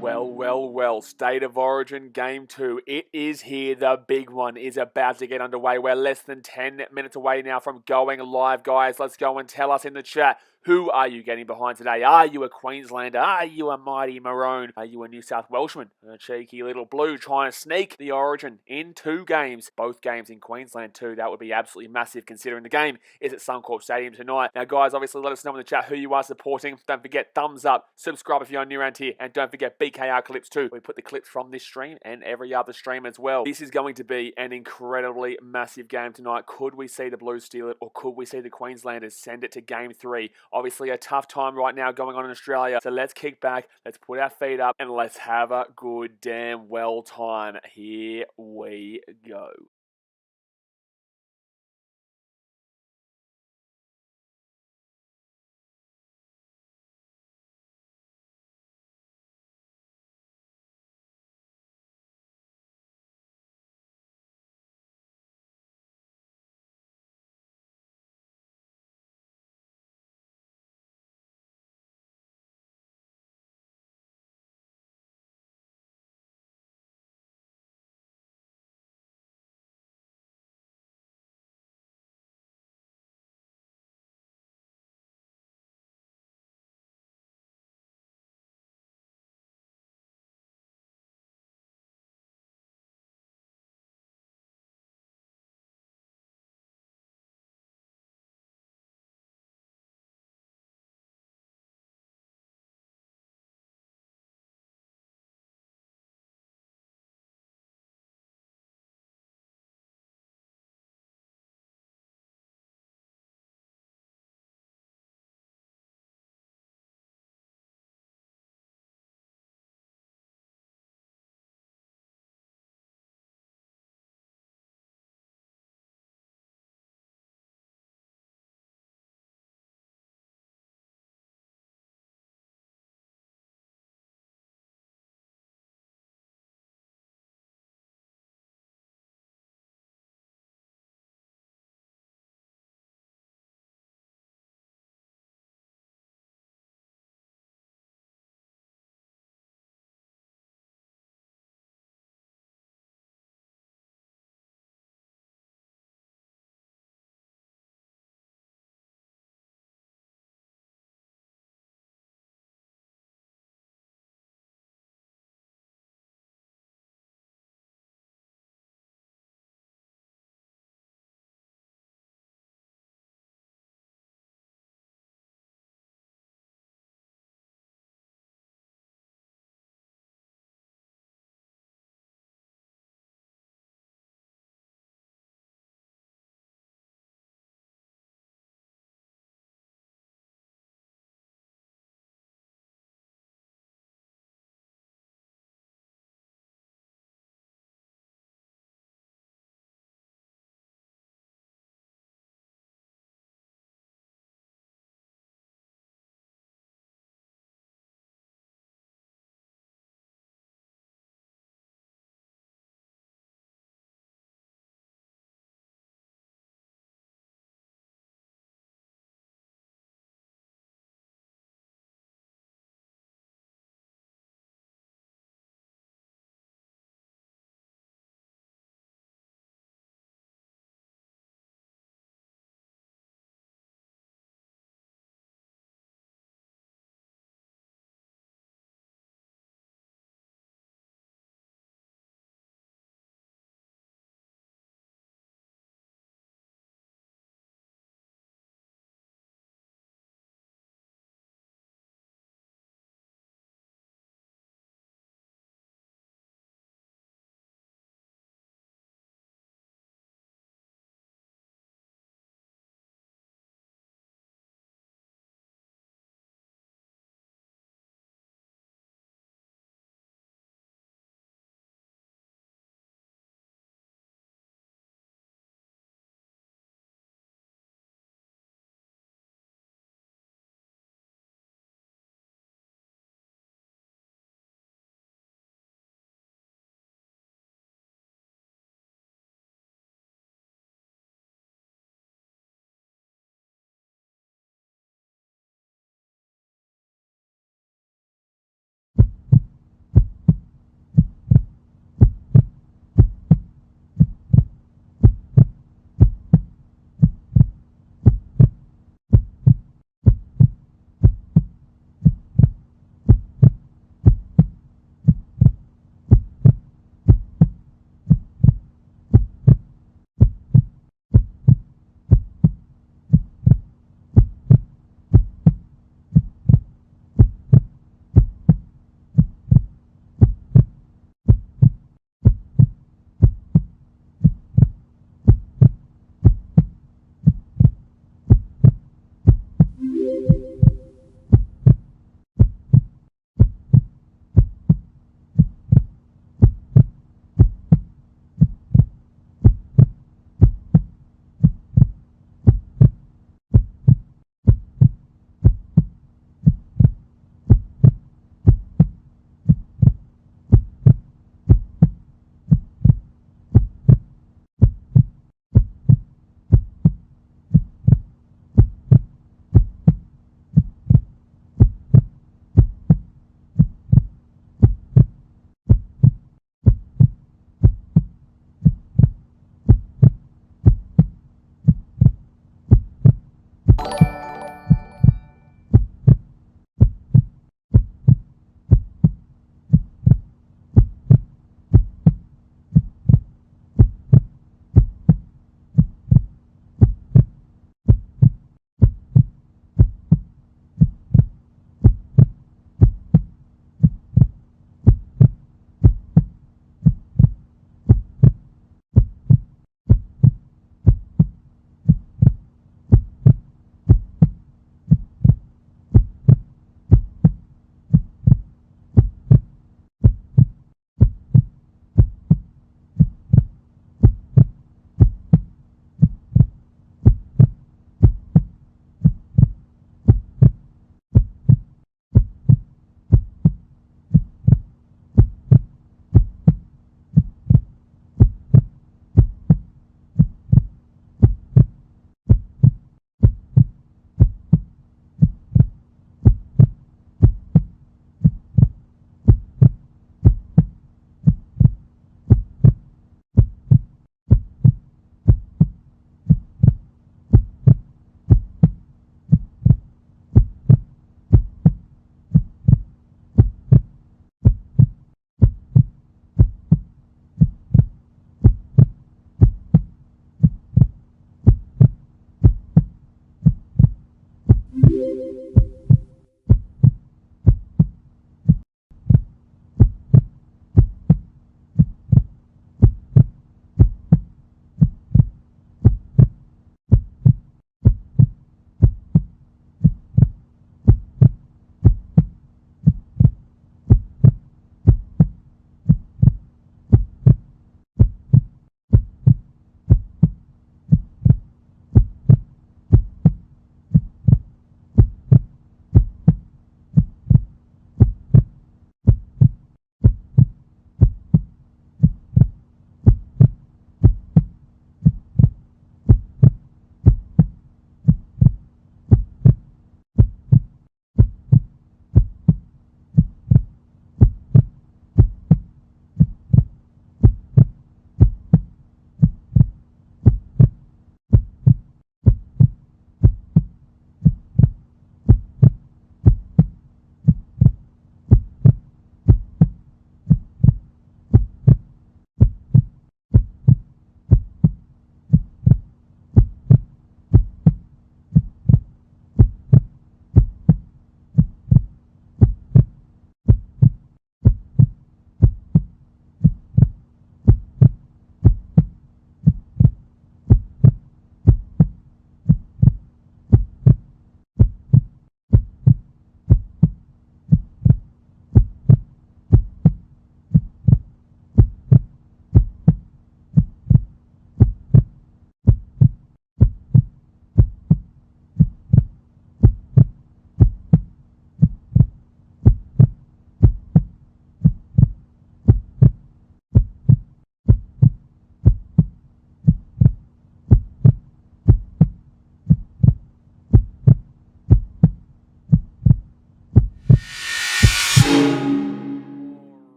Well. State of Origin Game 2. It is here. The big one is about to get underway. We're less than 10 minutes away now from going live, guys. Let's go and tell us in the chat. Who are you getting behind today? Are you a Queenslander? Are you a mighty Maroon? Are you a New South Welshman? A cheeky little blue trying to sneak the Origin in 2 games. Both games in Queensland too. That would be absolutely massive considering the game is at Suncorp Stadium tonight. Now, guys, obviously let us know in the chat who you are supporting. Don't forget, thumbs up, subscribe if you're new around here, and don't forget BKR clips too. We put the clips from this stream and every other stream as well. This is going to be an incredibly massive game tonight. Could we see the Blues steal it, or could we see the Queenslanders send it to Game 3? Obviously, a tough time right now going on in Australia. So let's kick back, let's put our feet up, and let's have a good damn well time. Here we go.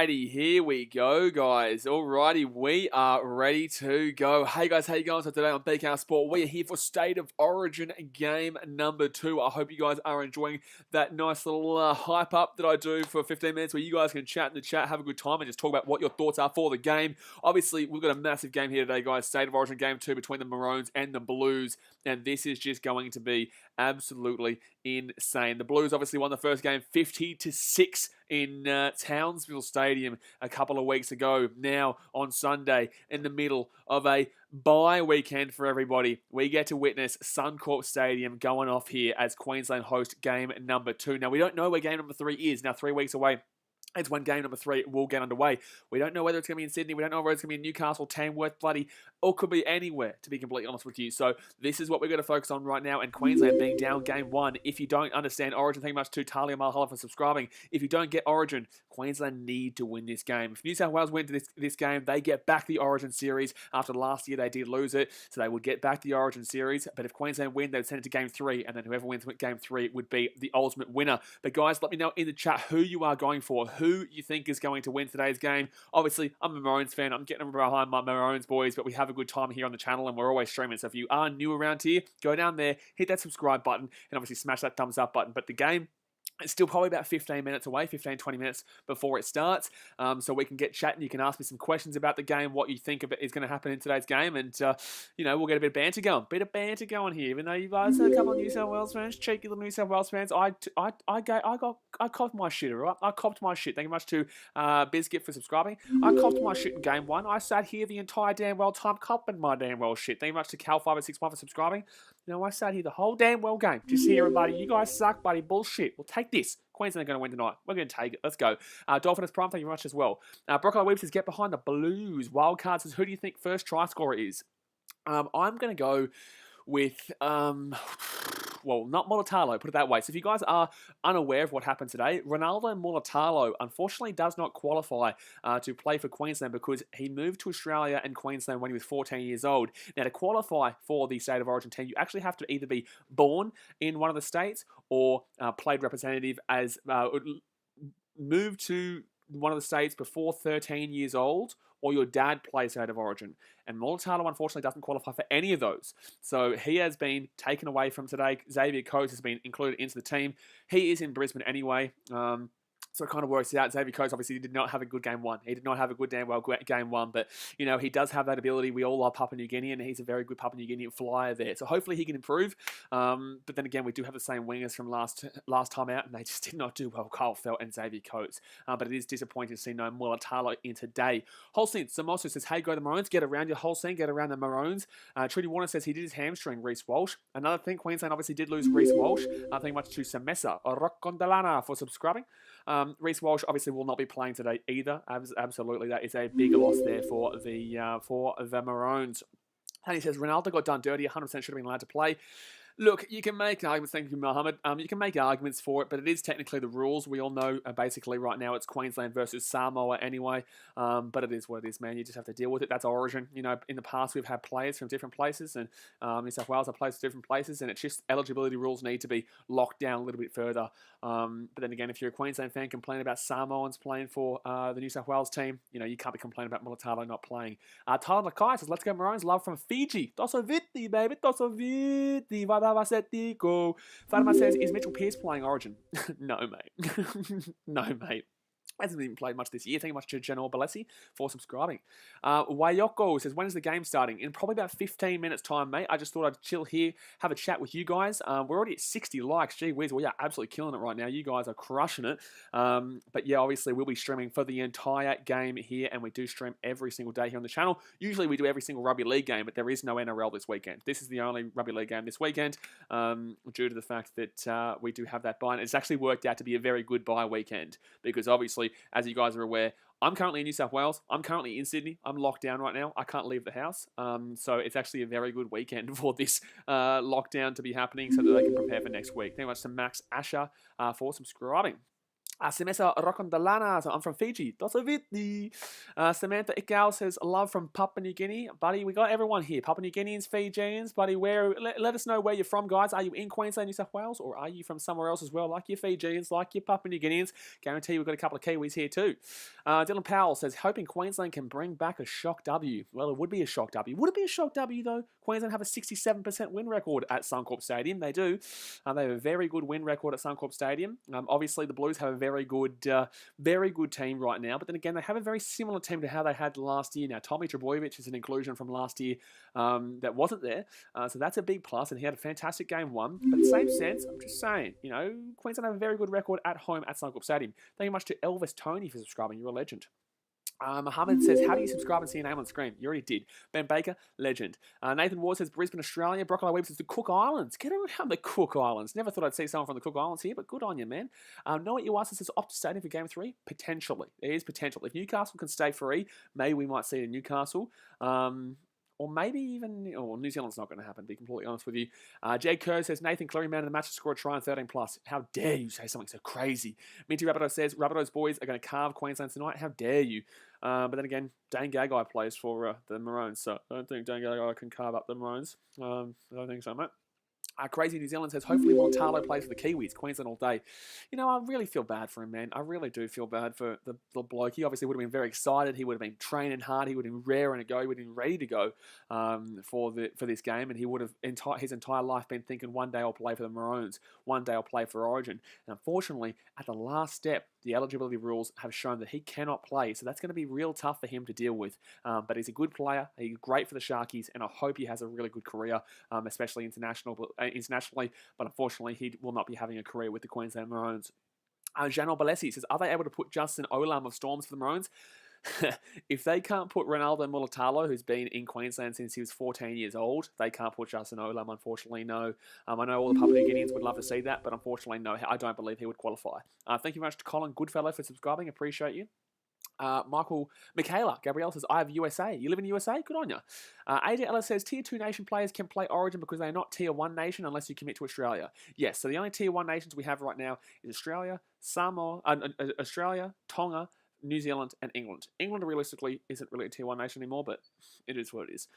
Alrighty, here we go, guys. Alrighty, we are ready to go. Hey guys, how you going? So today on BKR Sport, we are here for State of Origin game number 2. I hope you guys are enjoying that nice little hype up that I do for 15 minutes where you guys can chat in the chat, have a good time, and just talk about what your thoughts are for the game. Obviously, we've got a massive game here today, guys. State of Origin game 2 between the Maroons and the Blues, and this is just going to be absolutely insane. The Blues obviously won the first game 50-6 in Townsville Stadium a couple of weeks ago. Now, on Sunday, in the middle of a bye weekend for everybody, we get to witness Suncorp Stadium going off here as Queensland host game number 2. Now, we don't know where game number 3 is. Now, 3 weeks away. It's when game number 3 will get underway. We don't know whether it's going to be in Sydney. We don't know whether it's going to be in Newcastle, Tamworth, bloody, or could be anywhere, to be completely honest with you. So this is what we're going to focus on right now. And Queensland being down game 1. If you don't understand Origin, thank you much to Talia Mulholland for subscribing. If you don't get Origin, Queensland need to win this game. If New South Wales win this game, they get back the Origin series. After last year, they did lose it. So they would get back the Origin series. But if Queensland win, they would send it to game 3. And then whoever wins game 3 would be the ultimate winner. But guys, let me know in the chat who you are going for. Who you think is going to win today's game. Obviously, I'm a Maroons fan. I'm getting behind my Maroons boys, but we have a good time here on the channel and we're always streaming. So if you are new around here, go down there, hit that subscribe button, and obviously smash that thumbs up button. But the game, it's still probably about 15 minutes away, 15, 20 minutes before it starts. So we can get chatting. You can ask me some questions about the game, what you think is going to happen in today's game. And, we'll get a bit of banter going. Bit of banter going here. Even though you guys are a couple of New South Wales fans, cheeky little New South Wales fans, I copped my shit, all right? I copped my shit. Thank you much to Biscuit for subscribing. I copped my shit in game 1. I sat here the entire damn well time copping my damn well shit. Thank you much to Cal561 for subscribing. I sat here the whole damn well game. Just hearing, buddy, you guys suck, buddy. Bullshit. We'll take this. Queensland are going to win tonight. We're going to take it. Let's go. Dolphinus Prime, thank you very much as well. Broccoli Weeb says, get behind the Blues. Wildcard says, who do you think first try scorer is? I'm going to go with, not Mulitalo, put it that way. So if you guys are unaware of what happened today, Ronaldo Mulitalo unfortunately does not qualify to play for Queensland because he moved to Australia and Queensland when he was 14 years old. Now, to qualify for the State of Origin team, you actually have to either be born in one of the states or played representative as moved to one of the states before 13 years old, or your dad plays State of Origin. And Mulitalo, unfortunately, doesn't qualify for any of those. So he has been taken away from today. Xavier Coates has been included into the team. He is in Brisbane anyway. So it kind of works out. Xavier Coates obviously did not have a good game 1. He did not have a good damn well game 1, but he does have that ability. We all love Papua New Guinea, and he's a very good Papua New Guinean flyer there. So hopefully he can improve. But then again, we do have the same wingers from last time out, and they just did not do well. Kyle Felt and Xavier Coates. But it is disappointing to see no Mulitalo in today. Holstein Samoso says, hey, go the Maroons. Get around your Holstein. Get around the Maroons. Trudy Warner says he did his hamstring, Reece Walsh. Another thing, Queensland obviously did lose Reece Walsh. Thank you much to Semessa Rocondalana for subscribing. Reece Walsh obviously will not be playing today either. Absolutely, that is a big loss there for the Maroons. And he says Ronaldo got done dirty. 100% should have been allowed to play. Look, you can make arguments, thank you, Mohammed. You can make arguments for it, but it is technically the rules. We all know, basically, right now it's Queensland versus Samoa anyway. But it is what it is, man. You just have to deal with it. That's Origin. In the past, we've had players from different places, and New South Wales have players from different places, and it's just eligibility rules need to be locked down a little bit further. But then again, if you're a Queensland fan complaining about Samoans playing for the New South Wales team, you can't be complaining about Mulitalo not playing. Tyler Nakai says, let's go Maroons. Love from Fiji. Toso Viti, baby. Toso Viti. Fatima says, is Mitchell Pearce playing Origin? No, mate. No, mate. Hasn't even played much this year. Thank you much to Genoa Balesi for subscribing. Wayoko says, when is the game starting? In probably about 15 minutes time, mate. I just thought I'd chill here, have a chat with you guys. We're already at 60 likes. Gee whiz, we are absolutely killing it right now. You guys are crushing it. But yeah, obviously we'll be streaming for the entire game here, and we do stream every single day here on the channel. Usually we do every single rugby league game, but there is no NRL this weekend. This is the only rugby league game this weekend, due to the fact that we do have that bye. And it's actually worked out to be a very good bye weekend, because obviously, as you guys are aware, I'm currently in New South Wales. I'm currently in Sydney. I'm locked down right now. I can't leave the house. So it's actually a very good weekend for this lockdown to be happening so that they can prepare for next week. Thank you much to Max Asher for subscribing. Semesa Rokondalana, so I'm from Fiji. Dosoviti. Samantha Ikau says, love from Papua New Guinea. Buddy, we got everyone here. Papua New Guineans, Fijians. Buddy, let us know where you're from, guys. Are you in Queensland, New South Wales, or are you from somewhere else as well, like your Fijians, like your Papua New Guineans? Guarantee we've got a couple of Kiwis here too. Dylan Powell says, hoping Queensland can bring back a shock W. Well, it would be a shock W. Would it be a shock W, though? Queensland have a 67% win record at Suncorp Stadium. They do. They have a very good win record at Suncorp Stadium. Obviously, the Blues have a very good team right now. But then again, they have a very similar team to how they had last year. Now, Tommy Trbojevic is an inclusion from last year that wasn't there. So that's a big plus, and he had a fantastic game one. But in the same sense, I'm just saying, Queensland have a very good record at home at Suncorp Stadium. Thank you much to Elvis Tony for subscribing. You're a legend. Mohammed says, how do you subscribe and see your name on screen? You already did. Ben Baker, legend. Nathan Ward says, Brisbane, Australia. Broccoli Webb says, the Cook Islands. Get around the Cook Islands. Never thought I'd see someone from the Cook Islands here, but good on you, man. Know what you asked says, Optus Stadium for Game 3? Potentially. There is potential. If Newcastle can stay free, maybe we might see it in Newcastle. Or maybe even, New Zealand's not going to happen, to be completely honest with you. Jay Kerr says, Nathan Cleary, man of the match, to score a try on 13+. How dare you say something so crazy? Minty Rabbitoh says, Rabbitoh's boys are going to carve Queensland tonight. How dare you? But then again, Dane Gagai plays for the Maroons, so I don't think Dane Gagai can carve up the Maroons. I don't think so, mate. Crazy New Zealand says, hopefully Montalo plays for the Kiwis, Queensland all day. I really feel bad for him, man. I really do feel bad for the bloke. He obviously would have been very excited. He would have been training hard. He would have been raring to go. He would have been ready to go for this game. And he would have his entire life been thinking, one day I'll play for the Maroons. One day I'll play for Origin. And unfortunately, at the last step, the eligibility rules have shown that he cannot play. So that's going to be real tough for him to deal with. But he's a good player. He's great for the Sharkies. And I hope he has a really good career, especially internationally. But unfortunately, he will not be having a career with the Queensland Maroons. Janel Balesi says, are they able to put Justin Olam of Storms for the Maroons? If they can't put Ronaldo Mulitalo, who's been in Queensland since he was 14 years old, they can't put Justin Olam, unfortunately, no. I know all the Papua New Guineans would love to see that, but unfortunately, no, I don't believe he would qualify. Thank you very much to Colin Goodfellow for subscribing. Appreciate you. Michaela Gabrielle says, I have USA. You live in USA? Good on you. AJ Ellis says, Tier 2 nation players can play Origin because they are not Tier 1 nation unless you commit to Australia. Yes, so the only Tier 1 nations we have right now is Australia, Samoa, Australia, Tonga, New Zealand, and England. England realistically isn't really a Tier 1 nation anymore, but it is what it is.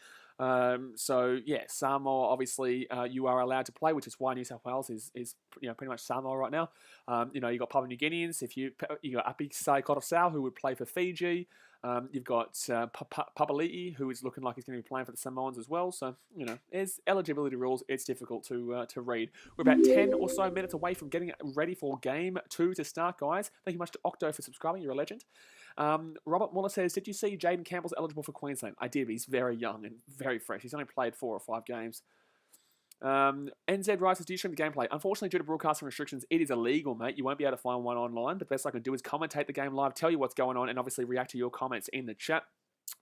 So yeah, Samoa obviously you are allowed to play, which is why New South Wales is pretty much Samoa right now. You got Papua New Guineans. If you got Apikisai Korosau, who would play for Fiji. You've got Papali'i, who is looking like he's going to be playing for the Samoans as well. So, there's eligibility rules. It's difficult to read. We're about 10 or so minutes away from getting ready for Game 2 to start, guys. Thank you much to Octo for subscribing. You're a legend. Robert Muller says, did you see Jaden Campbell's eligible for Queensland? I did. He's very young and very fresh. He's only played 4 or 5 games. NZ Rice says, do you stream the gameplay? Unfortunately, due to broadcasting restrictions, it is illegal, mate. You won't be able to find one online. But the best I can do is commentate the game live, tell you what's going on, and obviously react to your comments in the chat.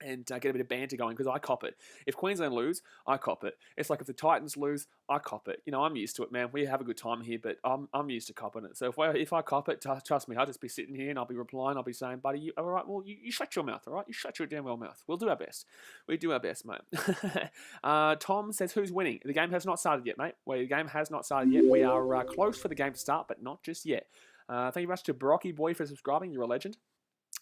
And get a bit of banter going, because I cop it. If Queensland lose, I cop it. It's like if the Titans lose, I cop it. I'm used to it, man. We have a good time here, but I'm used to copping it. So if I cop it, trust me, I'll just be sitting here and I'll be replying. I'll be saying, buddy, all right, well, you shut your mouth, all right? You shut your damn well mouth. We'll do our best. We do our best, mate. Tom says, who's winning? The game has not started yet, mate. Well, the game has not started yet. We are close for the game to start, but not just yet. Thank you very much to Brocky Boy for subscribing. You're a legend.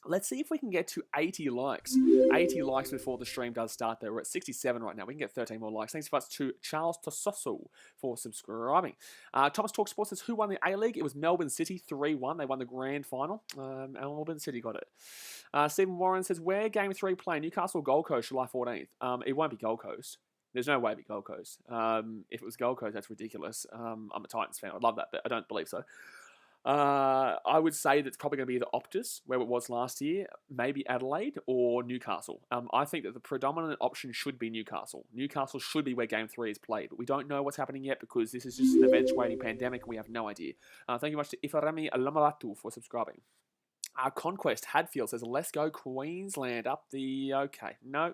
Let's see if we can get to 80 likes. 80 likes before the stream does start, though. We're at 67 right now. We can get 13 more likes. Thanks so much to Charles Tososo for subscribing. Thomas Talk Sports says, who won the A-League? It was Melbourne City, 3-1. They won the grand final. And Melbourne City got it. Stephen Warren says, where Game 3 playing? Newcastle or Gold Coast, July 14th? It won't be Gold Coast. There's no way it'd be Gold Coast. If it was Gold Coast, that's ridiculous. I'm a Titans fan. I'd love that, but I don't believe so. I would say that's probably going to be either Optus, where it was last year, maybe Adelaide, or Newcastle. I think that the predominant option should be Newcastle. Newcastle should be where Game 3 is played, but we don't know what's happening yet because this is just an eventuating pandemic and we have no idea. Thank you much to Ifarami Alamavatu for subscribing. Conquest Hadfield says, let's go Queensland up the... Okay, no,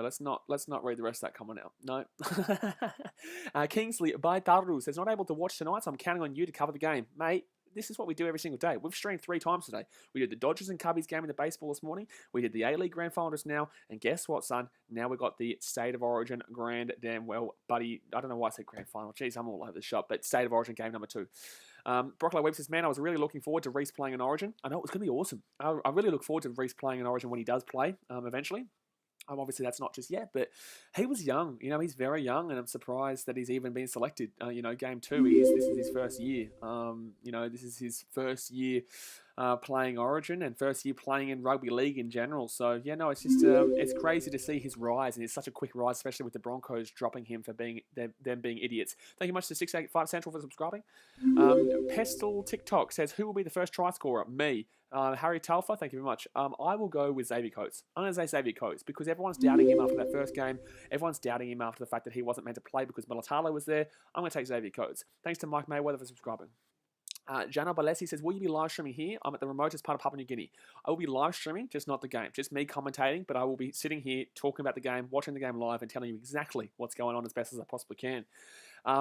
let's not read the rest of that comment out. No. Kingsley by Taru says, not able to watch tonight, so I'm counting on you to cover the game. Mate, this is what we do every single day. We've streamed 3 times today. We did the Dodgers and Cubbies game in the baseball this morning. We did the A-League Grand Final just now. And guess what, son? Now we've got the State of Origin Grand Damn Well Buddy. I don't know why I said Grand Final. Jeez, I'm all over the shop. But State of Origin game number 2. Broccolo Webb says, man, I was really looking forward to Reese playing in Origin. I know it was going to be awesome. I really look forward to Reese playing in Origin when he does play eventually. Obviously, that's not just yet, but he was young. He's very young, and I'm surprised that he's even been selected. Game 2, this is his first year. This is his first year playing Origin and first year playing in rugby league in general. So, it's just it's crazy to see his rise, and it's such a quick rise, especially with the Broncos dropping him for being them being idiots. Thank you much to 685 Central for subscribing. Pestle TikTok says, who will be the first try scorer? Me. Harry Talfa, thank you very much. I will go with Xavier Coates. I'm going to say Xavier Coates because everyone's doubting him after that first game. Everyone's doubting him after the fact that he wasn't meant to play because Mulatalo was there. I'm going to take Xavier Coates. Thanks to Mike Mayweather for subscribing. Jana Balesi says, will you be live streaming here? I'm at the remotest part of Papua New Guinea. I will be live streaming, just not the game. Just me commentating, but I will be sitting here talking about the game, watching the game live, and telling you exactly what's going on as best as I possibly can.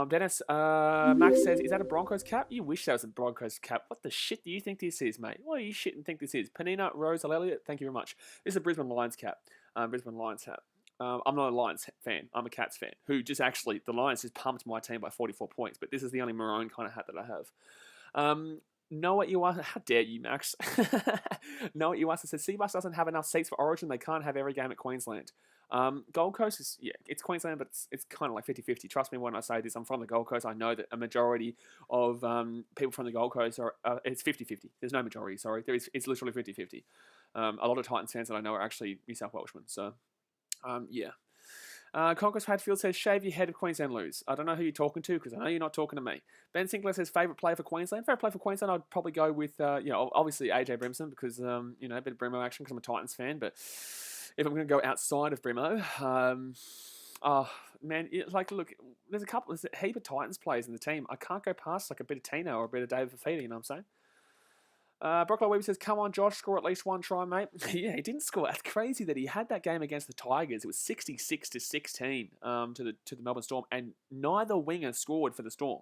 Dennis Max says, is that a Broncos cap? You wish that was a Broncos cap. What the shit do you think this is, mate? What do you shit and think this is? Panina Rose Elliott, thank you very much. This is a Brisbane Lions cap. Brisbane Lions hat. I'm not a Lions fan. I'm a Cats fan. The Lions just pumped my team by 44 points, but this is the only maroon kind of hat that I have. Know what you are? How dare you, Max? Know what you are? Says Seabus doesn't have enough seats for Origin. They can't have every game at Queensland. Gold Coast is, it's Queensland, but it's kind of like 50-50. Trust me when I say this. I'm from the Gold Coast. I know that a majority of people from the Gold Coast are, it's 50-50. There's no majority, sorry. It's literally 50-50. A lot of Titans fans that I know are actually New South Welshmen. So, Conquest Hadfield says, shave your head if Queensland lose. I don't know who you're talking to because I know you're not talking to me. Ben Sinclair says, favourite player for Queensland? Favourite player for Queensland, I'd probably go with, obviously AJ Brimson because, a bit of Brimo action because I'm a Titans fan. But if I'm going to go outside of Brimo, look, there's a heap of Titans players in the team. I can't go past like a bit of Tino or a bit of David Fafita, you know what I'm saying? Broccolo Weaver says, come on, Josh, score at least one try, mate. Yeah, he didn't score. That's crazy that he had that game against the Tigers. It was 66-16 to the Melbourne Storm, and neither winger scored for the Storm.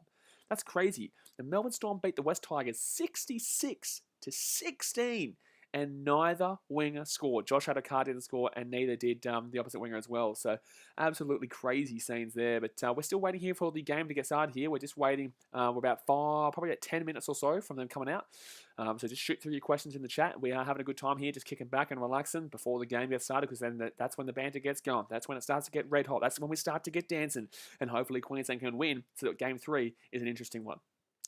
That's crazy. The Melbourne Storm beat the West Tigers 66-16, and neither winger scored. Josh Adokar didn't score, and neither did the opposite winger as well. So absolutely crazy scenes there. But we're still waiting here for the game to get started here. We're just waiting. We're probably about 10 minutes or so from them coming out. So just shoot through your questions in the chat. We are having a good time here, just kicking back and relaxing before the game gets started, because then that's when the banter gets going. That's when it starts to get red hot. That's when we start to get dancing. And hopefully Queensland can win, so that Game 3 is an interesting one.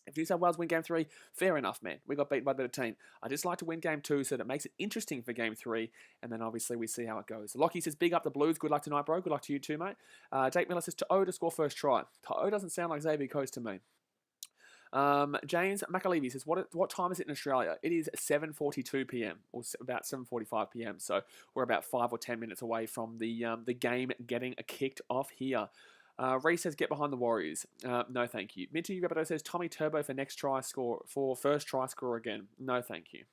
If New South Wales win Game 3, fair enough, man. We got beaten by a better team. I just like to win Game 2 so that it makes it interesting for Game 3, and then obviously we see how it goes. Lockie says, big up the Blues. Good luck tonight, bro. Good luck to you too, mate. Jake Miller says, To'o to score first try. To'o doesn't sound like Xavier Coates to me. James McAlevey says, what time is it in Australia? It is 7:42 p.m. or about 7:45 p.m. So we're about 5 or 10 minutes away from the game getting kicked off here. Ray says, get behind the Warriors. No, thank you. Minty Rapido says, Tommy Turbo for first try score again. No, thank you.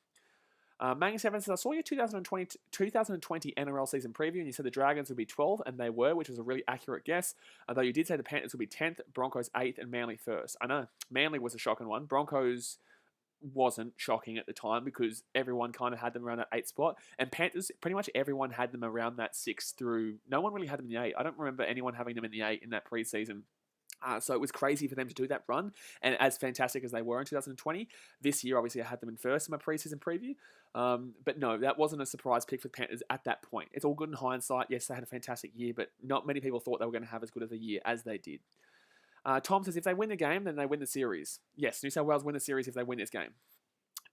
Mangus Evans says, I saw your 2020 NRL season preview, and you said the Dragons would be 12, and they were, which was a really accurate guess. Although you did say the Panthers would be 10th, Broncos 8th, and Manly 1st. I know, Manly was a shocking one. Broncos wasn't shocking at the time because everyone kind of had them around that 8th spot, and Panthers, pretty much everyone had them around that 6th through. No one really had them in the 8. I don't remember anyone having them in the 8 in that preseason. So it was crazy for them to do that run, and as fantastic as they were in 2020, this year obviously I had them in first in my preseason preview. But no, that wasn't a surprise pick for the Panthers at that point. It's all good in hindsight. Yes, they had a fantastic year, but not many people thought they were going to have as good of a year as they did. Tom says, if they win the game, then they win the series. Yes, New South Wales win the series if they win this game.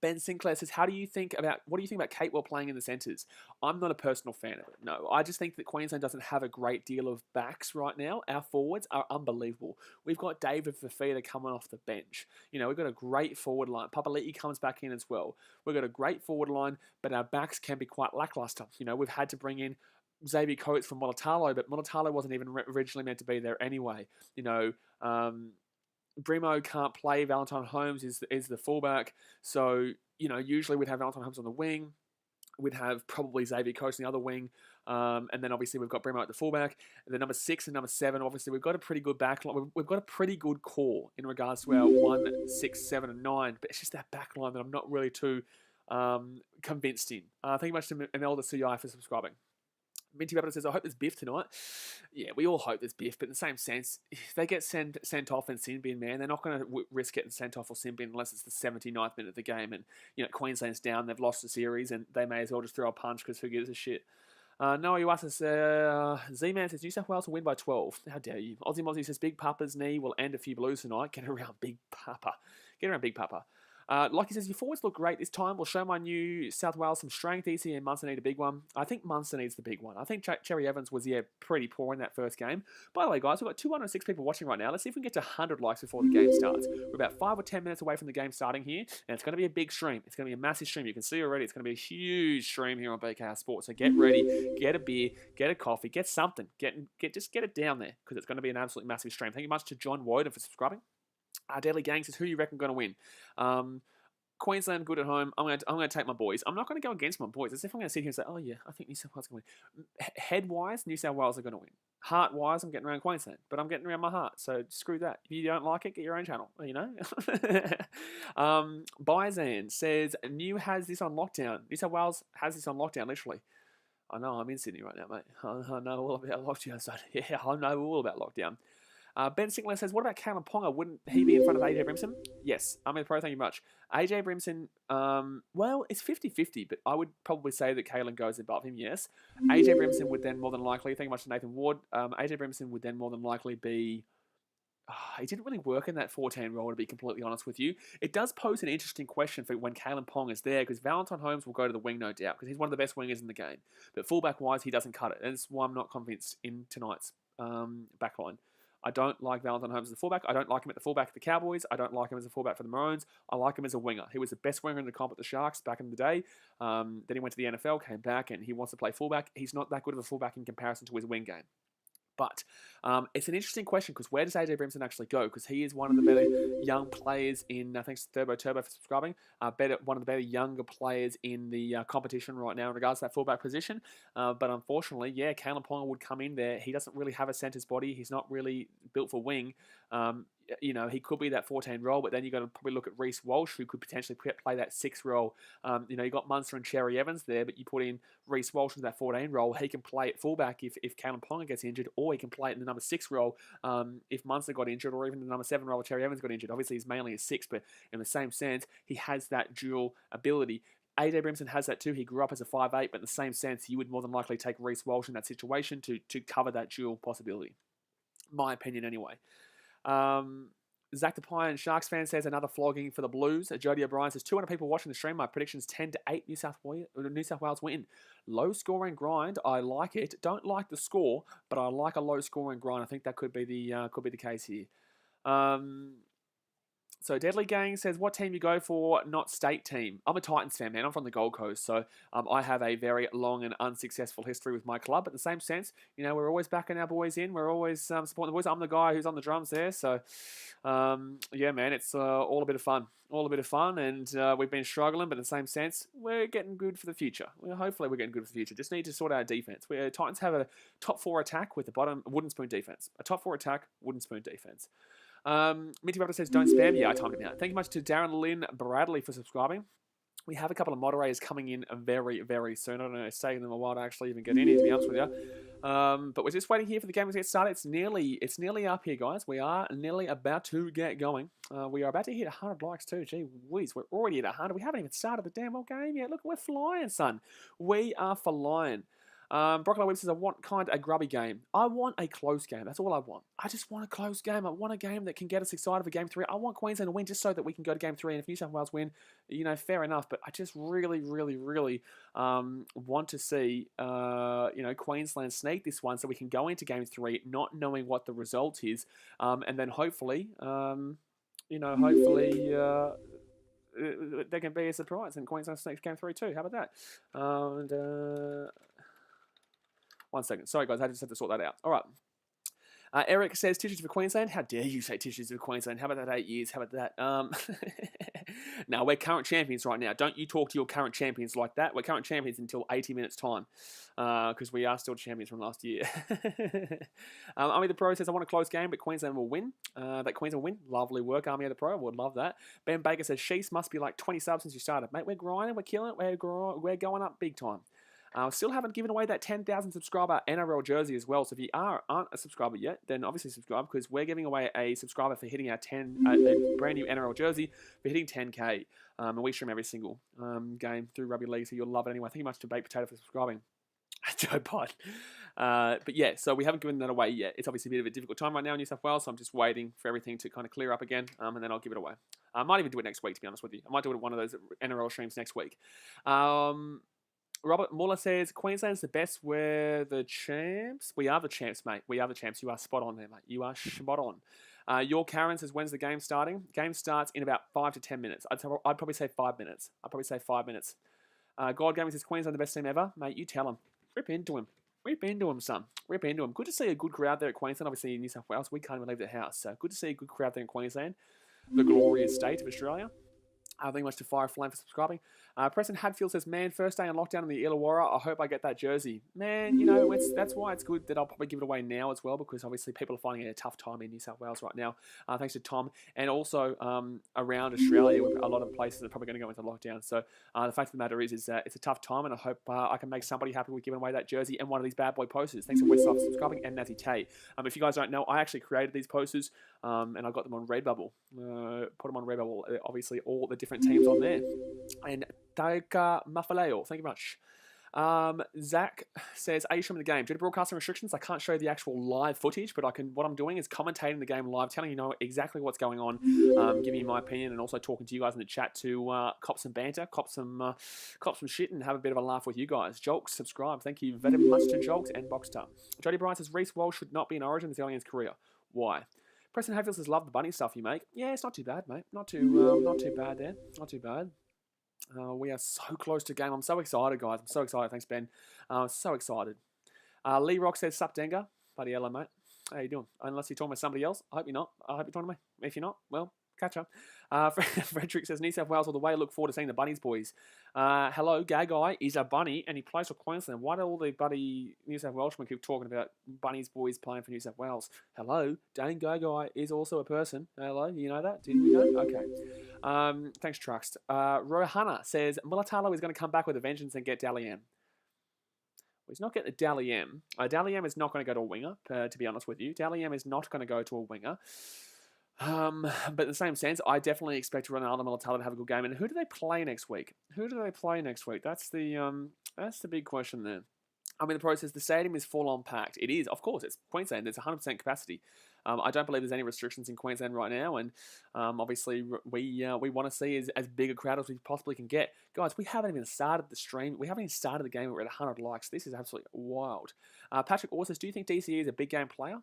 Ben Sinclair says, what do you think about Capewell playing in the centres? I'm not a personal fan of it. No, I just think that Queensland doesn't have a great deal of backs right now. Our forwards are unbelievable. We've got David Fafita coming off the bench. We've got a great forward line. Papali'i comes back in as well. We've got a great forward line, but our backs can be quite lackluster. We've had to bring in Xavier Coates from Mulatalo, but Mulatalo wasn't even originally meant to be there anyway. Brimo can't play. Valentine Holmes is the fullback. So, usually we'd have Valentine Holmes on the wing. We'd have probably Xavier Coates on the other wing. And then obviously we've got Bremo at the fullback. And then number 6 and number 7, obviously we've got a pretty good back line. We've got a pretty good core in regards to our 1, 6, 7, and 9. But it's just that back line that I'm not really too convinced in. Thank you much to Imelda CI for subscribing. Minty Rabbit says, I hope there's Biff tonight. Yeah, we all hope there's Biff, but in the same sense, if they get sent off and sin bin, man, they're not going to risk getting sent off or sin bin unless it's the 79th minute of the game and, Queensland's down, they've lost the series, and they may as well just throw a punch because who gives a shit. Noah Uwasa says, Z-Man says, New South Wales will win by 12. How dare you? Aussie Mozzie says, Big Papa's knee will end a few Blues tonight. Get around Big Papa. Get around Big Papa. Like he says, your forwards look great this time. We'll show my New South Wales some strength. EC and Munster need a big one. I think Munster needs the big one. I think Cherry Evans was, pretty poor in that first game. By the way, guys, we've got 206 people watching right now. Let's see if we can get to 100 likes before the game starts. We're about 5 or 10 minutes away from the game starting here, and it's going to be a big stream. It's going to be a massive stream. You can see already it's going to be a huge stream here on BKR Sports. So get ready, get a beer, get a coffee, get something. Just get it down there because it's going to be an absolutely massive stream. Thank you much to John Woden for subscribing. Deadly Gang says, who you reckon going to win? Queensland good at home. I'm going to take my boys. I'm not going to go against my boys. As if I'm going to sit here and say, oh yeah, I think New South Wales are going to win. Head-wise, New South Wales are going to win. Heart-wise, I'm getting around Queensland. But I'm getting around my heart. So screw that. If you don't like it, get your own channel. Bizan says, New has this on lockdown. New South Wales has this on lockdown, literally. I know, I'm in Sydney right now, mate. I know all about lockdown. So yeah, I know all about lockdown. Ben Sinclair says, what about Kalyn Ponga? Wouldn't he be in front of AJ Brimson? Yes. I'm in pro, thank you much. AJ Brimson, well, it's 50-50, but I would probably say that Kalyn goes above him, yes. AJ Brimson would then more than likely, thank you much to Nathan Ward, AJ Brimson would then more than likely be... he didn't really work in that 14 role, to be completely honest with you. It does pose an interesting question for when Kalyn Ponga is there, because Valentine Holmes will go to the wing, no doubt, because he's one of the best wingers in the game. But fullback-wise, he doesn't cut it, and that's why I'm not convinced in tonight's backline. I don't like Valentine Holmes as a fullback. I don't like him at the fullback of the Cowboys. I don't like him as a fullback for the Maroons. I like him as a winger. He was the best winger in the comp at the Sharks back in the day. Then he went to the NFL, came back, and he wants to play fullback. He's not that good of a fullback in comparison to his wing game. But it's an interesting question because where does AJ Brimson actually go? Because he is one of the better young players in, thanks to Turbo for subscribing, one of the better younger players in the competition right now in regards to that fullback position. But unfortunately, yeah, Kalyn Ponga would come in there. He doesn't really have a centre's body. He's not really built for wing. He could be that 14 role, but then you've got to probably look at Reece Walsh, who could potentially play that 6 role. You got Munster and Cherry Evans there, but you put in Reece Walsh in that 14 role. He can play at fullback if Kalyn Ponga gets injured, or he can play it in the number 6 role if Munster got injured, or even the number 7 role if Cherry Evans got injured. Obviously, he's mainly a 6, but in the same sense, he has that dual ability. AJ Brimson has that too. He grew up as a 5'8", but in the same sense, you would more than likely take Reece Walsh in that situation to cover that dual possibility. My opinion, anyway. Zach the Pie and Sharks fan says another flogging for the Blues. Jody O'Brien says 200 people watching the stream. My predictions 10-8 New South Wales win. Low scoring grind. I like it. Don't like the score, but I like a low scoring grind. I think that could be the case here. So Deadly Gang says, what team you go for, not state team? I'm a Titans fan, man. I'm from the Gold Coast, so I have a very long and unsuccessful history with my club. But in the same sense, we're always backing our boys in. We're always supporting the boys. I'm the guy who's on the drums there. So, yeah, man, it's all a bit of fun. All a bit of fun, and we've been struggling, but in the same sense, we're getting good for the future. Hopefully we're getting good for the future. Just need to sort out our defense. Titans have a top 4 attack with the bottom wooden spoon defense. A top 4 attack, wooden spoon defense. Minty Raptor says, don't spam. Yeah, I timed it out. Thank you much to Darren Lynn Bradley for subscribing. We have a couple of moderators coming in very, very soon. I don't know, it's taking them a while to actually even get in here, to be honest with you. But we're just waiting here for the game to get started. It's nearly up here, guys. We are nearly about to get going. We are about to hit 100 likes too. Gee whiz, we're already at 100. We haven't even started the damn old game yet. Look, we're flying, son. We are flying. Broccoli Webb says, I want a grubby game. I want a close game. That's all I want. I just want a close game. I want a game that can get us excited for Game 3. I want Queensland to win just so that we can go to Game 3. And if New South Wales win, fair enough. But I just really, really, really want to see, Queensland sneak this one so we can go into Game 3 not knowing what the result is. And then hopefully, there can be a surprise and Queensland sneaks Game 3 too. How about that? 1 second. Sorry, guys. I just had to sort that out. All right. Eric says tissues for Queensland. How dare you say tissues for Queensland? How about that 8 years? How about that? Now, we're current champions right now. Don't you talk to your current champions like that. We're current champions until 80 minutes time because we are still champions from last year. Army of the Pro says, I want a close game, but Queensland will win. That Queensland will win. Lovely work, Army of the Pro. Would love that. Ben Baker says, Sheese must be like 20 subs since you started. Mate, we're grinding. We're killing it. We're going up big time. Still haven't given away that 10,000 subscriber NRL jersey as well. So if you aren't a subscriber yet, then obviously subscribe because we're giving away a subscriber for hitting our a brand new NRL jersey for hitting 10K. And we stream every single game through Rugby League, so you'll love it anyway. Thank you much to Baked Potato for subscribing. Joe Pod. But yeah, so we haven't given that away yet. It's obviously a bit of a difficult time right now in New South Wales, so I'm just waiting for everything to kind of clear up again, and then I'll give it away. I might even do it next week, to be honest with you. I might do it at one of those NRL streams next week. Robert Muller says, Queensland's the best. We're the champs. We are the champs, mate. We are the champs. You are spot on there, mate. You are spot on. Your Karen says, when's the game starting? Game starts in about 5 to 10 minutes. I'd probably say 5 minutes. God Gaming says, Queensland the best team ever. Mate, you tell him. Rip into him. Rip into him, son. Rip into him. Good to see a good crowd there at Queensland. Obviously, in New South Wales, we can't even leave the house. So good to see a good crowd there in Queensland. The glorious state of Australia. Thank you much to Fire Flame for subscribing. Preston Hadfield says, man, first day on lockdown in the Illawarra. I hope I get that jersey. Man, you know, that's why it's good that I'll probably give it away now as well, because obviously people are finding it a tough time in New South Wales right now. Thanks to Tom. And also around Australia, a lot of places are probably going to go into lockdown. So the fact of the matter is it's a tough time, and I hope I can make somebody happy with giving away that jersey and one of these bad boy posters. Thanks to Westside for subscribing, and Natty Tay. If you guys don't know, I actually created these posters, and I got them on Redbubble. Put them on Redbubble. Obviously, all the different teams on there. And Taika Mafaleo, thank you much. Zach says, are you showing the game? Due to broadcasting restrictions, I can't show you the actual live footage, but what I'm doing is commentating the game live, telling you exactly what's going on, giving you my opinion, and also talking to you guys in the chat to cop some banter, cop some shit, and have a bit of a laugh with you guys. Jolks, subscribe. Thank you very much to Jolks and Boxstar. Jody Bryan says, Reece Walsh should not be in Origin this early in his career. Why? Preston Hadfield says, love the bunny stuff you make. Yeah, it's not too bad, mate. Not too bad there. Not too bad. We are so close to game. I'm so excited, guys. I'm so excited. Thanks, Ben. So excited. Lee Rock says, sup, Denga. Buddy, hello, mate. How you doing? Unless you're talking about somebody else. I hope you're not. I hope you're talking to me. If you're not, well, catch up. Frederick says, New South Wales all the way. Look forward to seeing the Bunnies boys. Hello, Gay Guy is a bunny, and he plays for Queensland. Why do all the buddy New South Welshmen keep talking about Bunnies boys playing for New South Wales? Hello, Dane Gay Guy is also a person. Hello, you know that? Didn't you know? Okay. Thanks, Truxt. Rohana says, Mulatalo is going to come back with a vengeance and get Dally M. Well, he's not getting a Dally M. Dally M is not going to go to a winger, to be honest with you. Dally M is not going to go to a winger. But in the same sense, I definitely expect Ronaldo Mulatalo to have a good game. And who do they play next week? That's the big question there. I mean, the process, the stadium is full on packed. It is, of course, it's Queensland. There's 100% capacity. I don't believe there's any restrictions in Queensland right now. And obviously, we want to see as big a crowd as we possibly can get. Guys, we haven't even started the stream. We haven't even started the game. We're at 100 likes. This is absolutely wild. Patrick also says, do you think DCE is a big game player?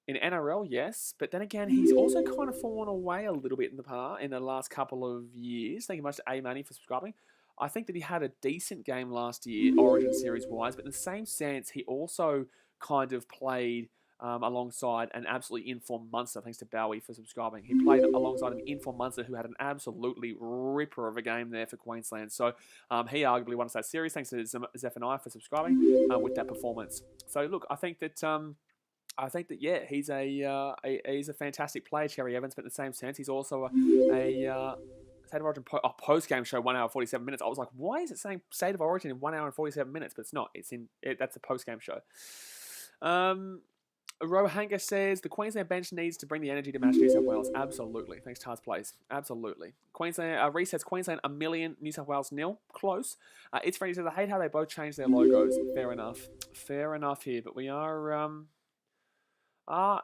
In NRL, yes, but then again, he's also kind of fallen away a little bit in the last couple of years. Thank you much to A Money for subscribing. I think that he had a decent game last year, Origin Series wise, but in the same sense, he also kind of played alongside an absolutely informed Munster. Thanks to Bowie for subscribing. He played alongside an informed Munster who had an absolutely ripper of a game there for Queensland. So he arguably won us that series. Thanks to Zephaniah for subscribing with that performance. So look, I think that yeah, he's a fantastic player, Cherry Evans, but in the same sense, he's also a State of Origin post-game show, 1 hour 47 minutes. I was like, why is it saying State of Origin in 1 hour and 47 minutes? But it's not. That's a post-game show. Rohanga says, the Queensland bench needs to bring the energy to match New South Wales. Absolutely. Thanks, Tars Plays. Absolutely. Queensland, Reese says, Queensland 1 million, New South Wales 0. Close. It's Freddie says, I hate how they both changed their logos. Fair enough. Fair enough here. But we are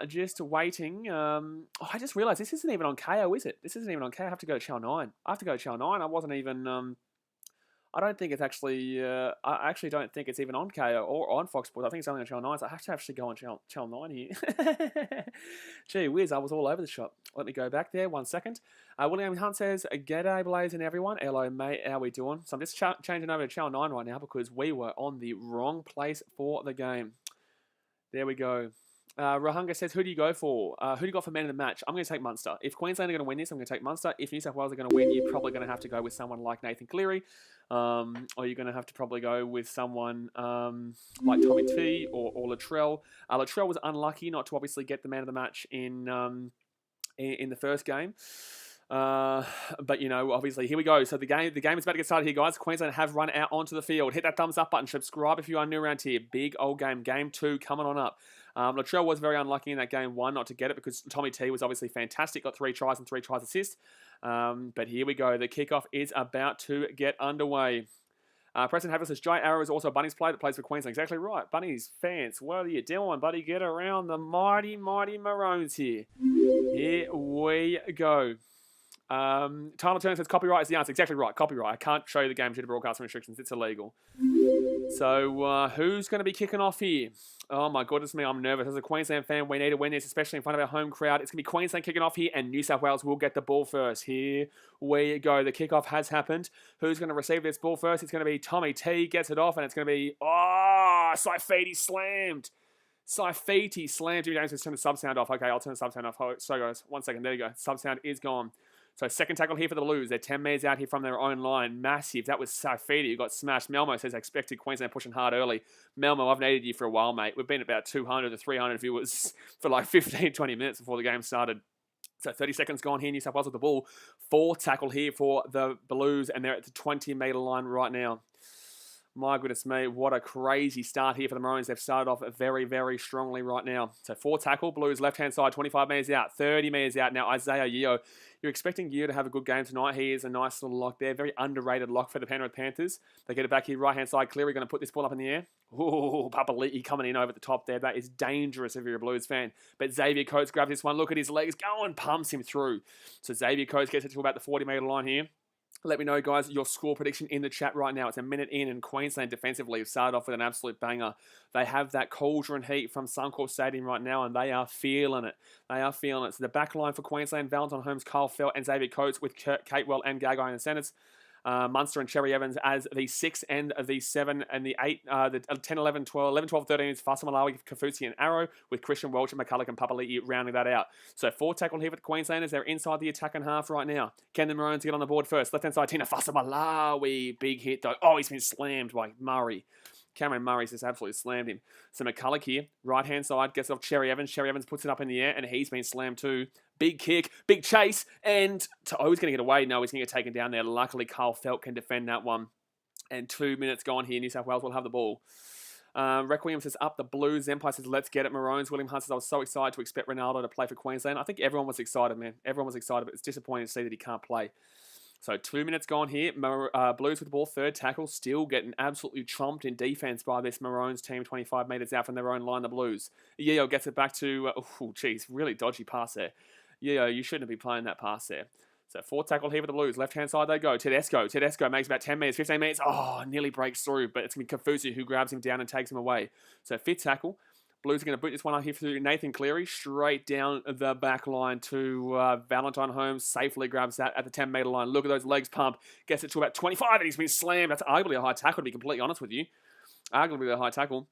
just waiting. I just realised this isn't even on KO, is it? This isn't even on KO. I have to go to Channel 9. I wasn't even... I don't think it's actually... I actually don't think it's even on KO or on Fox Sports. I think it's only on Channel 9, so I have to actually go on Channel 9 here. Gee whiz, I was all over the shop. Let me go back there. 1 second. William Hunt says, G'day, Blaze and everyone. Hello, mate. How we doing? So I'm just changing over to Channel 9 right now because we were on the wrong place for the game. There we go. Rahunga says, who do you go for? Who do you got for man of the match? I'm going to take Munster. If Queensland are going to win this, I'm going to take Munster. If New South Wales are going to win, you're probably going to have to go with someone like Nathan Cleary. Or you're going to have to probably go with someone like Tommy T or Latrell. Latrell was unlucky not to obviously get the man of the match in the first game. But you know, obviously, here we go. So the game is about to get started here, guys. Queensland have run out onto the field. Hit that thumbs up button. Subscribe if you are new around here. Big old game. Game 2 coming on up. Latrell was very unlucky in that game 1 not to get it because Tommy T was obviously fantastic. Got 3 tries and 3 tries assists. But here we go. The kickoff is about to get underway. Preston Havell says, Jai Arrow is also a Bunnies player that plays for Queensland. Exactly right. Bunnies fans, what are you doing, buddy? Get around the mighty, mighty Maroons here. Here we go. Tyler Turner says copyright is the answer. Exactly right. Copyright. I can't show you the game due to broadcasting restrictions. It's illegal. So who's going to be kicking off here? Oh my goodness me, I'm nervous. As a Queensland fan, we need to win this, especially in front of our home crowd. It's going to be Queensland kicking off here, and New South Wales will get the ball first. Here we go. The kickoff has happened. Who's going to receive this ball first? It's going to be Tommy T. Gets it off, and it's going to be, Saifiti slammed. Saifiti slammed. Jimmy James has turned the sub sound off. Okay, I'll turn the sub sound off. So guys, 1 second. There you go. Sub sound is gone. So second tackle here for the Blues. They're 10 metres out here from their own line. Massive. That was Saifiti who got smashed. Melmo says, I expected Queensland pushing hard early. Melmo, I've needed you for a while, mate. We've been about 200 to 300 viewers for like 15, 20 minutes before the game started. So 30 seconds gone here. New South Wales with the ball. 4 tackle here for the Blues, and they're at the 20-metre line right now. My goodness me, what a crazy start here for the Maroons. They've started off very, very strongly right now. So 4 tackle, Blues left-hand side, 25 metres out, 30 metres out. Now Isaiah Yeo, you're expecting Yeo to have a good game tonight. He is a nice little lock there. Very underrated lock for the Penrith Panthers. They get it back here, right-hand side. Cleary going to put this ball up in the air. Ooh, Papali'i coming in over the top there. That is dangerous if you're a Blues fan. But Xavier Coates grabs this one. Look at his legs. Go and pumps him through. So Xavier Coates gets it to about the 40-metre line here. Let me know, guys, your score prediction in the chat right now. It's a minute in, and Queensland defensively have started off with an absolute banger. They have that cauldron heat from Suncorp Stadium right now, and they are feeling it. They are feeling it. So the back line for Queensland, Valentine Holmes, Kyle Felt, and Xavier Coates with Catewell and Gagai in the centres. Munster and Cherry Evans as the 6 and the 7 and the 8, the 10, 11, 12, 11, 12, 13 is Fasamalawi, Kafusi and Arrow with Christian Welch and McCulloch and Papali'i rounding that out. So 4 tackle here for the Queenslanders. They're inside the attacking half right now. Can the Maroons get on the board first? Left-hand side, Tina Fasamalawi. Big hit though. Oh, he's been slammed by Murray. Cameron Murray's just absolutely slammed him. So McCulloch here, right-hand side, gets it off Cherry Evans. Cherry Evans puts it up in the air, and he's been slammed too. Big kick, big chase, and To'o's going to get away. No, he's going to get taken down there. Luckily, Carl Felt can defend that one. And 2 minutes gone here. New South Wales will have the ball. Requiem says, up the Blues. Empire says, let's get it, Maroons. William Hunt says, I was so excited to expect Ronaldo to play for Queensland. I think everyone was excited, man. Everyone was excited, but it's disappointing to see that he can't play. So 2 minutes gone here. Blues with the ball, third tackle, still getting absolutely chomped in defense by this Maroons team, 25 metres out from their own line, the Blues. Yeo gets it back to, really dodgy pass there. Yeo, you shouldn't be playing that pass there. So 4 tackle here for the Blues. Left-hand side they go. Tedesco makes about 10 metres, 15 metres. Oh, nearly breaks through, but it's going to be Kafusi who grabs him down and takes him away. So 5th tackle. Blues are going to boot this one up here through Nathan Cleary, straight down the back line to Valentine Holmes. Safely grabs that at the 10-metre line. Look at those legs pump. Gets it to about 25, and he's been slammed. That's arguably a high tackle, to be completely honest with you. Arguably a high tackle.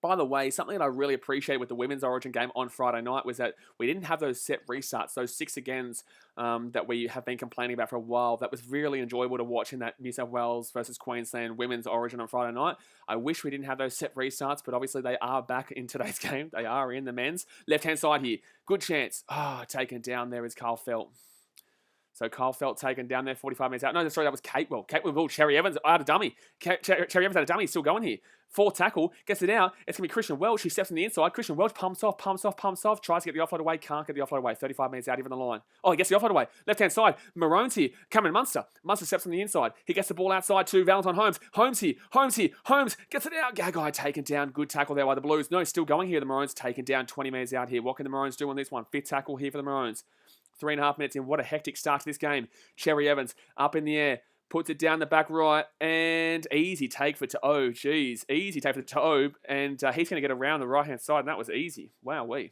By the way, something that I really appreciate with the Women's Origin game on Friday night was that we didn't have those set restarts, those 6 agains that we have been complaining about for a while. That was really enjoyable to watch in that New South Wales versus Queensland Women's Origin on Friday night. I wish we didn't have those set restarts, but obviously they are back in today's game. They are in the men's. Left-hand side here. Good chance. Taken down there is Carl Felt. So Kyle Felt taken down there, 45 metres out. No, sorry, that was Catewell. Catewell, Cherry Evans out of dummy. Cherry Evans out of dummy, still going here. 4 tackle, gets it out. It's going to be Christian Welch. He steps on the inside. Christian Welch pumps off. Tries to get the offload away. Can't get the offload away. 35 metres out, even the line. Oh, he gets the offload away. Left-hand side. Maroons here. Cameron Munster. Munster steps on the inside. He gets the ball outside to Valentine Holmes. Holmes gets it out. Gagai taken down. Good tackle there by the Blues. No, still going here. The Maroons taken down 20 metres out here. What can the Maroons do on this one? 5th tackle here for the Maroons. 3.5 minutes in. What a hectic start to this game. Cherry Evans up in the air. Puts it down the back right. And easy take for To'o. Jeez. Easy take for To'o. And he's going to get around the right-hand side. And that was easy. Wowee.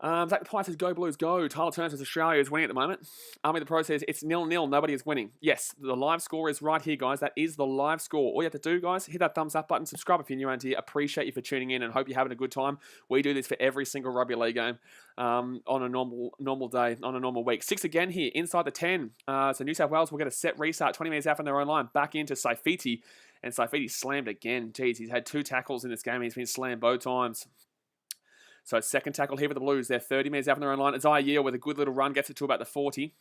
Zach the Pie says, go Blues, go. Tyler Turner says, Australia is winning at the moment. Army the Pro says, it's 0-0. Nobody is winning. Yes, the live score is right here, guys. That is the live score. All you have to do, guys, hit that thumbs up button. Subscribe if you're new around here. Appreciate you for tuning in and hope you're having a good time. We do this for every single rugby league game on a normal day, on a normal week. 6 again here, inside the 10. So New South Wales will get a set restart, 20 minutes out from their own line. Back into Saifiti. And Saifiti slammed again. Jeez, he's had 2 tackles in this game. He's been slammed both times. So second tackle here for the Blues. They're 30 metres out from their own line. Isaiah Yeo with a good little run gets it to about the 40.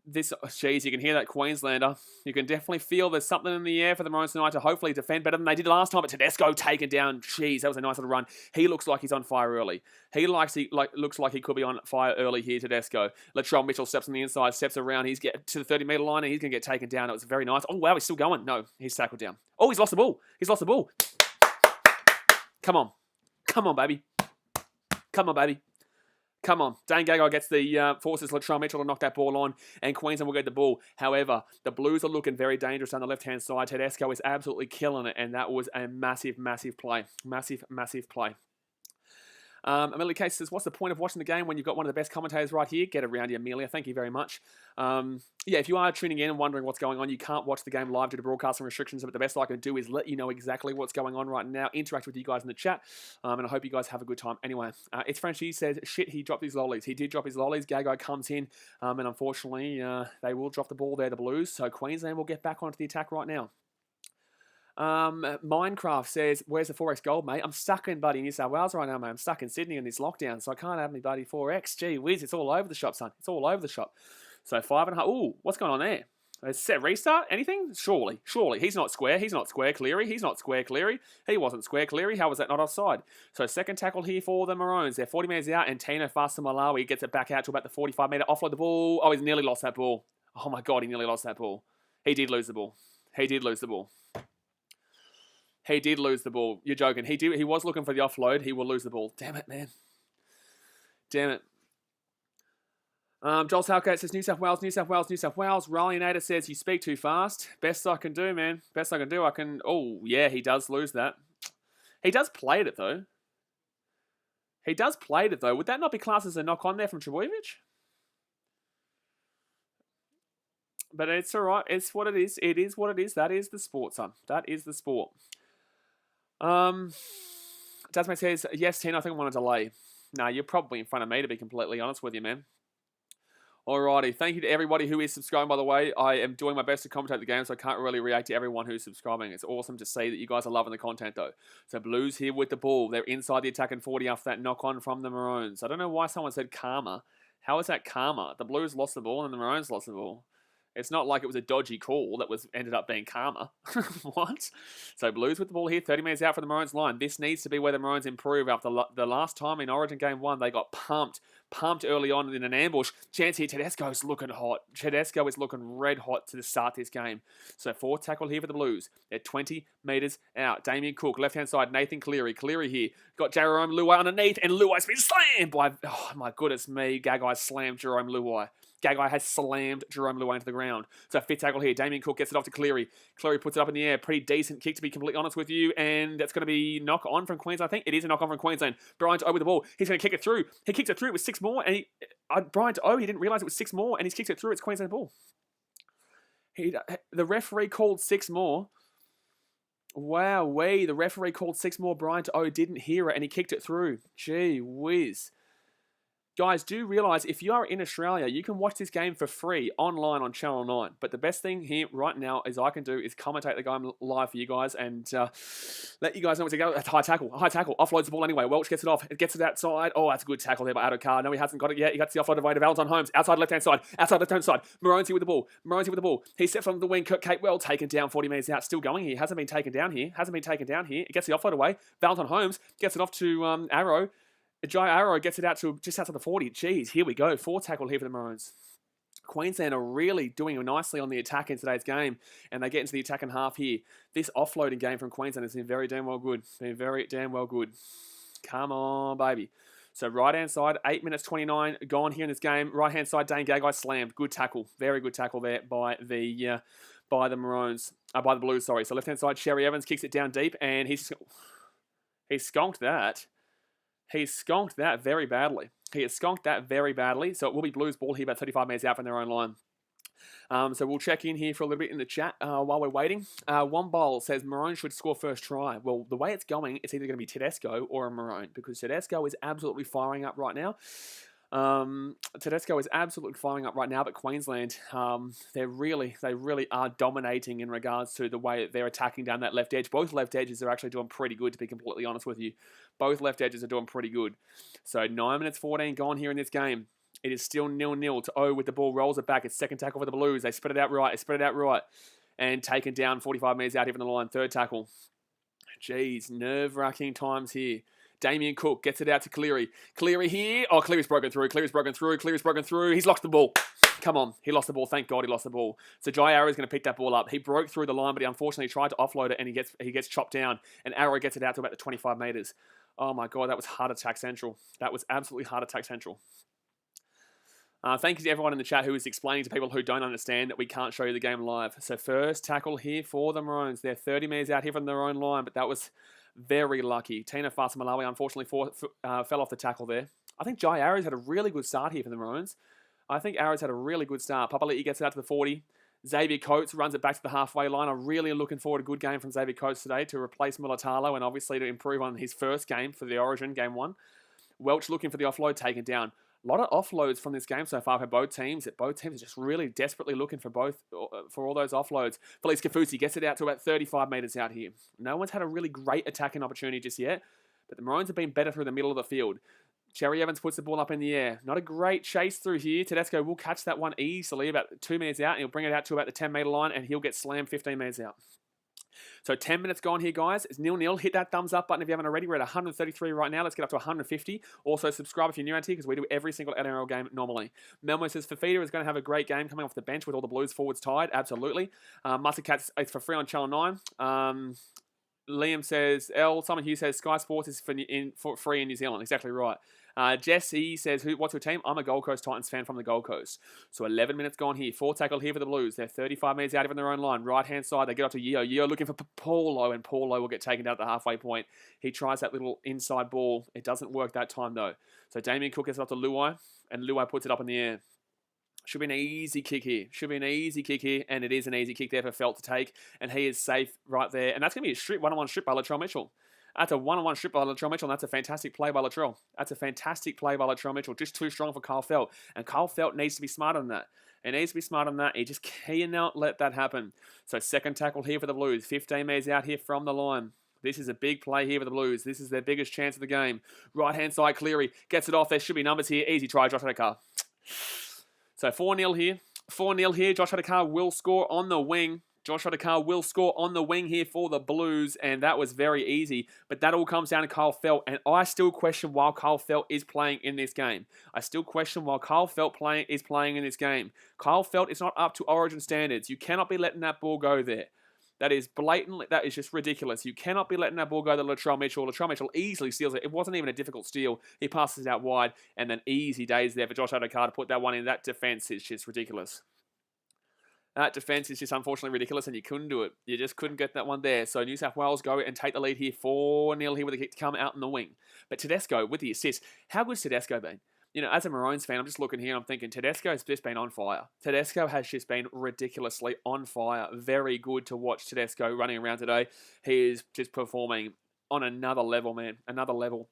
Geez, you can hear that Queenslander. You can definitely feel there's something in the air for the Maroons tonight to hopefully defend better than they did last time. But Tedesco taken down. Jeez, that was a nice little run. He looks like he's on fire early. Looks like he could be on fire early here, Tedesco. Latrell Mitchell steps on the inside, steps around. He's get to the 30-metre line and he's going to get taken down. It was very nice. Oh, wow, he's still going. No, he's tackled down. Oh, he's lost the ball. He's lost the ball. Come on. Come on, baby. Come on, baby. Come on. Dane Gagai gets the forces Latrell Mitchell to knock that ball on, and Queensland will get the ball. However, the Blues are looking very dangerous on the left-hand side. Tedesco is absolutely killing it, and that was a massive, massive play. Massive, massive play. Amelia Case says, what's the point of watching the game when you've got one of the best commentators right here? Get around you, Amelia. Thank you very much. Yeah, if you are tuning in and wondering what's going on, you can't watch the game live due to broadcasting restrictions, but the best I can do is let you know exactly what's going on right now, interact with you guys in the chat, and I hope you guys have a good time. Anyway, it's Frenchie says, shit, he dropped his lollies. He did drop his lollies. Gagai comes in, and unfortunately, they will drop the ball there, the Blues, so Queensland will get back onto the attack right now. Minecraft says, where's the 4X gold, mate? I'm stuck in bloody New South Wales right now, mate. I'm stuck in Sydney in this lockdown, so I can't have any bloody 4X. Gee whiz, it's all over the shop, son. It's all over the shop. So 5.5. Ooh, what's going on there? A set restart? Anything? Surely. He's not square. He's not square, Cleary. He's not square, Cleary. He wasn't square, Cleary. How was that not offside? So second tackle here for the Maroons. They're 40 metres out, and Tino Fa'asuamaleaui gets it back out to about the 45-metre. Offload the ball. Oh, he's nearly lost that ball. Oh, my God, he nearly lost that ball. He did lose the ball. He did lose the ball. He did lose the ball. You're joking. He was looking for the offload. He will lose the ball. Damn it, man. Damn it. Joel Southgate says, New South Wales, New South Wales, New South Wales. Raleigh says, you speak too fast. Best I can do, man. Best I can do. Oh, yeah, he does lose that. He does play it, though. Would that not be classed as a knock-on there from Trebojevic? But it's all right. It's what it is. It is what it is. That is the sport, son. That is the sport. Tasman says, yes, 10, I think I want to delay. Nah, you're probably in front of me, to be completely honest with you, man. Alrighty, thank you to everybody who is subscribing, by the way. I am doing my best to commentate the game, so I can't really react to everyone who's subscribing. It's awesome to see that you guys are loving the content, though. So Blues here with the ball. They're inside the attack in 40 after that knock-on from the Maroons. I don't know why someone said karma. How is that karma? The Blues lost the ball and the Maroons lost the ball. It's not like it was a dodgy call that ended up being karma. What? So Blues with the ball here, 30 metres out from the Maroons line. This needs to be where the Maroons improve. After the last time in Origin Game 1, they got pumped early on in an ambush. Chance here, Tedesco is looking hot. Tedesco is looking red hot to start this game. So fourth tackle here for the Blues. They're 20 metres out. Damien Cook, left-hand side, Nathan Cleary. Cleary here. Got Jarome Luai underneath, and Luai's been slammed by, oh my goodness me, Gagai slammed Jarome Luai. Gagai has slammed Jarome Luai into the ground. So fifth tackle here. Damien Cook gets it off to Cleary. Cleary puts it up in the air. Pretty decent kick, to be completely honest with you. And that's going to be knock on from Queensland, I think. It is a knock on from Queensland. Brian To'o with the ball. He's going to kick it through. He kicked it through. It was 6 more. And Brian To'o, he didn't realise it was 6 more. And he's kicked it through. It's Queensland ball. The referee called 6 more. Wow, the referee called 6 more. Brian To'o didn't hear it. And he kicked it through. Gee whiz. Guys, do realise if you are in Australia, you can watch this game for free online on Channel 9. But the best thing here right now is I can do is commentate the game live for you guys and let you guys know what's going to go. High tackle, offloads the ball anyway. Welch gets it off. It gets it outside. Oh, that's a good tackle there by Addo-Carr. No, he hasn't got it yet. He gets the offload away to Valentine Holmes. Outside left-hand side. Maroons here with the ball. He steps on the wing. Capewell taken down 40 metres out. Still going here. Hasn't been taken down here. He gets the offload away. Valentine Holmes gets it off to Arrow. Jai Arrow gets it out to just outside the 40. Jeez, here we go. 4 tackle here for the Maroons. Queensland are really doing nicely on the attack in today's game, and they get into the attacking half here. This offloading game from Queensland has been very damn well good. Come on, baby. So right-hand side, 8 minutes 29 gone here in this game. Right-hand side, Dane Gagai slammed. Good tackle. Very good tackle there by the Maroons. By the Blues, sorry. So left-hand side, Sherry Evans kicks it down deep, and he skonked that. He's skonked that very badly. He has skonked that very badly. So it will be Blues ball here about 35 metres out from their own line. So we'll check in here for a little bit in the chat while we're waiting. One bowl says Maroon should score first try. Well, the way it's going, it's either going to be Tedesco or a Maroon, because Tedesco is absolutely firing up right now. Tedesco is absolutely firing up right now, but Queensland, they really are dominating in regards to the way they're attacking down that left edge. Both left edges are actually doing pretty good, to be completely honest with you. Both left edges are doing pretty good. So 9 minutes 14 gone here in this game. It is still 0-0 to O with the ball, rolls it back. It's second tackle for the Blues. They spread it out right. And taken down 45 metres out here from the line. Third tackle. Jeez, nerve-wracking times here. Damien Cook gets it out to Cleary. Cleary here. Oh, Cleary's broken through. He's lost the ball. Come on. He lost the ball. Thank God he lost the ball. So Jai Arrow is going to pick that ball up. He broke through the line, but he unfortunately tried to offload it, and he gets chopped down. And Arrow gets it out to about the 25 metres. Oh, my God. That was heart attack central. That was absolutely heart attack central. Thank you to everyone in the chat who is explaining to people who don't understand that we can't show you the game live. So first tackle here for the Maroons. They're 30 metres out here from their own line, but that was very lucky. Tina Fasamalawi unfortunately fell off the tackle there. I think Jai Arrows had a really good start here for the Maroons. I think Arrows had a really good start. Papali'i gets it out to the 40. Xavier Coates runs it back to the halfway line. I'm really looking forward to a good game from Xavier Coates today to replace Mulatalo and obviously to improve on his first game for the Origin, game 1. Welch looking for the offload, taken down. A lot of offloads from this game so far for both teams. Both teams are just really desperately looking for all those offloads. Felice Kafusi gets it out to about 35 metres out here. No one's had a really great attacking opportunity just yet, but the Maroons have been better through the middle of the field. Cherry Evans puts the ball up in the air. Not a great chase through here. Tedesco will catch that one easily about 2 metres out, and he'll bring it out to about the 10-metre line, and he'll get slammed 15 metres out. So 10 minutes gone here, guys. It's 0-0. Hit that thumbs up button if you haven't already. We're at 133 right now. Let's get up to 150. Also, subscribe if you're new around here, because we do every single NRL game normally. Melmo says Fafita is going to have a great game coming off the bench with all the Blues forwards tied. Absolutely. Mustard it's for free on Channel 9. Liam says, Simon Hughes says Sky Sports is for free in New Zealand. Exactly right. Jesse says, what's your team? I'm a Gold Coast Titans fan from the Gold Coast. So 11 minutes gone here. 4 tackle here for the Blues. They're 35 metres out of their own line. Right-hand side, they get up to Yeo. Yeo looking for Paulo, and Paulo will get taken down at the halfway point. He tries that little inside ball. It doesn't work that time, though. So Damien Cook gets it up to Luai, and Luai puts it up in the air. Should be an easy kick here. And it is an easy kick there for Felt to take. And he is safe right there. And that's going to be a strip, one-on-one strip by Latrell Mitchell. That's a one-on-one strip by Latrell Mitchell, and that's a fantastic play by Latrell. Latrell Mitchell. Just too strong for Kyle Felt. And Kyle Felt needs to be smarter than that. He just cannot let that happen. So second tackle here for the Blues. 15 metres out here from the line. This is a big play here for the Blues. This is their biggest chance of the game. Right-hand side, Cleary gets it off. There should be numbers here. Easy try, Josh Adokar. So 4-0 here. 4-0 here. Josh Adokar will score on the wing. Here for the Blues, and that was very easy. But that all comes down to Kyle Felt, and I still question why Kyle Felt is playing in this game. Kyle Felt is not up to Origin standards. You cannot be letting that ball go there. That is just ridiculous. You cannot be letting that ball go to Latrell Mitchell. Latrell Mitchell easily steals it. It wasn't even a difficult steal. He passes it out wide, and then easy days there for Josh Adokar to put that one in. That defense is just ridiculous. That defense is just unfortunately ridiculous, and you couldn't do it. You just couldn't get that one there. So New South Wales go and take the lead here. 4-0 here with a kick to come out in the wing. But Tedesco with the assist. How good's Tedesco been? You know, as a Maroons fan, I'm just looking here and I'm thinking Tedesco has just been on fire. Tedesco has just been ridiculously on fire. Very good to watch Tedesco running around today. He is just performing on another level, man. Another level.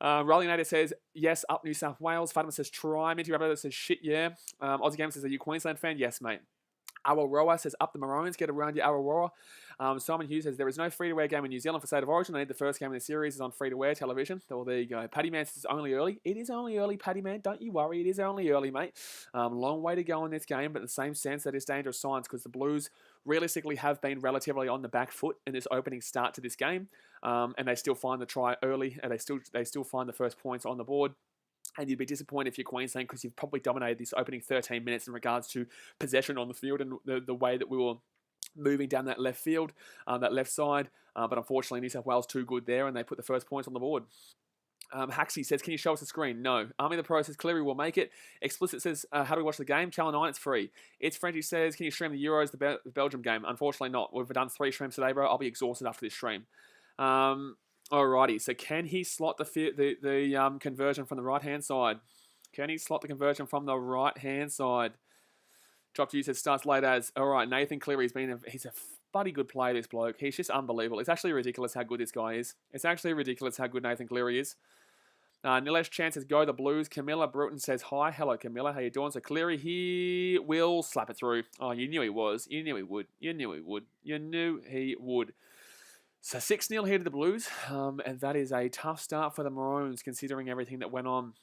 Rolling Nader says, yes, up New South Wales. Fatima says, try. Minty Rabbit says, shit, yeah. Aussie Gamer says, are you a Queensland fan? Yes, mate. Awaroa says, up the Maroons, get around your Awaroa. Simon Hughes says, there is no free-to-air game in New Zealand for State of Origin. I need the first game in the series is on free-to-air television. Well, there you go. Paddy Man says, only early. It is only early, Paddy Man. Don't you worry. It is only early, mate. Long way to go in this game, but in the same sense, that is dangerous signs because the Blues realistically have been relatively on the back foot in this opening start to this game, and they still find the try early, and they still find the first points on the board. And you'd be disappointed if you're Queensland because you've probably dominated this opening 13 minutes in regards to possession on the field and the way that we were moving down that left field, that left side. But unfortunately, New South Wales too good there, and they put the first points on the board. Haxie says, can you show us the screen? No. Army of the Pro says, clearly we'll make it. Explicit says, how do we watch the game? Channel 9, it's free. It's Frenchie says, can you stream the Euros, the Belgium game? Unfortunately not. We've done 3 streams today, bro. I'll be exhausted after this stream. Alrighty, so can he slot the conversion from the right-hand side? Can he slot the conversion from the right-hand side? Drop to you says starts late as. All right, Nathan Cleary, he's a bloody good player, this bloke. He's just unbelievable. It's actually ridiculous how good this guy is. It's actually ridiculous how good Nathan Cleary is. Nilesh Chan says, go the Blues. Camilla Bruton says, hi. Hello, Camilla. How you doing? So Cleary, he will slap it through. Oh, you knew he was. You knew he would. You knew he would. You knew he would. So 6-0 here to the Blues. And that is a tough start for the Maroons, considering everything that went on.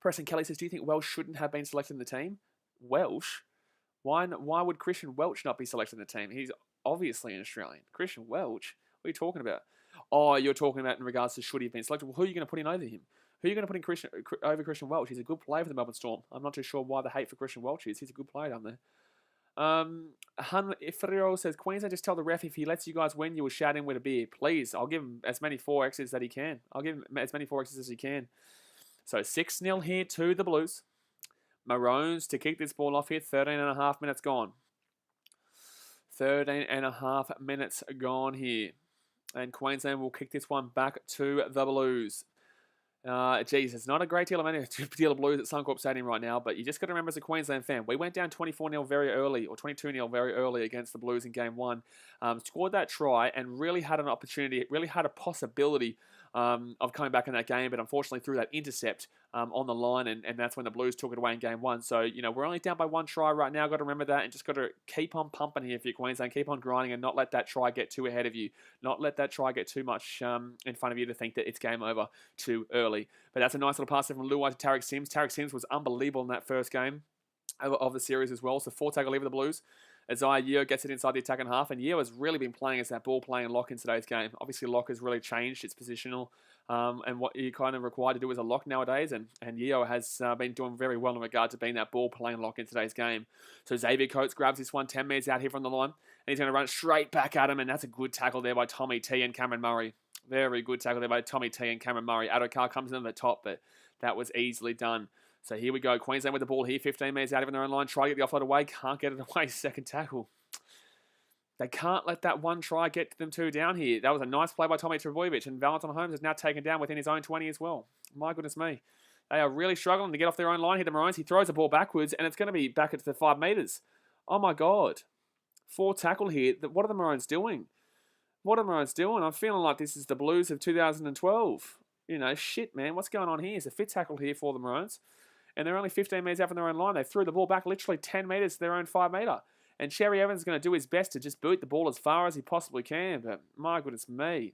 Preston Kelly says, do you think Welsh shouldn't have been selected in the team? Welsh? Why would Christian Welch not be selected in the team? He's obviously an Australian. Christian Welch? What are you talking about? Oh, you're talking about in regards to should he have been selected. Well, who are you going to put in over him? Who are you going to put in over Christian Welch? He's a good player for the Melbourne Storm. I'm not too sure why the hate for Christian Welch is. He's a good player down there. Han Ifrio says, Queensland, just tell the ref if he lets you guys win, you will shout in with a beer. Please, I'll give him as many 4Xs that he can. I'll give him as many 4Xs as he can. So 6-0 here to the Blues. Maroons to kick this ball off here. 13.5 minutes gone. 13.5 minutes gone here. And Queensland will kick this one back to the Blues. Geez, it's not a great deal of Blues at Suncorp Stadium right now, but you just got to remember as a Queensland fan, we went down 24-0 very early, or 22-0 very early against the Blues in Game 1. Scored that try and really had an opportunity, really had a possibility of coming back in that game, but unfortunately threw that intercept on the line, and that's when the Blues took it away in Game 1. So, you know, we're only down by one try right now. Got to remember that and just got to keep on pumping here for your Queensland. Keep on grinding and not let that try get too ahead of you. Not let that try get too much in front of you to think that it's game over too early. But that's a nice little pass from Luai to Tarek Sims. Tarek Sims was unbelievable in that first game of the series as well. So 4-tackle lead for the Blues. Isaiah Yeo gets it inside the attacking half, and Yeo has really been playing as that ball-playing lock in today's game. Obviously, lock has really changed its positional and what you're kind of required to do as a lock nowadays, and Yeo has been doing very well in regard to being that ball-playing lock in today's game. So Xavier Coates grabs this one 10 metres out here from the line, and he's going to run straight back at him, and that's a good tackle there by Tommy T and Cameron Murray. Very good tackle there by Tommy T and Cameron Murray. Adokar comes in at the top, but that was easily done. So here we go. Queensland with the ball here. 15 metres out of their own line. Try to get the offload away. Can't get it away. Second tackle. They can't let that one try get them two down here. That was a nice play by Tommy Trbojevic. And Valentine Holmes is now taken down within his own 20 as well. My goodness me. They are really struggling to get off their own line here, the Maroons. He throws the ball backwards, and it's going to be back at the 5 metres. Oh, my God. 4 tackle here. What are the Maroons doing? What are the Maroons doing? I'm feeling like this is the Blues of 2012. You know, shit, man. What's going on here? It's a fit tackle here for the Maroons. And they're only 15 metres out from their own line. They threw the ball back literally 10 metres to their own 5 metre. And Cherry Evans is going to do his best to just boot the ball as far as he possibly can. But my goodness me.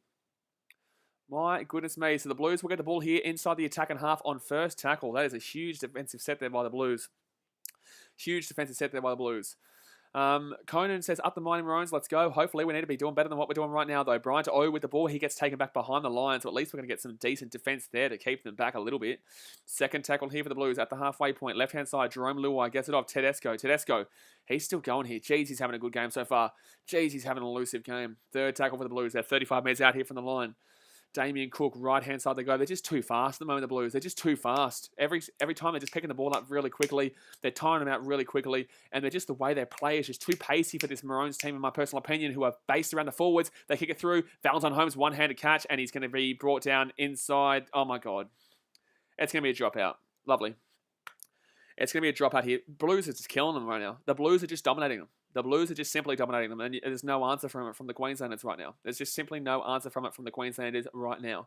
My goodness me. So the Blues will get the ball here inside the attacking half on first tackle. That is a huge defensive set there by the Blues. Huge defensive set there by the Blues. Conan says, up the Mighty Maroons, let's go. Hopefully we need to be doing better than what we're doing right now, though. Brian to O with the ball. He gets taken back behind the line, so at least we're going to get some decent defense there to keep them back a little bit. Second tackle here for the Blues at the halfway point. Left-hand side, Jerome Luai gets it off. Tedesco, he's still going here. Jeez, he's having a good game so far. Jeez, he's having an elusive game. Third tackle for the Blues. They're 35 metres out here from the line. Damien Cook, right-hand side they go. They're just too fast at the moment, the Blues. They're just too fast. Every time they're just picking the ball up really quickly. They're tiring them out really quickly. And they're just the way they play is just too pacey for this Maroons team, in my personal opinion, who are based around the forwards. They kick it through. Valentine Holmes, one-handed catch, and he's going to be brought down inside. Oh, my God. It's going to be a dropout. Lovely. It's going to be a dropout here. Blues are just killing them right now. The Blues are just dominating them. The Blues are just simply dominating them, and there's no answer from it from the Queenslanders right now. There's just simply no answer from it from the Queenslanders right now.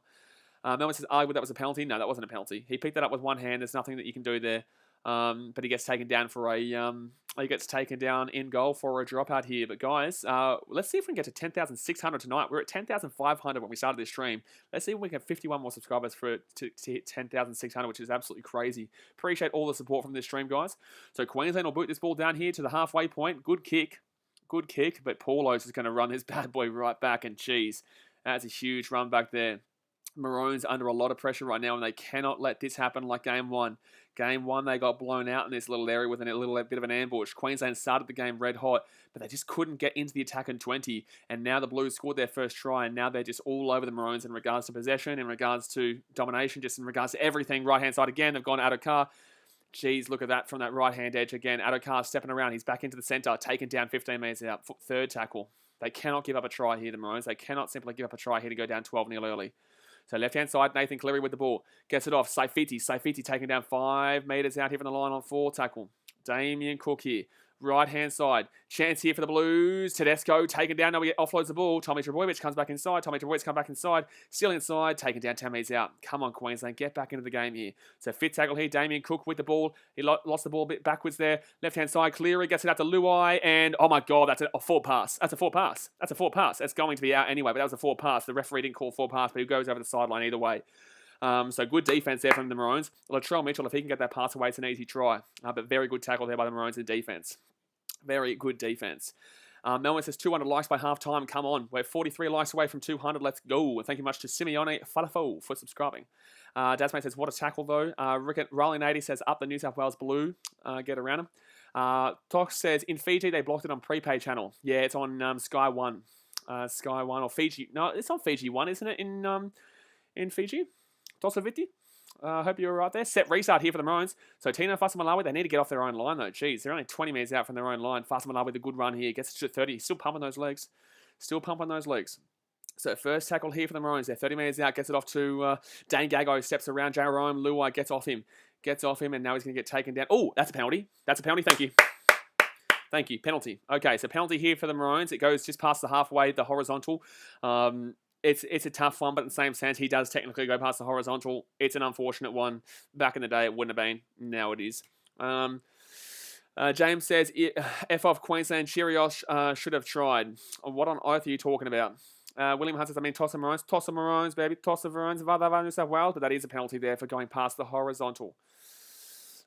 Melvin says, that was a penalty. No, that wasn't a penalty. He picked that up with one hand. There's nothing that you can do there. But he gets taken down for he gets taken down in goal for a dropout here. But guys, let's see if we can get to 10,600 tonight. We're at 10,500 when we started this stream. Let's see if we can have 51 more subscribers to hit 10,600, which is absolutely crazy. Appreciate all the support from this stream, guys. So Queensland will boot this ball down here to the halfway point. Good kick, but Paulos is going to run his bad boy right back, and geez, that's a huge run back there. Maroons under a lot of pressure right now, and they cannot let this happen like Game 1. Game 1, they got blown out in this little area with a little bit of an ambush. Queensland started the game red hot, but they just couldn't get into the attack in 20. And now the Blues scored their first try, and now they're just all over the Maroons in regards to possession, in regards to domination, just in regards to everything. Right-hand side again, they've gone Adokar. Jeez, look at that from that right-hand edge again. Adokar stepping around. He's back into the centre, taken down 15 metres out. Third tackle. They cannot give up a try here, the Maroons. They cannot simply give up a try here to go down 12-0 early. So left-hand side, Nathan Cleary with the ball. Gets it off. Saifiti taking down 5 metres out here from the line on 4 tackle. Damien Cook here. Right-hand side. Chance here for the Blues. Tedesco taken down. Now he offloads the ball. Tommy Trbojevic comes back inside. Come back inside. Still inside. Taken down 10 metres out. Come on, Queensland. Get back into the game here. So fit tackle here. Damien Cook with the ball. He lost the ball a bit backwards there. Left-hand side. Cleary gets it out to Luai. And, oh my God, that's a forward pass. That's a forward pass. That's going to be out anyway, but that was a forward pass. The referee didn't call forward pass, but he goes over the sideline either way. So good defense there from the Maroons. Latrell Mitchell, if he can get that pass away, it's an easy try. But very good tackle there by the Maroons in defense. Very good defense. Melbourne says 200 likes by half time. Come on. We're 43 likes away from 200. Let's go. And thank you much to Simeone Falafo for subscribing. Dasmate says, what a tackle, though. Riley 80 says, up the New South Wales Blue. Get around him. Tox says, in Fiji, they blocked it on prepaid channel. Yeah, it's on Sky One. Sky One or Fiji. No, it's on Fiji One, isn't it? In Fiji? Tosaviti? Hope you're right there. Set restart here for the Maroons. So Tino Fasamalawi, they need to get off their own line though. Jeez, they're only 20 metres out from their own line. Fasamalawi with a good run here. Gets to 30. Still pumping those legs. So first tackle here for the Maroons. They're 30 metres out. Gets it off to Dane Gago. Steps around Jerome Luai. Gets off him. And now he's going to get taken down. Oh, that's a penalty. Thank you. Thank you. Penalty. Okay, so penalty here for the Maroons. It goes just past the halfway, the horizontal. It's a tough one, but in the same sense, he does technically go past the horizontal. It's an unfortunate one. Back in the day, it wouldn't have been. Now it is. James says, F off Queensland, Chirios should have tried. What on earth are you talking about? William Hunt says, toss the Maroons, baby. Toss the Maroons, New South Wales. But that is a penalty there for going past the horizontal.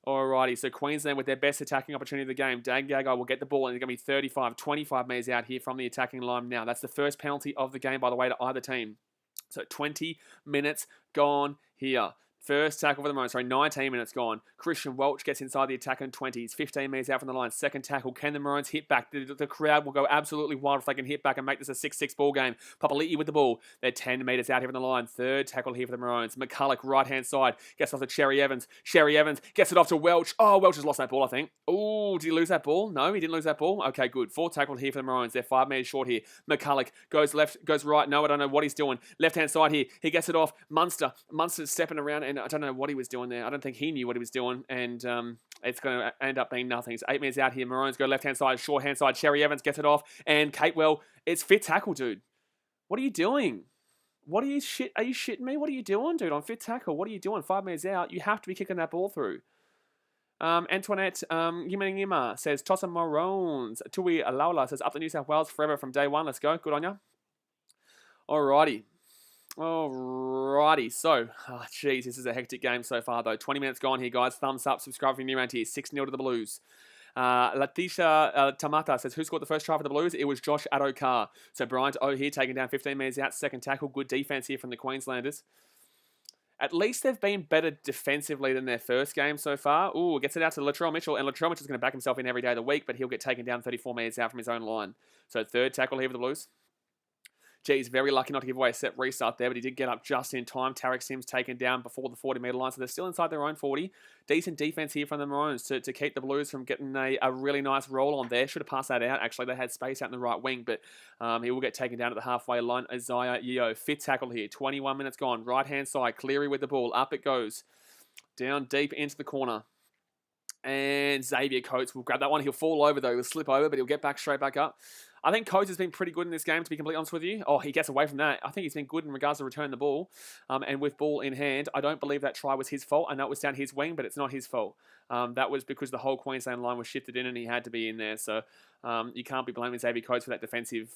Alrighty, so Queensland with their best attacking opportunity of the game. Dan Gagai will get the ball and it's going to be 25 metres out here from the attacking line now. That's the first penalty of the game, by the way, to either team. So 20 minutes gone here. First tackle for the Maroons. 19 minutes gone. Christian Welch gets inside the attack in 20s. 15 metres out from the line. Second tackle. Can the Maroons hit back? The crowd will go absolutely wild if they can hit back and make this a 6-6 ball game. Papali'i with the ball. They're 10 metres out here from the line. Third tackle here for the Maroons. McCulloch, right-hand side. Gets off to Cherry Evans. Cherry Evans gets it off to Welch. Oh, Welch has lost that ball, I think. Oh, did he lose that ball? No, he didn't lose that ball. Okay, good. Fourth tackle here for the Maroons. They're 5 metres short here. McCulloch goes left, goes right. No, I don't know what he's doing. Left-hand side here. He gets it off. Munster's stepping around, and I don't know what he was doing there. I don't think he knew what he was doing, and it's going to end up being nothing. It's 8 minutes out here. Maroons go left-hand side, short-hand side. Cherry Evans gets it off, and Catewell, it's fit tackle, dude. What are you doing? Are you shitting me? What are you doing, dude? On fit tackle, what are you doing? 5 minutes out, you have to be kicking that ball through. Antoinette Yima says, Tossa Maroons. Tui Alaula says, up the New South Wales forever from day one. Let's go. Good on you. Alrighty, so, jeez, this is a hectic game so far, though. 20 minutes gone here, guys. Thumbs up, subscribe if you're new around here. 6-0 to the Blues. Latisha Tamata says, who scored the first try for the Blues? It was Josh Adokar. So, Bryant O here, taking down 15 metres out. Second tackle. Good defence here from the Queenslanders. At least they've been better defensively than their first game so far. Ooh, gets it out to Latrell Mitchell, and Latrell Mitchell's going to back himself in every day of the week, but he'll get taken down 34 metres out from his own line. So, third tackle here for the Blues. Geez, very lucky not to give away a set restart there, but he did get up just in time. Tarek Sims taken down before the 40-metre line, so they're still inside their own 40. Decent defense here from the Maroons to keep the Blues from getting a really nice roll on there. Should have passed that out, actually. They had space out in the right wing, but he will get taken down at the halfway line. Isaiah Yeo, fifth tackle here. 21 minutes gone. Right-hand side, Cleary with the ball. Up it goes. Down deep into the corner. And Xavier Coates will grab that one. He'll fall over, though. He'll slip over, but he'll get back straight back up. I think Coates has been pretty good in this game, to be completely honest with you. Oh, he gets away from that. I think he's been good in regards to return the ball. And with ball in hand, I don't believe that try was his fault. I know it was down his wing, but it's not his fault. That was because the whole Queensland line was shifted in and he had to be in there. So you can't be blaming Xavier Coates for that defensive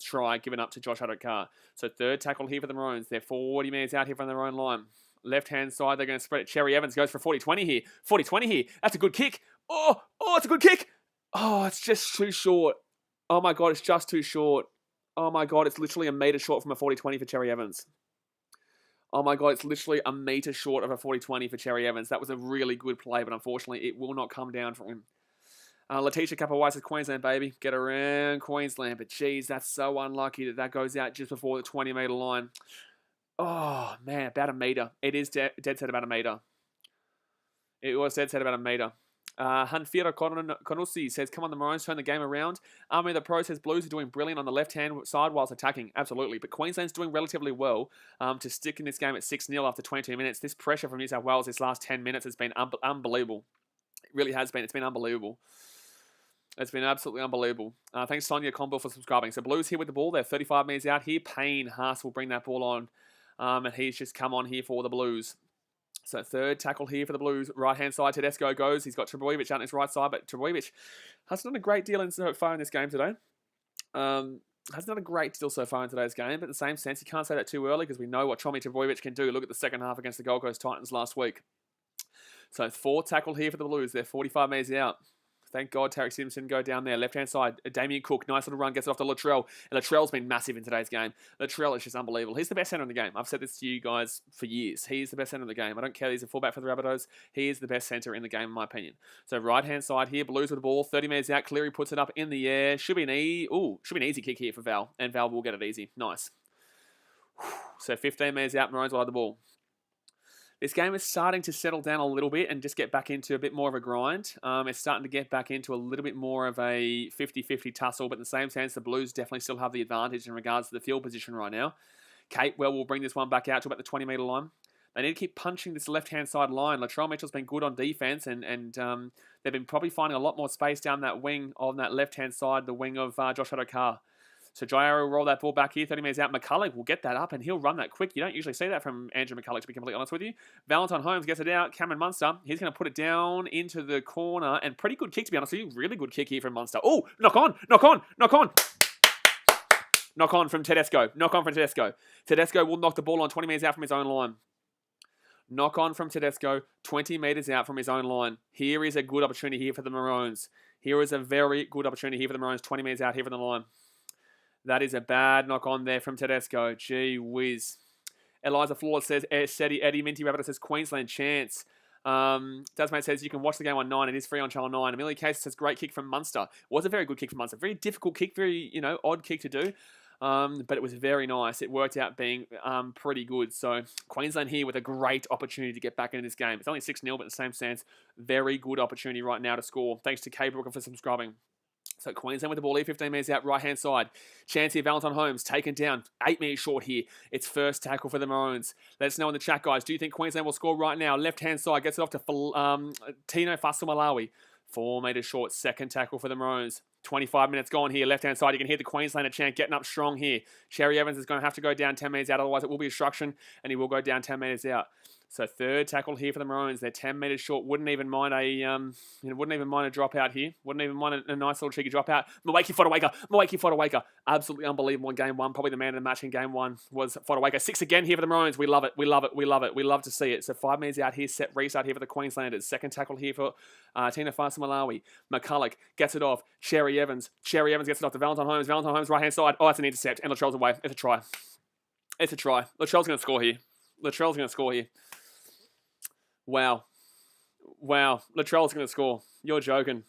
try given up to Josh Adokar. So third tackle here for the Maroons. They're 40 metres out here from their own line. Left-hand side, they're going to spread it. Cherry Evans goes for 40-20 here. 40-20 here. That's a good kick. Oh, it's a good kick. Oh, it's just too short. Oh my God, it's just too short. Oh my God, it's literally a metre short from a 40-20 for Cherry Evans. Oh my God, it's literally a metre short of a 40-20 for Cherry Evans. That was a really good play, but unfortunately, it will not come down for him. Letitia Kapawai says, Queensland, baby. Get around Queensland. But geez, that's so unlucky that goes out just before the 20-metre line. Oh, man, about a metre. It is dead set about a metre. It was dead set about a metre. Hanfira Conusi says, come on, the Maroons, turn the game around. Army of the Pro says, Blues are doing brilliant on the left-hand side whilst attacking. Absolutely. But Queensland's doing relatively well to stick in this game at 6-0 after 22 minutes. This pressure from New South Wales this last 10 minutes has been unbelievable. It really has been. It's been unbelievable. It's been absolutely unbelievable. Thanks, Sonia Conville, for subscribing. So Blues here with the ball. They're 35 metres out here. Payne Haas will bring that ball on. And he's just come on here for the Blues. So third tackle here for the Blues. Right-hand side, Tedesco goes. He's got Trbojevic out on his right side, but Trbojevic hasn't done a great deal so far in this game today. Hasn't done a great deal so far in today's game, but in the same sense, you can't say that too early because we know what Tommy Trbojevic can do. Look at the second half against the Gold Coast Titans last week. So fourth tackle here for the Blues. They're 45 metres out. Thank God Tarek Simpson go down there. Left-hand side, Damien Cook. Nice little run. Gets it off to Latrell. And Latrell's been massive in today's game. Latrell is just unbelievable. He's the best centre in the game. I've said this to you guys for years. He's the best centre in the game. I don't care. He's a fullback for the Rabbitohs. He is the best centre in the game, in my opinion. So right-hand side here. Blues with the ball. 30 metres out. Cleary puts it up in the air. Should be an easy kick here for Val. And Val will get it easy. Nice. So 15 metres out. Maroons will have the ball. This game is starting to settle down a little bit and just get back into a bit more of a grind. It's starting to get back into a little bit more of a 50-50 tussle, but in the same sense, the Blues definitely still have the advantage in regards to the field position right now. Capewell will bring this one back out to about the 20-metre line. They need to keep punching this left-hand side line. Latrell Mitchell's been good on defence, and they've been probably finding a lot more space down that wing on that left-hand side, the wing of Josh Addo-Carr. So Jairo will roll that ball back here, 30 metres out. McCulloch will get that up, and he'll run that quick. You don't usually see that from Andrew McCulloch, to be completely honest with you. Valentine Holmes gets it out. Cameron Munster, he's going to put it down into the corner, and pretty good kick, to be honest with you. Really good kick here from Munster. Oh, knock on. Knock on from Tedesco. Tedesco will knock the ball on 20 metres out from his own line. Knock on from Tedesco, 20 metres out from his own line. Here is a good opportunity here for the Maroons. Here is a very good opportunity here for the Maroons, 20 metres out here from the line. That is a bad knock on there from Tedesco. Gee whiz. Eliza Flawless says, Eddie Minty Rabbit says, Queensland chance. Dasmate says, you can watch the game on 9. It is free on Channel 9. Amelia Case says, great kick from Munster. Was a very good kick from Munster. Very difficult kick, very, odd kick to do. But it was very nice. It worked out being pretty good. So Queensland here with a great opportunity to get back into this game. It's only 6-0, but in the same sense, very good opportunity right now to score. Thanks to Kay Brooker for subscribing. So Queensland with the ball here, 15 metres out, right-hand side. Chance here, Valentine Holmes, taken down, 8 metres short here. It's first tackle for the Maroons. Let us know in the chat, guys. Do you think Queensland will score right now? Left-hand side, gets it off to Tino Fa'asuamaleaui. 4 metres short, second tackle for the Maroons. 25 minutes gone here, left-hand side. You can hear the Queenslander chant getting up strong here. Cherry Evans is going to have to go down 10 metres out, otherwise it will be obstruction, and he will go down 10 metres out. So third tackle here for the Maroons. They're 10 metres short. Wouldn't even mind a dropout here. Wouldn't even mind a nice little cheeky dropout. Mwaki Fotuaika. Absolutely unbelievable in game one. Probably the man of the match in game one was Fotuaika. 6 again here for the Maroons. We love it. We love to see it. So 5 metres out here. Set restart here for the Queenslanders. Second tackle here for Tino Fa'asuamaleaui. McCulloch gets it off. Cherry Evans gets it off to Valentine Holmes. Valentine Holmes right hand side. Oh, that's an intercept. And Latrell's away. It's a try. Latrell's going to score here. Wow. Latrell's going to score. You're joking.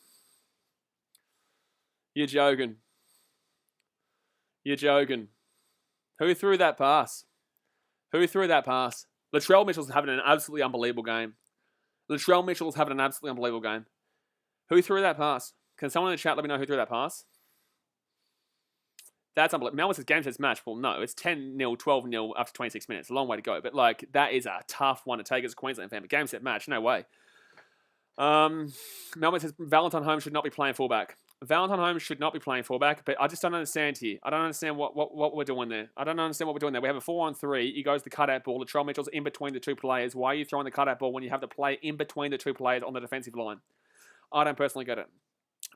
Who threw that pass? Latrell Mitchell's having an absolutely unbelievable game. Who threw that pass? Can someone in the chat let me know who threw that pass? That's unbelievable. Melbourne says game says match. Well, no, it's 10-0, 12-0 after 26 minutes. A long way to go. But, that is a tough one to take as a Queensland fan. But game set match, no way. Melbourne says Valentine Holmes should not be playing fullback. But I just don't understand here. I don't understand what we're doing there. We have a 4-on-3. He goes the cutout ball. Latrell Mitchell's in between the two players. Why are you throwing the cutout ball when you have the play in between the two players on the defensive line? I don't personally get it.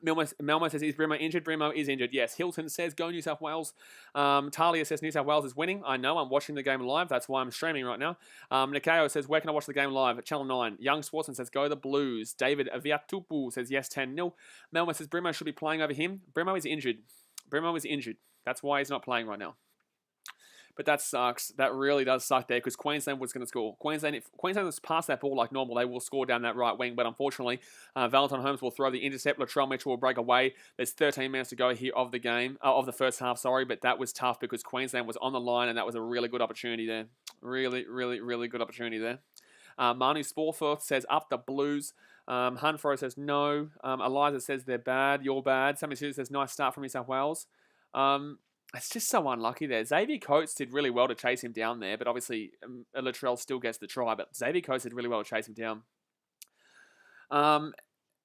Melmo says, is Brimo injured? Brimo is injured. Yes. Hilton says, go New South Wales. Talia says, New South Wales is winning. I know. I'm watching the game live. That's why I'm streaming right now. Nikao says, where can I watch the game live? At Channel 9. Young Sportsman says, go the Blues. David Aviatupu says, yes, 10-0. Melmo says, Brimo should be playing over him. Brimo is injured. That's why he's not playing right now. But that sucks. That really does suck there because Queensland was going to score. If Queensland was pass that ball like normal, they will score down that right wing. But unfortunately, Valentine Holmes will throw the intercept. Latrell Mitchell will break away. There's 13 minutes to go here of the game, of the first half, sorry. But that was tough because Queensland was on the line and that was a really good opportunity there. Really good opportunity there. Manu Sporforth says, up the Blues. Hunfro says no. Eliza says they're bad. You're bad. Sammy Sue says nice start from New South Wales. It's just so unlucky there. Xavier Coates did really well to chase him down there, but obviously Latrell still gets the try. But Xavier Coates did really well to chase him down.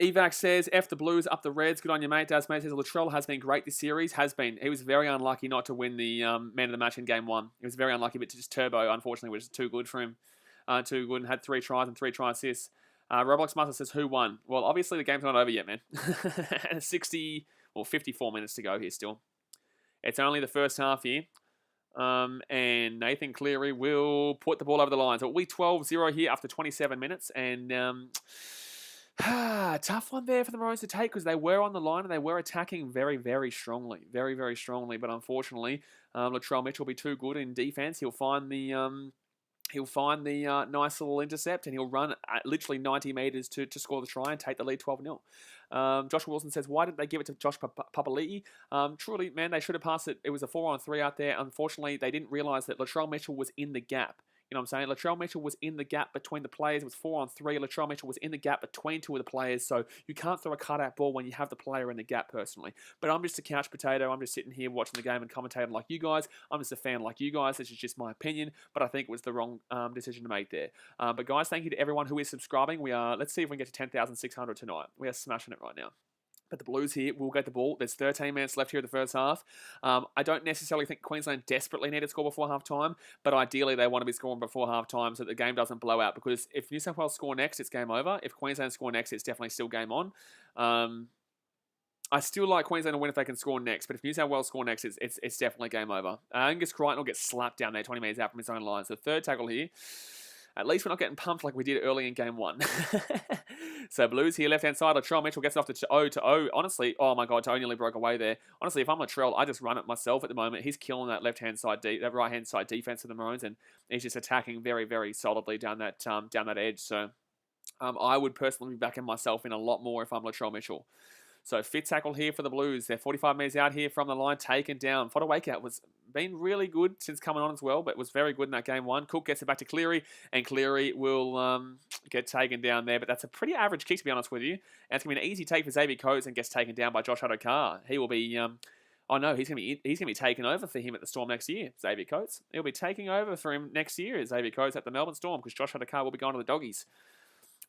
Evac says, F the Blues, up the Reds. Good on you, mate. Daz mate says, Latrell has been great this series. Has been. He was very unlucky not to win the man of the match in game 1. He was very unlucky, but just Turbo, unfortunately, was too good for him. Too good and had 3 tries and 3 try assists. Roblox Master says, who won? Well, obviously the game's not over yet, man. 54 minutes to go here still. It's only the first half here. And Nathan Cleary will put the ball over the line. So we 12-0 here after 27 minutes. And tough one there for the Maroons to take because they were on the line and they were attacking very, very strongly. Very, very strongly. But unfortunately, Latrell Mitchell will be too good in defense. He'll find the nice little intercept and he'll run at literally 90 metres to score the try and take the lead 12-0. Joshua Wilson says, why didn't they give it to Josh Papali'i? Truly, man, they should have passed it. It was a 4-on-3 out there. Unfortunately, they didn't realise that Latrell Mitchell was in the gap. You know what I'm saying? Latrell Mitchell was in the gap between the players. It was 4-on-3. Latrell Mitchell was in the gap between 2 of the players. So you can't throw a cutout ball when you have the player in the gap, personally. But I'm just a couch potato. I'm just sitting here watching the game and commentating like you guys. I'm just a fan like you guys. This is just my opinion. But I think it was the wrong decision to make there. But guys, thank you to everyone who is subscribing. Let's see if we can get to 10,600 tonight. We are smashing it right now. But the Blues here will get the ball. There's 13 minutes left here in the first half. I don't necessarily think Queensland desperately need to score before half-time, but ideally they want to be scoring before half-time so that the game doesn't blow out, because if New South Wales score next, it's game over. If Queensland score next, it's definitely still game on. I still like Queensland to win if they can score next, but if New South Wales score next, it's definitely game over. Angus Crichton will get slapped down there 20 metres out from his own line. So third tackle here. At least we're not getting pumped like we did early in game 1. So Blues here, left-hand side. Latrell Mitchell gets it off to O. Honestly, oh my God, Toe nearly broke away there. Honestly, if I'm Latrell, I just run it myself at the moment. He's killing that left-hand side, that right-hand side defense of the Maroons, and he's just attacking very, very solidly down that edge. So I would personally be backing myself in a lot more if I'm Latrell Mitchell. So fifth tackle here for the Blues. They're 45 metres out here from the line, taken down. Fodawaker was been really good since coming on as well, but was very good in that game 1. Cook gets it back to Cleary, and Cleary will get taken down there. But that's a pretty average kick, to be honest with you. And it's going to be an easy take for Xavier Coates and gets taken down by Josh Adokar. He will be... he's going to be taking over for him at the Storm next year, Xavier Coates. He'll be taking over for him next year, Xavier Coates, at the Melbourne Storm, because Josh Adokar will be going to the Doggies.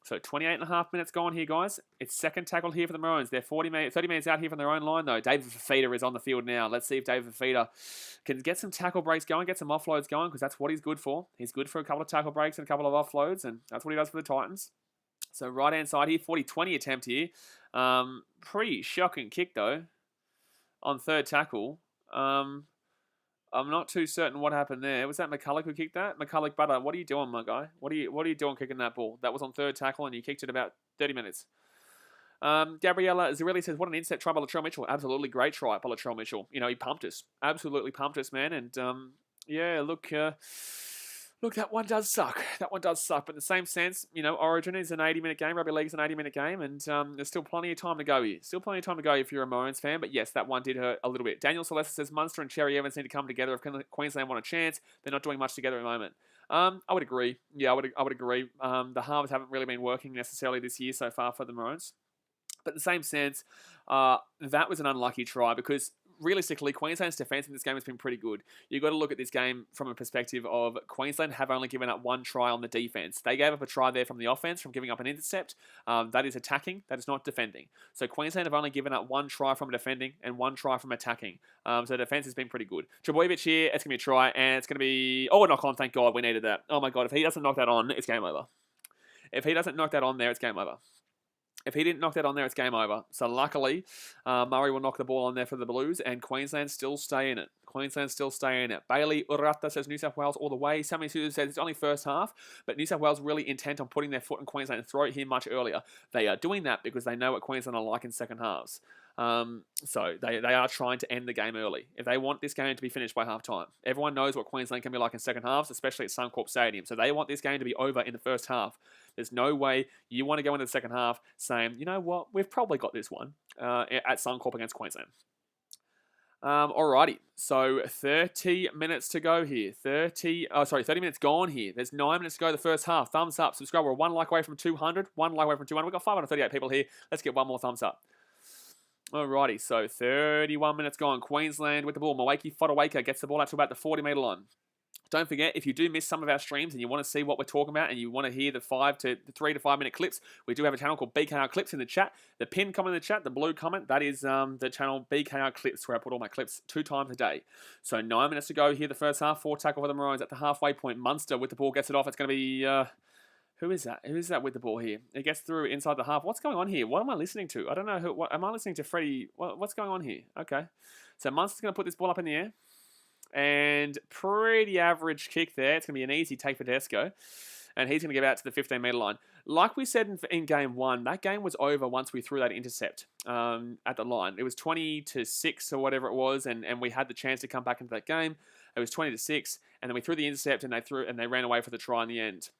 So 28.5 minutes gone here, guys. It's second tackle here for the Maroons. They're 30 minutes out here from their own line, though. David Fifita is on the field now. Let's see if David Fifita can get some tackle breaks going, get some offloads going, because that's what he's good for. He's good for a couple of tackle breaks and a couple of offloads, and that's what he does for the Titans. So right-hand side here, 40-20 attempt here. Pretty shocking kick, though, on third tackle. I'm not too certain what happened there. Was that McCulloch who kicked that? McCulloch Butter, what are you doing, my guy? What are you doing kicking that ball? That was on third tackle and you kicked it about 30 minutes. Gabriella Zarelli says, what an intercept try by Latrell Mitchell. Absolutely great try by Latrell Mitchell. You know, he pumped us. Absolutely pumped us, man. And, look, that one does suck. That one does suck. But in the same sense, you know, Origin is an 80-minute game. Rugby League is an 80-minute game. And there's still plenty of time to go here. Still plenty of time to go if you're a Maroons fan. But yes, that one did hurt a little bit. Daniel Celeste says, Munster and Cherry Evans need to come together. If Queensland want a chance, they're not doing much together at the moment. I would agree. Yeah, I would agree. The halves haven't really been working necessarily this year so far for the Maroons. But in the same sense, that was an unlucky try because realistically, Queensland's defence in this game has been pretty good. You've got to look at this game from a perspective of Queensland have only given up one try on the defence. They gave up a try there from the offence, from giving up an intercept. That is attacking. That is not defending. So Queensland have only given up one try from defending and one try from attacking. So defence has been pretty good. Trebojevic here, it's going to be a try, and it's going to be... Oh, a knock-on, thank God, we needed that. Oh my God, if he doesn't knock that on, it's game over. If he doesn't knock that on there, it's game over. If he didn't knock that on there, it's game over. So luckily, Murray will knock the ball on there for the Blues, and Queensland still stay in it. Queensland still stay in it. Bailey Urata says New South Wales all the way. Sammy Susan says it's only first half, but New South Wales really intent on putting their foot in Queensland and throw it here much earlier. They are doing that because they know what Queensland are like in second halves. So they are trying to end the game early. If they want this game to be finished by half time. Everyone knows what Queensland can be like in second halves, especially at Suncorp Stadium. So they want this game to be over in the first half. There's no way you want to go into the second half saying, you know what, we've probably got this one at Suncorp against Queensland. Alrighty, so 30 minutes to go here. 30 minutes gone here. There's 9 minutes to go the first half. Thumbs up, subscribe. We're 1 like away from 200. 1 like away from 200. We've got 538 people here. Let's get one more thumbs up. Alrighty, so 31 minutes gone. Queensland with the ball. Mawaki Fotuaika gets the ball out to about the 40-metre line. Don't forget, if you do miss some of our streams and you want to see what we're talking about and you want to hear the 3 to 5 minute clips, we do have a channel called BKR Clips in the chat. The pinned comment in the chat, the blue comment, that is the channel BKR Clips, where I put all my clips 2 times a day. So 9 minutes to go here, the first half. 4 tackle for the Maroons at the halfway point. Munster with the ball gets it off. It's going to be... who is that? Who is that with the ball here? It gets through inside the half. What's going on here? What am I listening to? I don't know. What am I listening to? Freddie? What's going on here? Okay. So Munster's going to put this ball up in the air. And pretty average kick there. It's going to be an easy take for Tedesco. And he's going to get out to the 15-metre line. Like we said in game 1, that game was over once we threw that intercept at the line. It was 20-6 or whatever it was, and we had the chance to come back into that game. It was 20-6, and then we threw the intercept, and they ran away for the try in the end.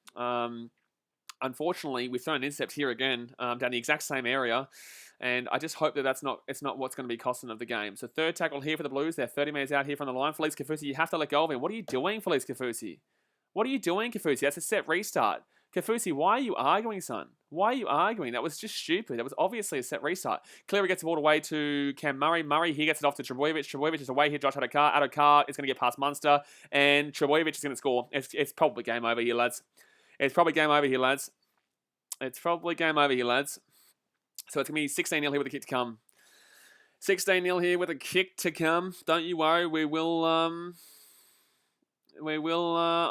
Unfortunately, we've thrown an intercept here again down the exact same area. And I just hope that it's not what's going to be costing of the game. So third tackle here for the Blues. They're 30 metres out here from the line. Felise Kaufusi, you have to let go of him. What are you doing, Felise Kaufusi? What are you doing, Kaufusi? That's a set restart. Kaufusi, why are you arguing, son? Why are you arguing? That was just stupid. That was obviously a set restart. Cleary gets the ball away to Cam Murray. Murray, he gets it off to Trbojevic. Trbojevic is away here. Josh Adokar. Adokar is going to get past Munster. And Trbojevic is going to score. It's probably game over here, lads. It's probably game over here, lads. So it's going to be 16-0 here with a kick to come. 16-0 here with a kick to come. Don't you worry. We will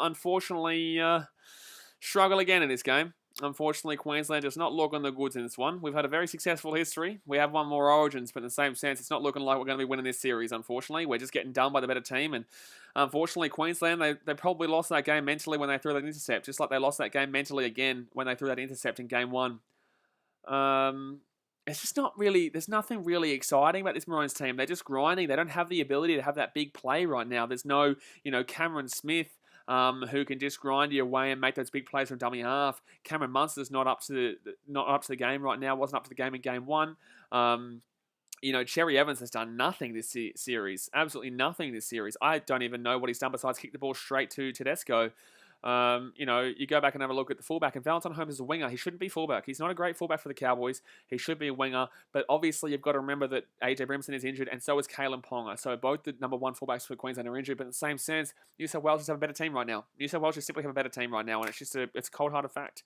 unfortunately struggle again in this game. Unfortunately, Queensland does not look on the goods in this one. We've had a very successful history. We have won more Origins, but in the same sense, it's not looking like we're going to be winning this series, unfortunately. We're just getting done by the better team. And unfortunately, Queensland, they probably lost that game mentally when they threw that intercept, just like they lost that game mentally again when they threw that intercept in game 1. It's just not really, there's nothing really exciting about this Maroons team. They're just grinding. They don't have the ability to have that big play right now. There's no, Cameron Smith who can just grind you away and make those big plays from dummy half. Cameron Munster's not up to the game right now. Wasn't up to the game in game 1. Cherry Evans has done nothing this series. Absolutely nothing this series. I don't even know what he's done besides kick the ball straight to Tedesco. You go back and have a look at the fullback, and Valentine Holmes is a winger. He shouldn't be fullback. He's not a great fullback for the Cowboys. He should be a winger, but obviously you've got to remember that AJ Brimson is injured, and so is Kalen Ponga. So both the number 1 fullbacks for Queensland are injured, but in the same sense, New South Wales just have a better team right now. New South Wales just simply have a better team right now, and it's a cold-hearted fact.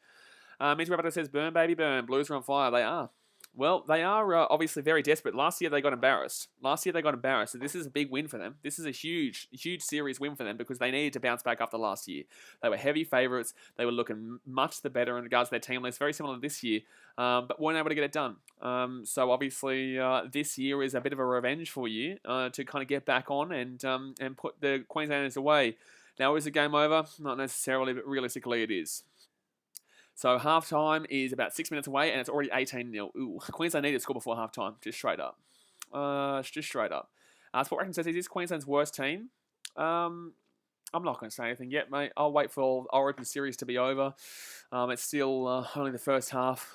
Mitch Rabbitoh says, burn, baby, burn. Blues are on fire. They are. Well, they are obviously very desperate. Last year, they got embarrassed. So this is a big win for them. This is a huge, huge series win for them because they needed to bounce back after last year. They were heavy favourites. They were looking much the better in regards to their team list, very similar to this year, but weren't able to get it done. So obviously, this year is a bit of a revenge for you to kind of get back on and put the Queenslanders away. Now, is the game over? Not necessarily, but realistically it is. So half-time is about 6 minutes away, and it's already 18-0. Ooh, Queensland need to score before half-time, just straight up. Sport Ranking says, is this Queensland's worst team? I'm not going to say anything yet, mate. I'll wait for Origin series to be over. It's still only the first half.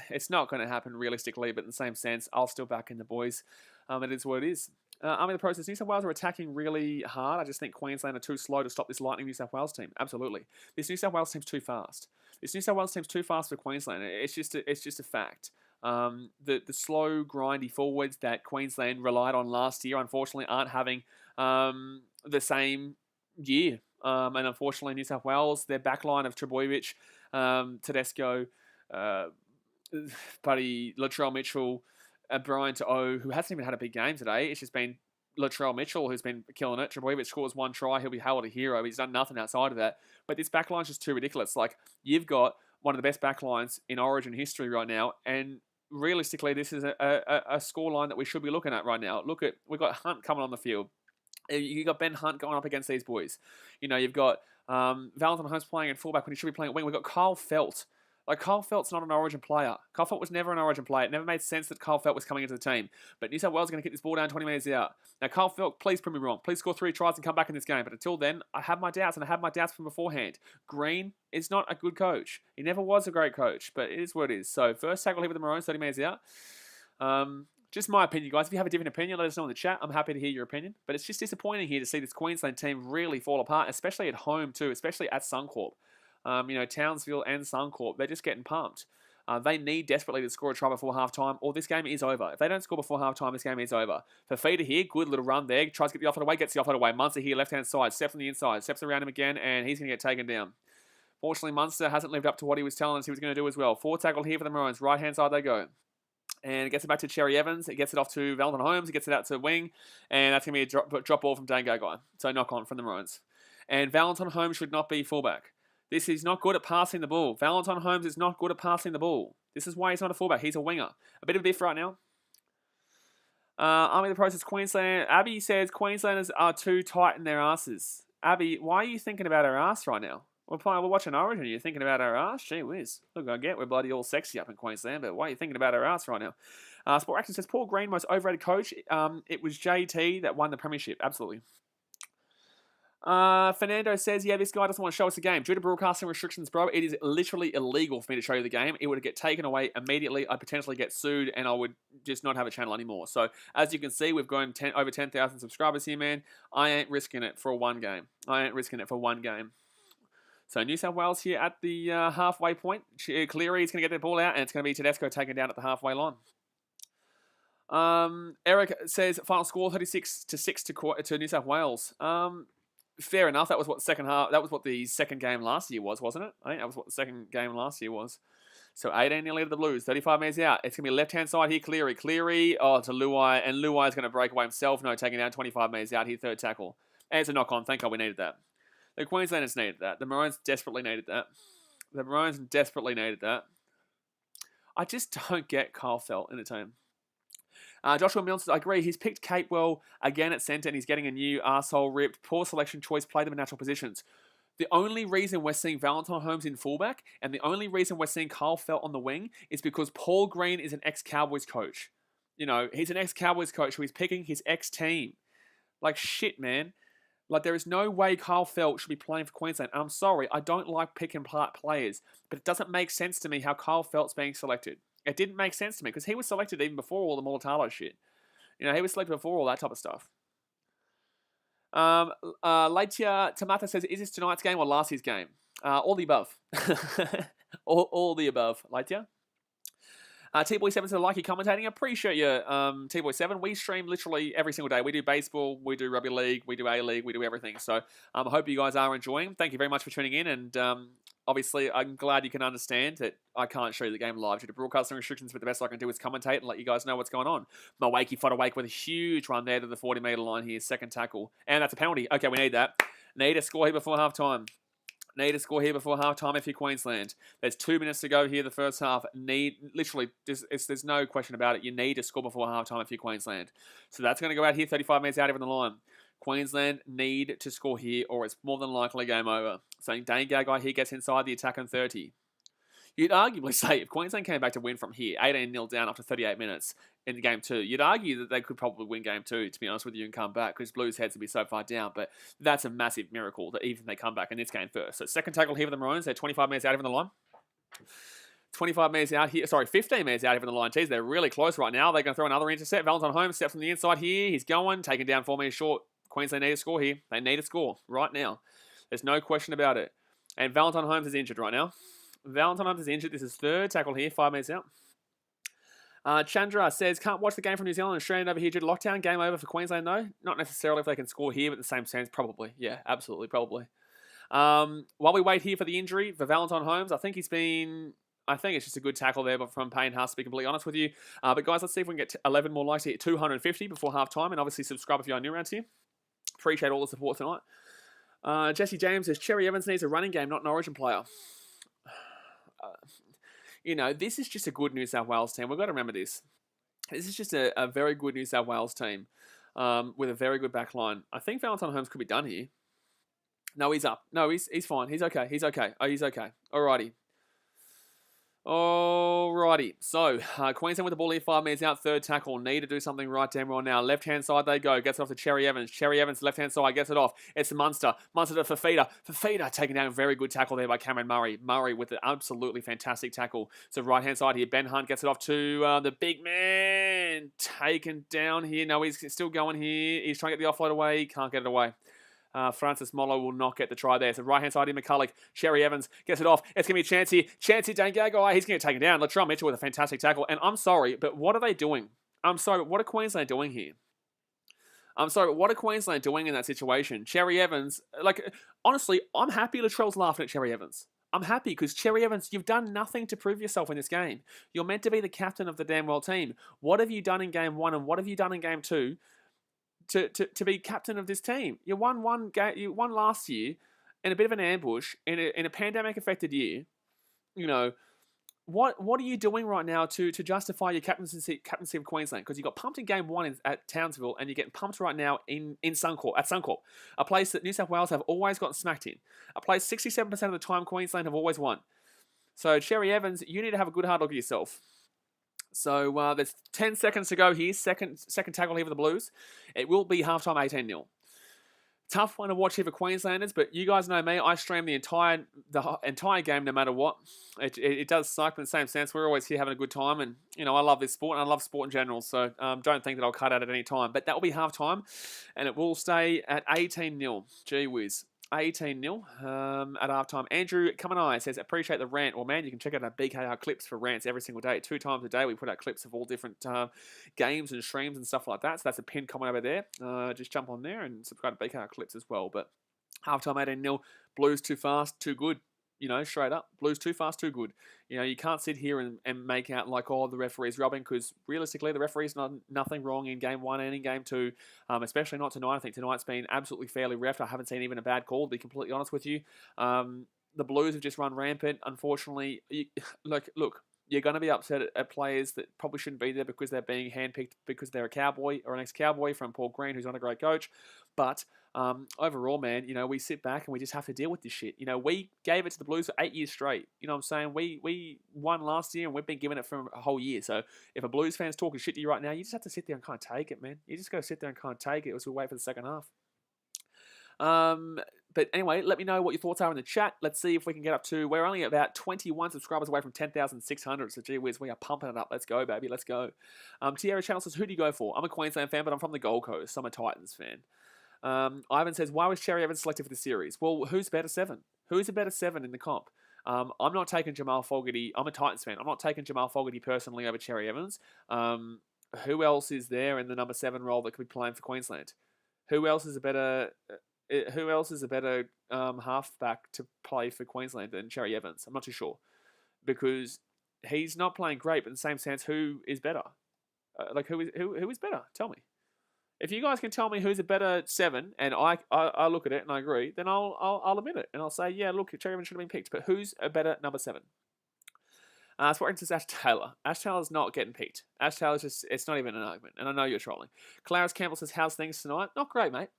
It's not going to happen realistically, but in the same sense, I'll still back in the boys. It is what it is. The process, New South Wales are attacking really hard. I just think Queensland are too slow to stop this lightning New South Wales team. Absolutely. This New South Wales team's too fast. This New South Wales team's too fast for Queensland. It's just a fact. The slow, grindy forwards that Queensland relied on last year, unfortunately, aren't having the same year. And unfortunately, New South Wales, their backline of Trbojevic, Tedesco, Buddy, Latrell Mitchell, Brian To'o, who hasn't even had a big game today. It's just been Latrell Mitchell who's been killing it. Trbojevic scores 1 try. He'll be hailed a hero. He's done nothing outside of that. But this backline's just too ridiculous. Like, you've got one of the best backlines in Origin history right now, and realistically, this is a scoreline that we should be looking at right now. We've got Hunt coming on the field. You've got Ben Hunt going up against these boys. You've got Valentine Holmes playing at fullback when he should be playing at wing. We've got Kyle Felt. Like, Kyle Felt's not an Origin player. Kyle Felt was never an Origin player. It never made sense that Kyle Felt was coming into the team. But New South Wales is going to kick this ball down 20 metres out. Now, Kyle Felt, please prove me wrong. Please score 3 tries and come back in this game. But until then, I have my doubts, and I have my doubts from beforehand. Green is not a good coach. He never was a great coach, but it is what it is. So, first tackle here with the Maroons, 30 metres out. Just my opinion, guys. If you have a different opinion, let us know in the chat. I'm happy to hear your opinion. But it's just disappointing here to see this Queensland team really fall apart, especially at home too, especially at Suncorp. Townsville and Suncorp, they're just getting pumped. They need desperately to score a try before halftime, or this game is over. If they don't score before halftime, this game is over. Fifita here, good little run there. Tries to get the offload away, gets the offload away. Munster here, left-hand side, steps on the inside, steps around him again, and he's going to get taken down. Fortunately, Munster hasn't lived up to what he was telling us he was going to do as well. Forward tackle here for the Maroons. Right-hand side they go. And it gets it back to Cherry Evans. It gets it off to Valentine Holmes. It gets it out to wing. And that's going to be a drop ball from Dane Gagai. So knock on from the Maroons. And Valentine Holmes should not be fullback. This is not good at passing the ball. Valentine Holmes is not good at passing the ball. This is why he's not a fullback. He's a winger. A bit of a biff right now. Army of the Process Queensland. Abby says Queenslanders are too tight in their asses. Abby, why are you thinking about our ass right now? We're watching Origin. You're thinking about our ass? Gee whiz. Look, I get we're bloody all sexy up in Queensland, but why are you thinking about our ass right now? Sport Action says Paul Green, most overrated coach. It was JT that won the premiership. Absolutely. Fernando says, yeah, this guy doesn't want to show us the game. Due to broadcasting restrictions, bro, it is literally illegal for me to show you the game. It would get taken away immediately. I'd potentially get sued, and I would just not have a channel anymore. So, as you can see, we've gone over 10,000 subscribers here, man. I ain't risking it for one game. So, New South Wales here at the halfway point. Cleary is going to get the ball out, and it's going to be Tedesco taken down at the halfway line. Eric says, final score 36-6 to New South Wales. Fair enough. That was what the second game last year was, wasn't it? I think that was what the second game last year was. So 18 nearly to the Blues. 35 metres out. It's going to be left-hand side here. Cleary, to Luai. And Luai is going to break away himself. No, taking down 25 metres out here. Third tackle. And it's a knock-on. Thank God we needed that. The Queenslanders needed that. The Maroons desperately needed that. I just don't get Kyle Feldt in the team. Joshua Milne says, I agree. He's picked Capewell again at centre and he's getting a new arsehole ripped. Poor selection choice. Play them in natural positions. The only reason we're seeing Valentine Holmes in fullback and the only reason we're seeing Kyle Feldt on the wing is because Paul Green is an ex-Cowboys coach. He's an ex-Cowboys coach who is picking his ex-team. Like, shit, man. Like, there is no way Kyle Feldt should be playing for Queensland. I'm sorry. I don't like picking players. But it doesn't make sense to me how Kyle Feldt's being selected. It didn't make sense to me because he was selected even before all the Mulatalo shit. He was selected before all that type of stuff. Latia Tamata says, is this tonight's game or last year's game? All the above. all the above, Latia. T-Boy7 says, I like you commentating. I appreciate you, T-Boy7. We stream literally every single day. We do baseball, we do rugby league, we do A-League, we do everything. So I hope you guys are enjoying. Thank you very much for tuning in. And obviously, I'm glad you can understand that I can't show you the game live due to broadcasting restrictions, but the best I can do is commentate and let you guys know what's going on. Mawaki fought awake with a huge run there to the 40-metre line here, second tackle. And that's a penalty. Okay, we need that. Need a score here before halftime. If you're Queensland. There's 2 minutes to go here, the first half. There's no question about it. You need to score before halftime if you're Queensland. So that's going to go out here, 35 metres out even the line. Queensland need to score here or it's more than likely game over. So Dane Gagai here gets inside the attack on 30. You'd arguably say if Queensland came back to win from here, 18-0 down after 38 minutes in game 2, you'd argue that they could probably win game 2, to be honest with you, and come back because Blues' heads would be so far down. But that's a massive miracle that even they come back in this game first. So second tackle here for the Maroons. They're 25 metres out even the line. 25 metres out here. 15 metres out even the line. Jeez, they're really close right now. They're going to throw another intercept. Valentine Holmes steps from the inside here. He's going, taken down 4 metres short. Queensland need a score here. They need a score right now. There's no question about it. And Valentine Holmes is injured right now. This is third tackle here, 5 metres out. Chandra says, can't watch the game from New Zealand and Australia over here due to lockdown. Game over for Queensland, though. Not necessarily if they can score here, but the same sense, probably. Yeah, absolutely, probably. While we wait here for the injury for Valentine Holmes, I think it's just a good tackle there from Payne Haas, to be completely honest with you. But guys, let's see if we can get 11 more likes to hit 250 before half-time. And obviously subscribe if you are new around here. Appreciate all the support tonight. Jesse James says, Cherry Evans needs a running game, not an Origin player. This is just a good New South Wales team. We've got to remember this. This is just a very good New South Wales team with a very good back line. I think Valentine Holmes could be done here. No, he's up. No, he's fine. He's okay. Oh, he's okay. Alrighty. Alrighty, so Queensland with the ball here, 5 minutes out, third tackle. Need to do something right damn well now. Left-hand side they go, gets it off to Cherry Evans. Cherry Evans, left-hand side, gets it off. It's Munster. Munster to Fafita. Fafita taking down a very good tackle there by Cameron Murray. Murray with an absolutely fantastic tackle. So right-hand side here, Ben Hunt gets it off to the big man. Taken down here. No, he's still going here. He's trying to get the offload away. Can't get it away. Francis Mollo will not get the try there. So right-hand side, McCulloch. Cherry Evans gets it off. It's going to be Chancey. Chancey, Dane Gagai. He's going to take it down. Latrell Mitchell with a fantastic tackle. And I'm sorry, but what are they doing? I'm sorry, but what are Queensland doing here? I'm sorry, but what are Queensland doing in that situation? Cherry Evans, honestly, I'm happy Latrell's laughing at Cherry Evans. I'm happy because Cherry Evans, you've done nothing to prove yourself in this game. You're meant to be the captain of the damn well team. What have you done in game 1 and what have you done in game 2? To be captain of this team? You won one game. You won last year in a bit of an ambush in a pandemic affected year. You know what are you doing right now to justify your captaincy of Queensland? Because you got pumped in game 1 at Townsville and you're getting pumped right now in Suncorp, a place that New South Wales have always gotten smacked in, a place 67% of the time Queensland have always won. So Cherry Evans, you need to have a good hard look at yourself. So there's 10 seconds to go here. Second tackle here for the Blues. It will be halftime 18-0. Tough one to watch here for Queenslanders, but you guys know me. I stream the entire game no matter what. It does suck, but in the same sense, we're always here having a good time. And, I love this sport, and I love sport in general. So don't think that I'll cut out at any time. But that will be halftime, and it will stay at 18-0. Gee whiz. 18-0 at halftime. Andrew Kamanai says, appreciate the rant. Well, man, you can check out our BKR clips for rants every single day. 2 times a day, we put out clips of all different games and streams and stuff like that. So that's a pinned comment over there. Just jump on there and subscribe to BKR clips as well. But halftime 18-0. Blues too fast, too good. Straight up. Blues too fast, too good. You can't sit here and make out like, the referee's robbing, because realistically, the referee's nothing wrong in game 1 and in game 2, especially not tonight. I think tonight's been absolutely fairly reffed. I haven't seen even a bad call, to be completely honest with you. The Blues have just run rampant. Unfortunately, look, you're going to be upset at players that probably shouldn't be there because they're being handpicked because they're a Cowboy or an ex-Cowboy from Paul Green, who's not a great coach. But overall, man, we sit back and we just have to deal with this shit. We gave it to the Blues for 8 years straight. You know what I'm saying? We won last year and we've been giving it for a whole year. So if a Blues fan's talking shit to you right now, you just have to sit there and kind of take it, man. You just got to sit there and kind of take it as we wait for the second half. But anyway, let me know what your thoughts are in the chat. Let's see if we can get up to... We're only about 21 subscribers away from 10,600. So, gee whiz, we are pumping it up. Let's go, baby. Let's go. Tierra Channel says, who do you go for? I'm a Queensland fan, but I'm from the Gold Coast. I'm a Titans fan. Ivan says, why was Cherry Evans selected for the series? Well, who's better 7? Who's a better 7 in the comp? I'm not taking Jamal Fogarty. I'm a Titans fan. I'm not taking Jamal Fogarty personally over Cherry Evans. Who else is there in the number 7 role that could be playing for Queensland? Who else is a better halfback to play for Queensland than Cherry Evans? I'm not too sure, because he's not playing great. But in the same sense, who is better? Who is better? Tell me. If you guys can tell me who's a better 7, and I look at it and I agree, then I'll admit it and I'll say, yeah, look, Cherry Evans should have been picked. But who's a better number 7? Sporting says Ash Taylor. Ash Taylor's not getting picked. Ash Taylor's just, it's not even an argument. And I know you're trolling. Clarence Campbell says, how's things tonight? Not great, mate.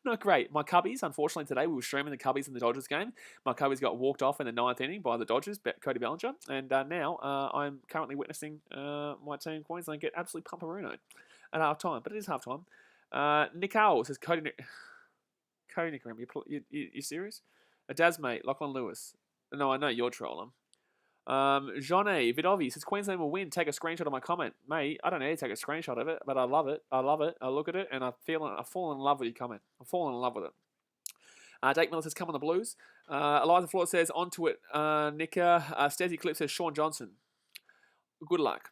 Not great. My Cubbies, unfortunately today, we were streaming the Cubbies in the Dodgers game. My Cubbies got walked off in the 9th inning by the Dodgers, Cody Bellinger. And now I'm currently witnessing my team Queensland get absolutely pumperooed at half time. But it is half time. Nick Owl says, Cody Nickram, you serious? A Daz mate, Lachlan Lewis. No, I know you're trolling. Johnny Vidovi says, Queensland will win. Take a screenshot of my comment. Mate, I don't need to take a screenshot of it, but I love it. I love it. I look at it and I fall in love with your comment. I'm falling in love with it. Dake Miller says, come on the Blues. Eliza Flores says, onto it. Nika. Stezzy Clip says, Sean Johnson. Good luck.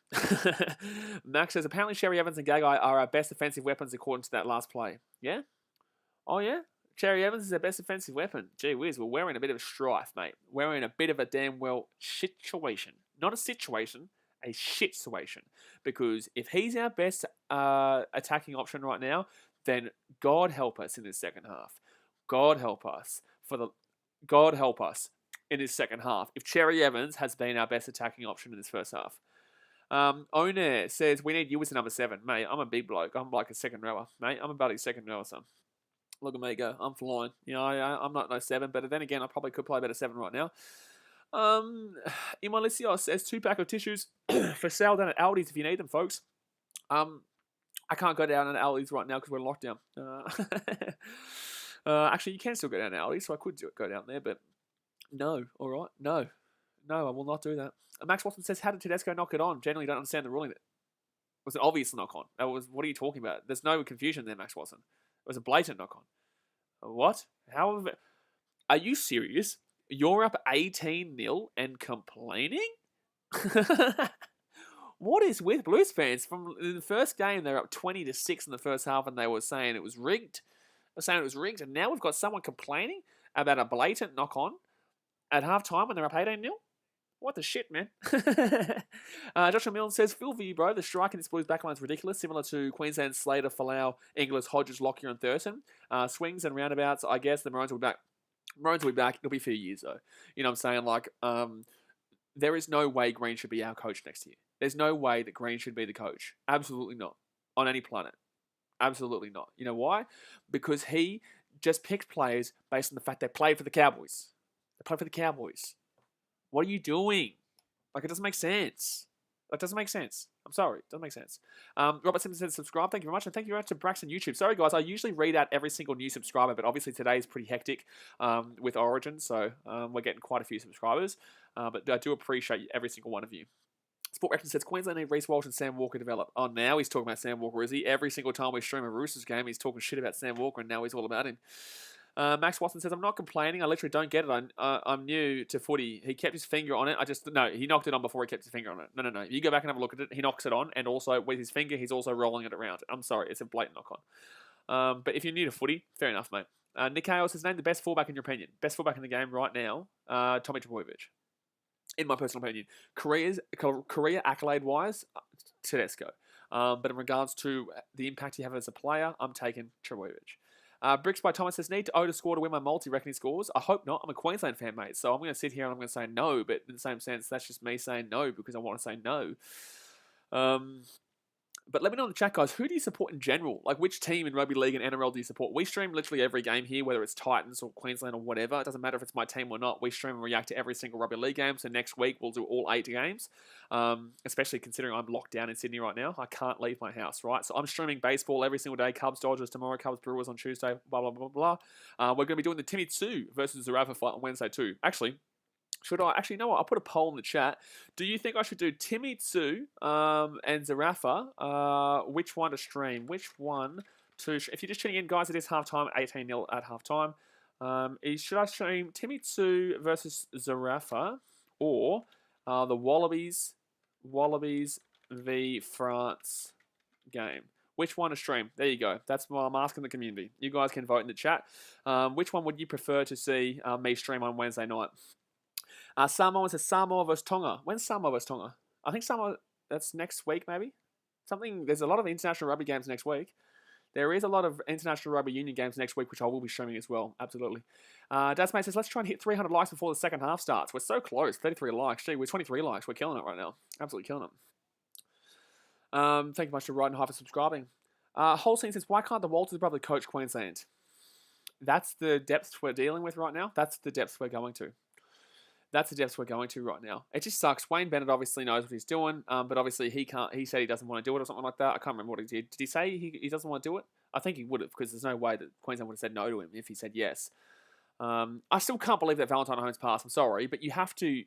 Max says, apparently Cherry Evans and Gagai are our best offensive weapons according to that last play. Yeah? Oh, yeah? Cherry Evans is our best offensive weapon. Gee whiz, we're in a bit of strife, mate. We're in a bit of a damn well situation. Not a situation, a shit situation. Because if he's our best attacking option right now, then God help us in this second half. God help us in this second half. If Cherry Evans has been our best attacking option in this first half. Oner says, we need you as a number 7. Mate, I'm a big bloke. I'm like a second rower. Mate, I'm about a second rower, son. Look at me go. I'm flying. I'm not no 7, but then again, I probably could play a better 7 right now. Imalicio says 2-pack of tissues for sale down at Aldi's if you need them, folks. I can't go down at Aldi's right now because we're in lockdown. Actually, you can still go down to Aldi's, so I could go down there, but no, all right, no, I will not do that. Max Watson says, how did Tedesco knock it on? Generally don't understand the ruling. It was an obvious knock on. What are you talking about? There's no confusion there, Max Watson. It was a blatant knock on. What? Are you serious? You're up 18-0 and complaining? What is with Blues fans? From the first game, they're up 20-6 in the first half, and they were saying it was rigged. And now we've got someone complaining about a blatant knock-on at halftime when they're up 18-0? What the shit, man? Joshua Milne says, feel for you, bro. The strike in this Blues backline is ridiculous, similar to Queensland Slater, Falau, Inglis, Hodges, Lockyer, and Thurston. Swings and roundabouts, I guess the Maroons will be back. It'll be a few years, though. You know what I'm saying? Like, there is no way Green should be our coach next year. There's no way that Green should be the coach. Absolutely not. On any planet. Absolutely not. You know why? Because he just picked players based on the fact they played for the Cowboys. They played for the Cowboys. What are you doing? Like, it doesn't make sense. That doesn't make sense. I'm sorry. It doesn't make sense. Robert Simpson said subscribe. Thank you very much. And thank you very much to Braxton YouTube. Sorry, guys. I usually read out every single new subscriber, but obviously today is pretty hectic with Origin. So we're getting quite a few subscribers. But I do appreciate every single one of you. Sport Reaction says Queensland need Reece Walsh and Sam Walker develop. Oh, now he's talking about Sam Walker, is he? Every single time we stream a Roosters game, he's talking shit about Sam Walker, and now he's all about him. Max Watson says, I'm not complaining. I literally don't get it. I'm new to footy. He kept his finger on it. No, he knocked it on before he kept his finger on it. No. You go back and have a look at it. He knocks it on, and also with his finger, he's also rolling it around. I'm sorry. It's a blatant knock on. But if you're new to footy, fair enough, mate. Nick Hale says, name the best fullback in your opinion. Best fullback in the game right now, Tommy Trbojevic. In my personal opinion. Career accolade-wise, Tedesco. But in regards to the impact he has as a player, I'm taking Trbojevic. Bricks by Thomas says, need to Oda score to win my multi, reckon he scores? I hope not. I'm a Queensland fan, mate. So I'm going to sit here and I'm going to say no. But in the same sense, that's just me saying no because I want to say no. But let me know in the chat, guys, who do you support in general? Like, which team in rugby league and NRL do you support? We stream literally every game here, whether it's Titans or Queensland or whatever. It doesn't matter if it's my team or not. We stream and react to every single rugby league game. So next week, we'll do all 8 games, especially considering I'm locked down in Sydney right now. I can't leave my house, right? So I'm streaming baseball every single day. Cubs, Dodgers tomorrow, Cubs, Brewers on Tuesday, blah, blah, blah, blah. We're going to be doing the Timmy Tsu versus Zarafa fight on Wednesday too. Actually, should I? Actually, you know what? I'll put a poll in the chat. Do you think I should do Timmy Tsu and Zarafa? Which one to stream? Which one to... If you're just tuning in, guys, it is halftime, 18-0 at halftime. Should I stream Timmy Tsu versus Zarafa or the Wallabies v France game? Which one to stream? There you go. That's what I'm asking the community. You guys can vote in the chat. Which one would you prefer to see me stream on Wednesday night? Samoa says Samoa versus Tonga. When's Samoa versus Tonga? I think Samoa, that's next week maybe? There's a lot of international rugby games next week. There is a lot of international rugby union games next week, which I will be streaming as well. Absolutely. Dasmate says, let's try and hit 300 likes before the second half starts. We're so close. 33 likes. Gee, we're 23 likes. We're killing it right now. Absolutely killing it. Thank you much to Ryan High for subscribing. Whole Scene says, why can't the Walters brother coach Queensland? That's the depths we're dealing with right now. That's the depths we're going to. That's the depths we're going to right now. It just sucks. Wayne Bennett obviously knows what he's doing, but obviously he can't. He said he doesn't want to do it or something like that. I can't remember what he did. Did he say he doesn't want to do it? I think he would have, because there's no way that Queensland would have said no to him if he said yes. I still can't believe that Valentine Holmes passed. I'm sorry, but you have to...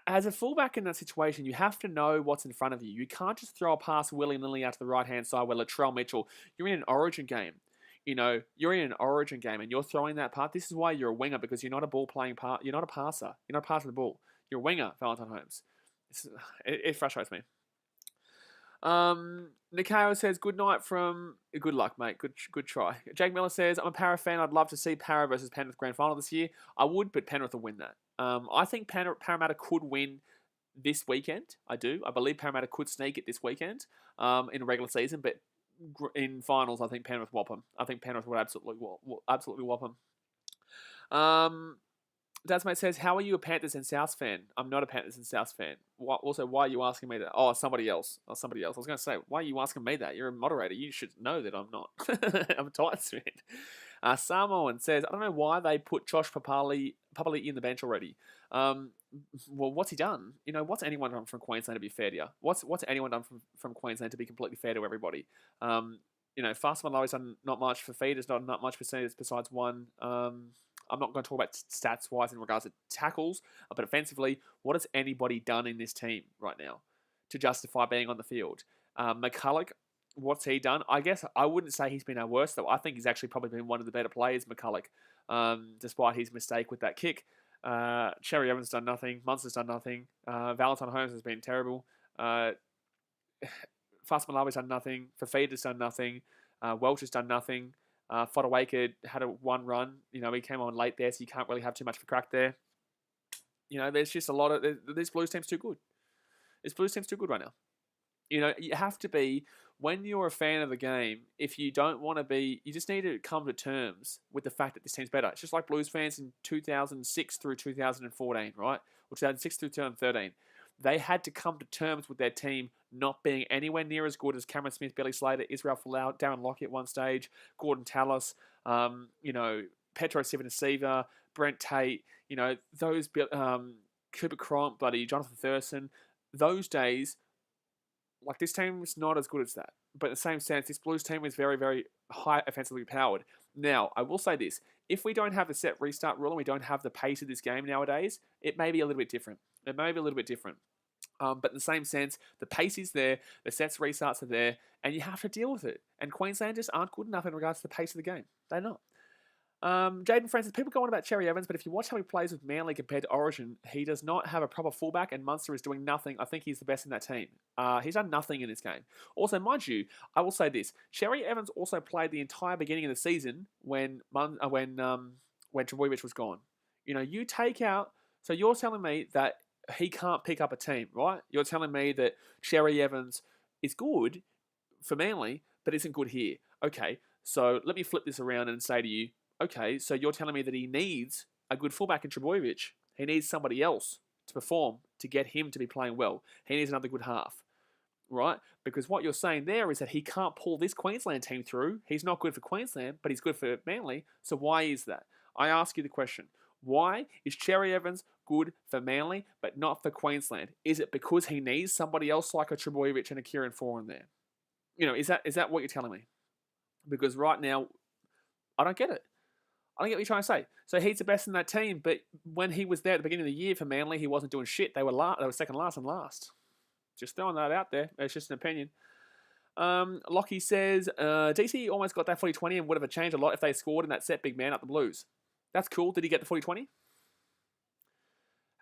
As a fullback in that situation, you have to know what's in front of you. You can't just throw a pass willy-nilly out to the right-hand side where Latrell Mitchell... You're in an Origin game. You know, you're in an Origin game and you're throwing that part. This is why you're a winger, because you're not a ball-playing part. You're not a passer. You're not a passer of the ball. You're a winger, Valentine Holmes. It frustrates me. Nikao says, good night from... Good luck, mate. Good try. Jake Miller says, I'm a Para fan. I'd love to see Para versus Penrith Grand Final this year. I would, but Penrith will win that. I think Parramatta could win this weekend. I do. I believe Parramatta could sneak it this weekend in a regular season, but in finals, I think Penrith whop them. I think Penrith would absolutely whop them. Dasmate says, how are you a Panthers and South fan? I'm not a Panthers and South fan. Also, why are you asking me that? Oh, somebody else. I was going to say, why are you asking me that? You're a moderator. You should know that I'm not. I'm a Titans fan. Samoan says, I don't know why they put Josh Papali in the bench already. Well, what's he done? What's anyone done from Queensland to be fair to you? What's anyone done from Queensland to be completely fair to everybody? Fast Malawi's done not much for feeders, not much for seniors besides one. I'm not going to talk about stats-wise in regards to tackles, but offensively, what has anybody done in this team right now to justify being on the field? McCulloch, what's he done? I guess I wouldn't say he's been our worst, though. I think he's actually probably been one of the better players, McCulloch, despite his mistake with that kick. Cherry Evans done nothing. Munster's done nothing. Valentine Holmes has been terrible. Fast Malawi's done nothing. Fafita's done nothing. Welch has done nothing. Fodawaker had one run. He came on late there, so you can't really have too much for crack there. There's just a lot of... This Blues team's too good. This Blues team's too good right now. You have to be... When you're a fan of the game, if you don't want to be... You just need to come to terms with the fact that this team's better. It's just like Blues fans in 2006 through 2014, right? Or 2006 through 2013. They had to come to terms with their team not being anywhere near as good as Cameron Smith, Billy Slater, Israel Folau, Darren Lockett at one stage, Gordon Tallis, Petro Civoniceva, Brent Tate, those, Cooper Cronk, Jonathan Thurston. Those days, this team is not as good as that. But in the same sense, this Blues team is very, very high offensively powered. Now, I will say this. If we don't have the set restart rule and we don't have the pace of this game nowadays, it may be a little bit different. But in the same sense, the pace is there, the sets restarts are there, and you have to deal with it. And Queenslanders aren't good enough in regards to the pace of the game. They're not. Jaden Francis, people go on about Cherry Evans, but if you watch how he plays with Manly compared to Origin, he does not have a proper fullback, and Munster is doing nothing. I think he's the best in that team. He's done nothing in this game. Also, mind you, I will say this. Cherry Evans also played the entire beginning of the season when Trbojevic was gone. You take out... So you're telling me that he can't pick up a team, right? You're telling me that Cherry Evans is good for Manly, but isn't good here. Okay, so let me flip this around and say to you, okay, so you're telling me that he needs a good fullback in Trbojevic. He needs somebody else to perform to get him to be playing well. He needs another good half, right? Because what you're saying there is that he can't pull this Queensland team through. He's not good for Queensland, but he's good for Manly. So why is that? I ask you the question. Why is Cherry Evans good for Manly, but not for Queensland? Is it because he needs somebody else like a Trbojevic and a Kieran Foran there? Is that what you're telling me? Because right now, I don't get it. I don't get what you're trying to say. So he's the best in that team, but when he was there at the beginning of the year for Manly, he wasn't doing shit. They were second last and last. Just throwing that out there. It's just an opinion. Lockie says, DC almost got that 40-20 and would have changed a lot if they scored in that set big man up the Blues. That's cool. Did he get the 40-20?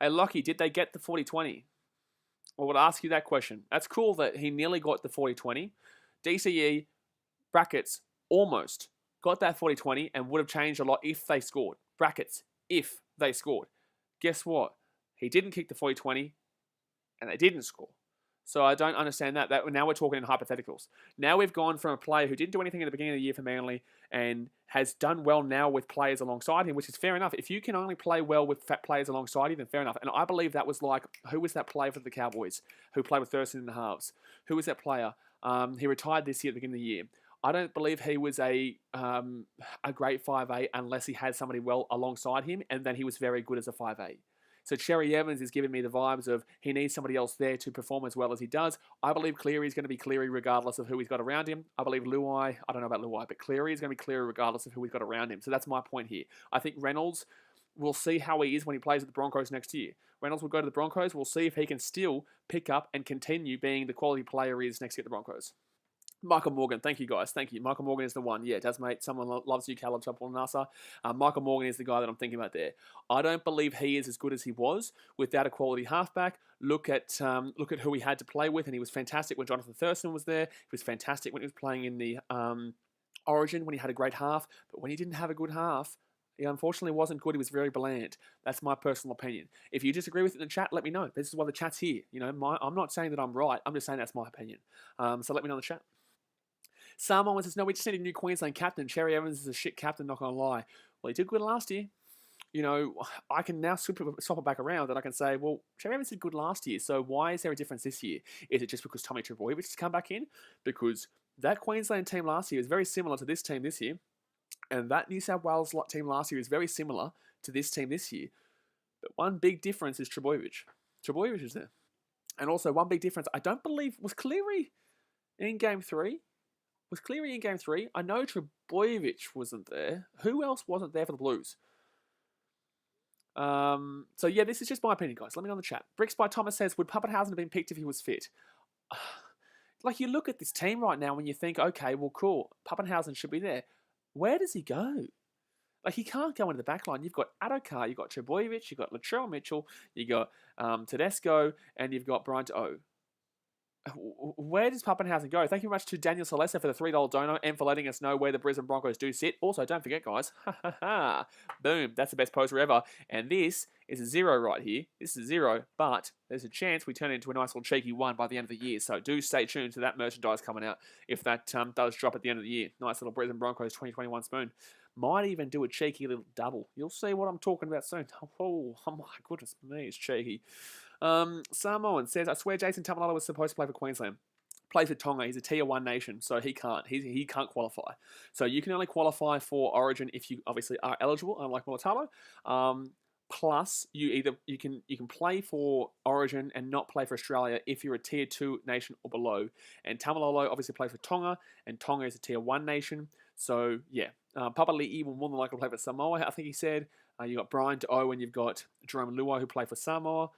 Hey, Lockie, did they get the 40-20? I would ask you that question. That's cool that he nearly got the 40-20. DCE, brackets, almost got that 40-20 and would have changed a lot if they scored. Brackets, if they scored. Guess what? He didn't kick the 40-20 and they didn't score. So I don't understand that. Now we're talking in hypotheticals. Now we've gone from a player who didn't do anything at the beginning of the year for Manly and has done well now with players alongside him, which is fair enough. If you can only play well with fat players alongside you, then fair enough. And I believe that was like, who was that player for the Cowboys who played with Thurston in the halves? Who was that player? He retired this year at the beginning of the year. I don't believe he was a great 5'8" unless he had somebody well alongside him, and then he was very good as a 5'8". So Cherry Evans is giving me the vibes of he needs somebody else there to perform as well as he does. I believe Cleary is going to be Cleary regardless of who he's got around him. I believe Luai, I don't know about Luai, but Cleary is going to be Cleary regardless of who he's got around him. So that's my point here. I think Reynolds, we'll see how he is when he plays with the Broncos next year. Reynolds will go to the Broncos. We'll see if he can still pick up and continue being the quality player he is next year at the Broncos. Michael Morgan, thank you guys, thank you. Michael Morgan is the one. Yeah, does mate, someone loves you, Caleb Tupple-Nasa. Michael Morgan is the guy that I'm thinking about there. I don't believe he is as good as he was without a quality halfback. Look at who he had to play with, and he was fantastic when Jonathan Thurston was there. He was fantastic when he was playing in the Origin, when he had a great half. But when he didn't have a good half, he unfortunately wasn't good. He was very bland. That's my personal opinion. If you disagree with it in the chat, let me know. This is why the chat's here. I'm not saying that I'm right. I'm just saying that's my opinion. So let me know in the chat. Samoan says, no, we just need a new Queensland captain. Cherry Evans is a shit captain, not going to lie. Well, he did good last year. I can now swap it back around and I can say, well, Cherry Evans did good last year, so why is there a difference this year? Is it just because Tommy Trbojevic has come back in? Because that Queensland team last year is very similar to this team this year. And that New South Wales team last year is very similar to this team this year. But one big difference is Trbojevic. Trbojevic is there. And also one big difference, I don't believe, was Cleary in Game 3? Was Cleary in Game 3? I know Trbojevic wasn't there. Who else wasn't there for the Blues? So yeah, this is just my opinion, guys. Let me know in the chat. Bricks by Thomas says, would Pappenhausen have been picked if he was fit? Like, you look at this team right now and you think, okay, well, cool. Pappenhausen should be there. Where does he go? Like, he can't go into the back line. You've got Adokar, you've got Trbojevic, you've got Latrell Mitchell, you've got Tedesco, and you've got Bryant O. Where does Pappenhausen go? Thank you very much to Daniel Celesta for the $3 dono and for letting us know where the Brisbane Broncos do sit. Also, don't forget, guys, boom, that's the best poster ever. And this is a 0 right here. This is a 0, but there's a chance we turn it into a nice little cheeky 1 by the end of the year. So do stay tuned to that merchandise coming out if that does drop at the end of the year. Nice little Brisbane Broncos 2021 spoon. Might even do a cheeky little double. You'll see what I'm talking about soon. Oh my goodness me, it's cheeky. Samoan says, I swear Jason Taumalolo was supposed to play for Queensland. Plays for Tonga. He's a tier 1 nation, so he can't. He can't qualify. So you can only qualify for Origin if you obviously are eligible, unlike Mulatalo. Plus, you can play for Origin and not play for Australia if you're a tier 2 nation or below. And Taumalolo obviously plays for Tonga, and Tonga is a tier 1 nation. So yeah, Papali'i will more than likely play for Samoa. I think he said. You got Brian De'o and you've got Jerome Luai who play for Samoa.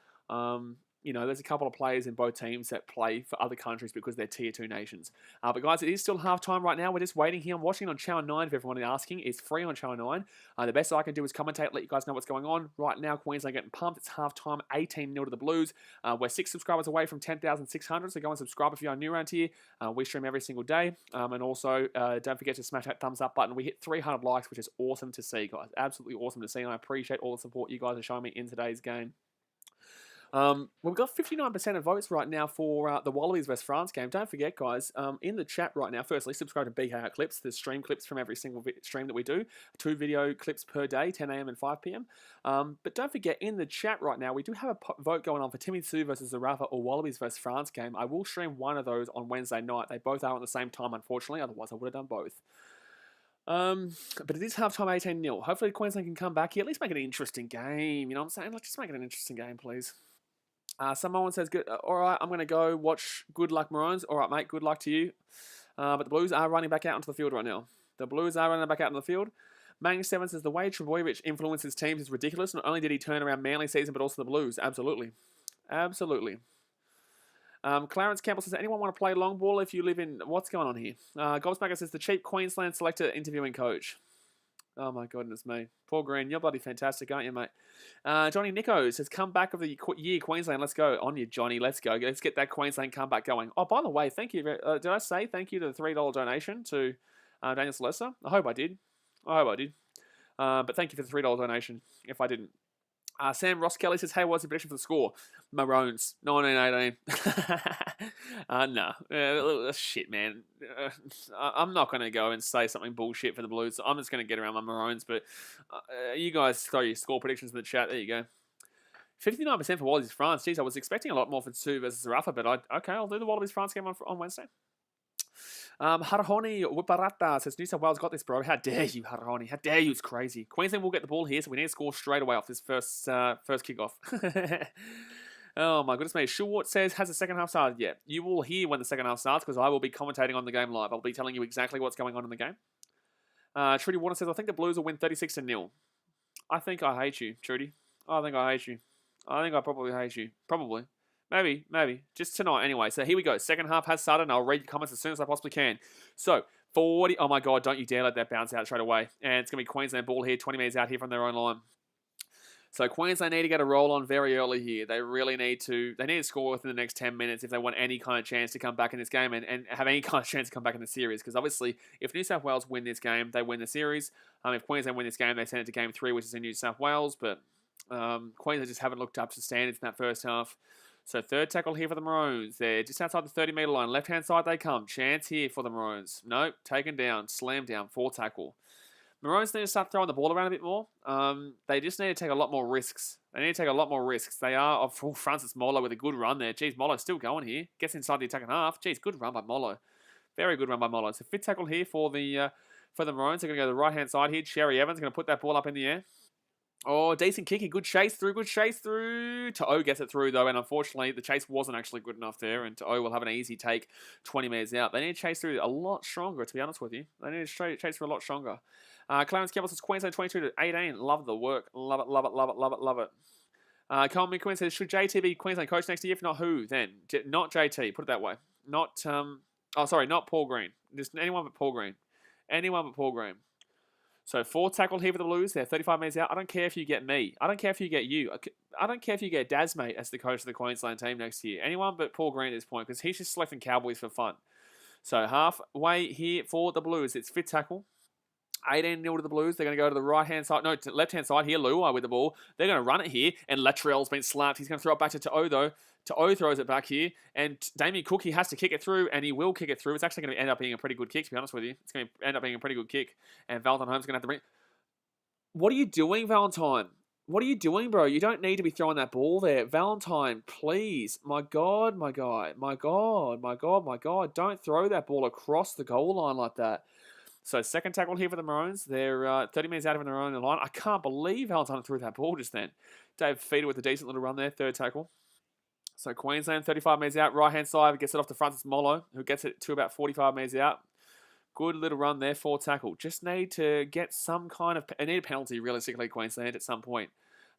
There's a couple of players in both teams that play for other countries because they're tier 2 nations. But guys, it is still halftime right now. We're just waiting here. I'm watching on Channel 9 if everyone is asking. It's free on Channel 9. The best I can do is commentate, let you guys know what's going on. Right now, Queensland getting pumped. It's halftime, 18-0 to the Blues. We're 6 subscribers away from 10,600, so go and subscribe if you are new around here. We stream every single day. And also, don't forget to smash that thumbs up button. We hit 300 likes, which is awesome to see, guys. Absolutely awesome to see, and I appreciate all the support you guys are showing me in today's game. We've got 59% of votes right now for the Wallabies vs France game. Don't forget, guys, in the chat right now, firstly, subscribe to BKR Clips. There's stream clips from every single stream that we do. 2 video clips per day, 10 a.m. and 5 p.m. But don't forget, in the chat right now, we do have a vote going on for Timmy Sue versus the Rafa or Wallabies vs France game. I will stream one of those on Wednesday night. They both are at the same time, unfortunately. Otherwise, I would have done both. But it is halftime 18-0. Hopefully, Queensland can come back here. At least make it an interesting game. You know what I'm saying? Like, just make it an interesting game, please. Someone says, "Good. All right, I'm going to go watch Good Luck Maroons." All right, mate, good luck to you. But the Blues are running back out onto the field right now. Mang 7 says, the way Trbojevic influences teams is ridiculous. Not only did he turn around Manly season, but also the Blues. Absolutely. Clarence Campbell says, anyone want to play long ball if you live in... What's going on here? Gobsmacker says, the cheap Queensland selector interviewing coach. Oh my goodness me. Paul Green, you're bloody fantastic, aren't you, mate? Johnny Nico says, come back of the year, Queensland. Let's go. On you, Johnny. Let's go. Let's get that Queensland comeback going. Oh, by the way, thank you. Did I say thank you to the $3 donation to Daniel Celesta? I hope I did. But thank you for the $3 donation if I didn't. Sam Ross Kelly says, hey, what's the prediction for the score? Maroons, 19-18. No. Shit, man. I'm not going to go and say something bullshit for the Blues. I'm just going to get around my Maroons. But you guys throw your score predictions in the chat. There you go. 59% for Wallabies France. Jeez, I was expecting a lot more for Sue versus Rafa, but I'll do the Wallabies France game on Wednesday. Harhoni Wiparata says, New South Wales got this, bro. How dare you, Harhoni? How dare you? It's crazy. Queensland will get the ball here, so we need to score straight away off this first kickoff. Oh, my goodness me. Schwartz says, has the second half started yet? You will hear when the second half starts because I will be commentating on the game live. I'll be telling you exactly what's going on in the game. Trudy Warner says, I think the Blues will win 36-0. I think I hate you, Trudy. I think I hate you. I think I probably hate you. Probably. Maybe. Just tonight anyway. So here we go. Second half has started and I'll read your comments as soon as I possibly can. So, 40... Oh my God, don't you dare let that bounce out straight away. And it's going to be Queensland ball here, 20 metres out here from their own line. So Queensland need to get a roll on very early here. They really need to... They need to score within the next 10 minutes if they want any kind of chance to come back in this game and have any kind of chance to come back in the series. Because obviously, if New South Wales win this game, they win the series. If Queensland win this game, they send it to Game 3, which is in New South Wales. But Queensland just haven't looked up to standards in that first half. So third tackle here for the Maroons. They're just outside the 30-metre line. Left-hand side they come. Chance here for the Maroons. Nope. Taken down. Slammed down. 4 tackle. Maroons need to start throwing the ball around a bit more. They just need to take a lot more risks. They are... Oh, Francis Molo with a good run there. Jeez, Molo's still going here. Gets inside the attacking half. Jeez, good run by Molo. Very good run by Molo. So fifth tackle here for the for the Maroons. They're going to go to the right-hand side here. Cherry Evans going to put that ball up in the air. Oh, decent kicky. Good chase through. To'o gets it through, though, and unfortunately, the chase wasn't actually good enough there, and To'o will have an easy take 20 metres out. They need to chase through a lot stronger, to be honest with you. They need to chase through a lot stronger. Clarence Campbell says Queensland 22 to 18. Love the work. Love it. Colin McQueen says, should JT be Queensland coach next year? If not, who then? Not JT, put it that way. Not Paul Green. Just anyone but Paul Green. So 4 tackle here for the Blues. They're 35 metres out. I don't care if you get me. I don't care if you get you. I don't care if you get Daz, mate, as the coach of the Queensland team next year. Anyone but Paul Green at this point, because he's just selecting Cowboys for fun. So halfway here for the Blues. It's fifth tackle. 18-0 to the Blues. They're going to go to the right-hand side. No, to the left-hand side here. Luai with the ball. They're going to run it here. And Latrell's been slapped. He's going to throw it back to To'o, though. To'o throws it back here. And Damien Cook, he has to kick it through. And he will kick it through. It's actually going to end up being a pretty good kick, to be honest with you. It's going to end up being a pretty good kick. And Valentine Holmes going to have to bring... What are you doing, Valentine? What are you doing, bro? You don't need to be throwing that ball there. Valentine, please. My God, my guy. My God. Don't throw that ball across the goal line like that. So second tackle here for the Maroons. They're 30 metres out of their own line. I can't believe Valentine threw that ball just then. Dave Feeder with a decent little run there. Third tackle. So Queensland, 35 metres out. Right-hand side gets it off to Francis Molo, who gets it to about 45 metres out. Good little run there. Fourth tackle. Just need to get some kind of... They need a penalty, realistically, Queensland, at some point.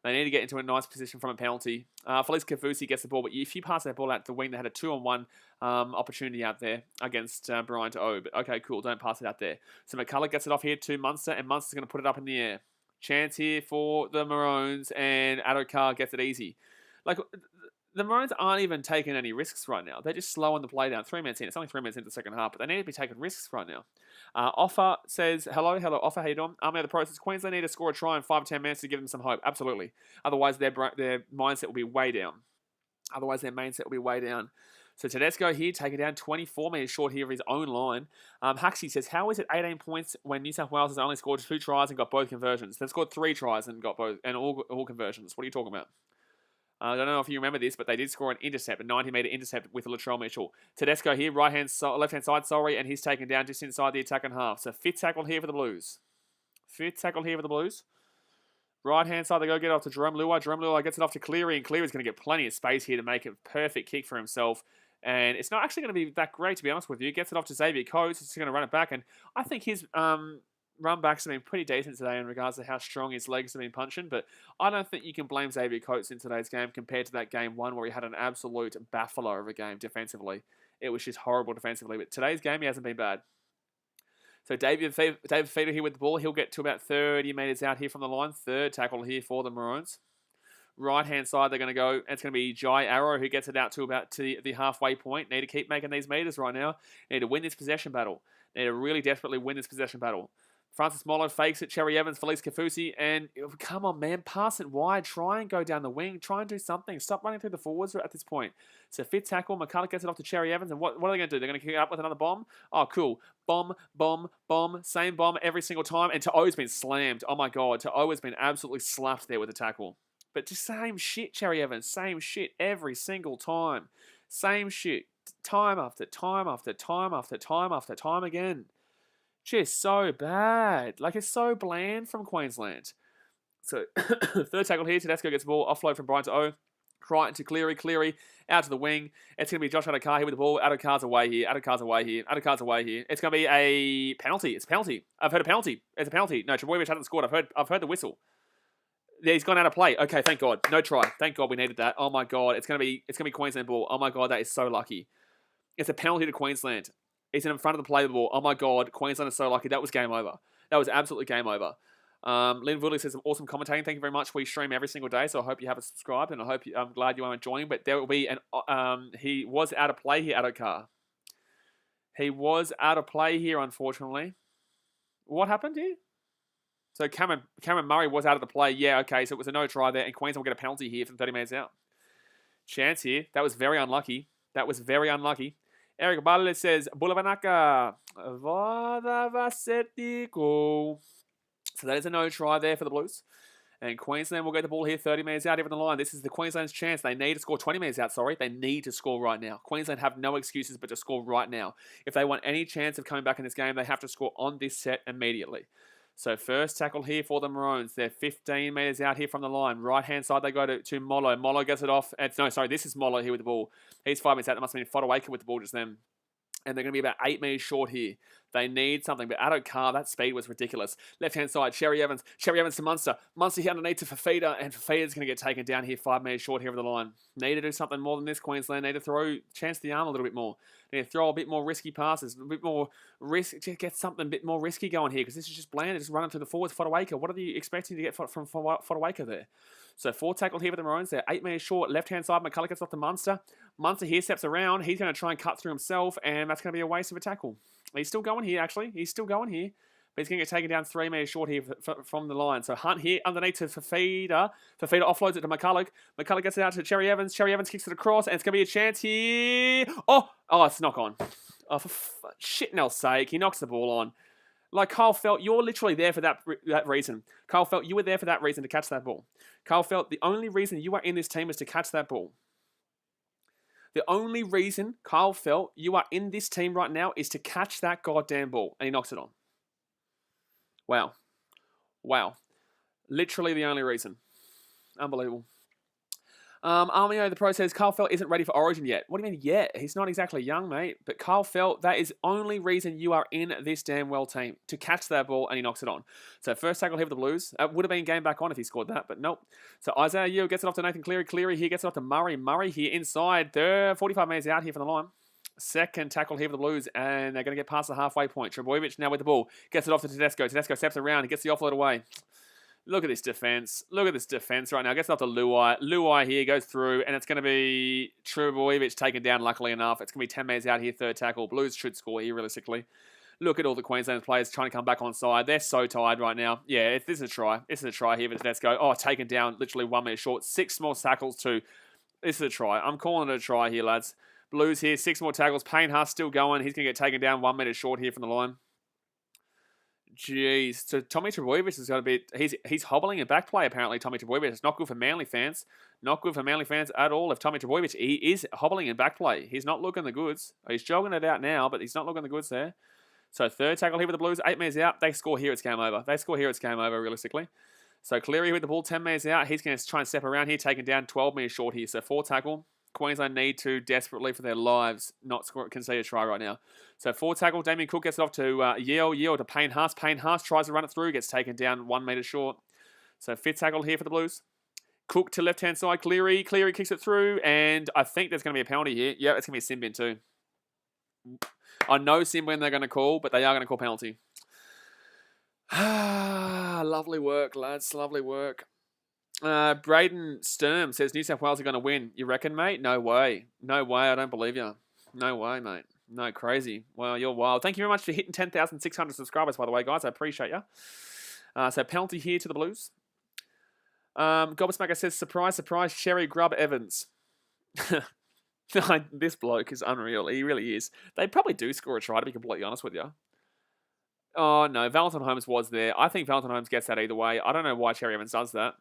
They need to get into a nice position from a penalty. Felix Kafusi gets the ball, but if you pass that ball out to the wing, they had a 2-on-1 opportunity out there against Brian To'o. But okay, cool, don't pass it out there. So McCullough gets it off here to Munster, and Munster's going to put it up in the air. Chance here for the Maroons, and Addo-Carr gets it easy. Like, the Maroons aren't even taking any risks right now. They're just slowing the play down. 3 minutes in. It's only 3 minutes into the second half, but they need to be taking risks right now. Offa says, hello, Offa, how you doing? Army of the process. Queensland need to score a try in 5 or 10 minutes to give them some hope. Absolutely. Otherwise, their mindset will be way down. So Tedesco here, take it down 24 metres short here of his own line. Huxley says, how is it 18 points when New South Wales has only scored 2 tries and got both conversions? They've scored 3 tries and got both, and all conversions. What are you talking about? I don't know if you remember this, but they did score an intercept, a 90-metre intercept with Latrell Mitchell. Tedesco here, left-hand side, and he's taken down just inside the attacking half. So fifth tackle here for the Blues. Right-hand side, they go get it off to Jerome Luai. Jerome Luai gets it off to Cleary, and Cleary's going to get plenty of space here to make a perfect kick for himself. And it's not actually going to be that great, to be honest with you. Gets it off to Xavier Coates. He's going to run it back, and I think his... run backs have been pretty decent today in regards to how strong his legs have been punching, but I don't think you can blame Xavier Coates in today's game compared to that game 1 where he had an absolute baffler of a game defensively. It was just horrible defensively, but today's game he hasn't been bad. So David Feeder here with the ball. He'll get to about 30 metres out here from the line. Third tackle here for the Maroons. Right-hand side, they're going to go. It's going to be Jai Arrow who gets it out to about to the halfway point. Need to keep making these metres right now. Need to win this possession battle. Need to really desperately win this possession battle. Francis Molo fakes it. Cherry Evans, Felix Kafusi, and come on, man, pass it wide. Try and go down the wing. Try and do something. Stop running through the forwards at this point. So fifth tackle, McCullough gets it off to Cherry Evans, and what are they going to do? They're going to kick it up with another bomb? Oh, cool. Bomb. Same bomb every single time, and To'o's been slammed. Oh, my God. To'o has been absolutely slapped there with the tackle. But just same shit, Cherry Evans. Same shit every single time. Same shit. Time after time after time after time after time again. Just so bad. Like, it's so bland from Queensland. So, third tackle here. Tedesco gets the ball. Offload from Brian To'o. Right into Cleary. Cleary out to the wing. It's going to be Josh Addo-Carr here with the ball. Addo-Carr's away here. It's going to be a penalty. It's a penalty. I've heard a penalty. It's a penalty. No, Trebojevic hasn't scored. I've heard the whistle. Yeah, he's gone out of play. Okay, thank God. No try. Thank God we needed that. Oh, my God. It's going to be Queensland ball. Oh, my God. That is so lucky. It's a penalty to Queensland. He's in front of the play of the ball. Oh, my God. Queensland is so lucky. That was game over. That was absolutely game over. Lynn Woodley says, awesome commentating. Thank you very much. We stream every single day, so I hope you have subscribed, and I'm glad you are enjoying. But there will be he was out of play here, Addo-Carr. He was out of play here, unfortunately. What happened here? So Cameron Murray was out of the play. Yeah, okay, so it was a no try there, and Queensland will get a penalty here from 30 metres out. Chance here. That was very unlucky. Eric Bartlett says, Bulavanaka, Vada Vasetico. So that is a no try there for the Blues. And Queensland will get the ball here 30 metres out, even the line. This is the Queensland's chance. They need to score 20 metres out, sorry. They need to score right now. Queensland have no excuses but to score right now. If they want any chance of coming back in this game, they have to score on this set immediately. So first tackle here for the Maroons. They're 15 metres out here from the line. Right-hand side, they go to Molo. Molo gets it off. This is Molo here with the ball. He's 5 metres out. That must have been Fodawaker with the ball just then. And they're going to be about 8 metres short here. They need something. But Addo-Carr, that speed was ridiculous. Left-hand side, Cherry Evans. Cherry Evans to Munster. Munster here underneath to Fafita. And Fafita's going to get taken down here 5 metres short here of the line. Need to do something more than this, Queensland. Need to chance the arm a little bit more. Need to throw a bit more risky passes. A bit more risk. Get something a bit more risky going here. Because this is just bland. Just running through the forwards. Fodawaker. What are you expecting to get from Fodawaker there? So 4 tackled here for the Maroons. They're 8 metres short. Left-hand side, McCullough gets off to Munster. Munster here steps around. He's going to try and cut through himself, and that's going to be a waste of a tackle. He's still going here, actually. He's still going here. But he's going to get taken down 3 metres short here from the line. So Hunt here underneath to Fafita. Fafita offloads it to McCullough. McCullough gets it out to Cherry Evans. Cherry Evans kicks it across, and it's going to be a chance here. Oh, it's knock on. Oh, for shitnell's sake. He knocks the ball on. Like Kyle Feldt, you're literally there for that reason. Kyle Feldt, you were there for that reason to catch that ball. Kyle Feldt, the only reason you are in this team is to catch that ball. The only reason, Kyle Feldt, you are in this team right now is to catch that goddamn ball. And he knocks it on. Wow. Wow. Literally the only reason. Unbelievable. Armio, the pro says, Kyle Feldt isn't ready for Origin yet. What do you mean yet? He's not exactly young, mate. But Kyle Feldt, that is the only reason you are in this damn well team. To catch that ball, and he knocks it on. So first tackle here for the Blues. Would have been game back on if he scored that, but nope. So Isaiah Yeo gets it off to Nathan Cleary. Cleary here gets it off to Murray. Murray here inside. They're 45 metres out here from the line. Second tackle here for the Blues, and they're going to get past the halfway point. Trebojevic now with the ball. Gets it off to Tedesco. Tedesco steps around. He gets the offload away. Look at this defense. Look at this defense right now. Gets up to Luai. Luai here goes through, and it's going to be Trebojevic taken down, luckily enough. It's going to be 10 metres out here, third tackle. Blues should score here, realistically. Look at all the Queensland players trying to come back on side. They're so tired right now. Yeah, this is a try. This is a try here for Tedesco. Oh, taken down, literally 1 minute short. 6 more tackles too. This is a try. I'm calling it a try here, lads. Blues here, 6 more tackles. Payne Haas still going. He's going to get taken down 1 minute short here from the line. Jeez. So Tommy Trebojevic is going to be... He's hobbling in back play, apparently, Tommy Trebojevic. It's not good for Manly fans. Not good for Manly fans at all. If Tommy Trebojevic, he is hobbling in back play. He's not looking the goods. He's jogging it out now, but he's not looking the goods there. So third tackle here with the Blues. 8 metres out. They score here, it's game over. They score here, it's game over, realistically. So Cleary with the ball, 10 metres out. He's going to try and step around here, taking down 12 metres short here. So 4 tackle. Queensland need to desperately for their lives not concede a try right now. So 4 tackle, Damien Cook gets it off to Yeo to Payne Haas. Payne Haas tries to run it through, gets taken down 1 metre short. So 5th tackle here for the Blues. Cook to left-hand side, Cleary. Cleary kicks it through, and I think there's going to be a penalty here. Yeah, it's going to be a sin bin too. I know sin bin they're going to call, but they are going to call penalty. Lovely work, lads. Lovely work. Braden Sturm says New South Wales are going to win. You reckon, mate? No way. No way. I don't believe you. No way, mate. No, crazy. Well, you're wild. Thank you very much for hitting 10,600 subscribers, by the way, guys. I appreciate you. So penalty here to the Blues. Gobsmacker says, surprise, surprise, Cherry Grub Evans. This bloke is unreal. He really is. They probably do score a try, to be completely honest with you. Oh, no. Valentine Holmes was there. I think Valentine Holmes gets that either way. I don't know why Cherry Evans does that.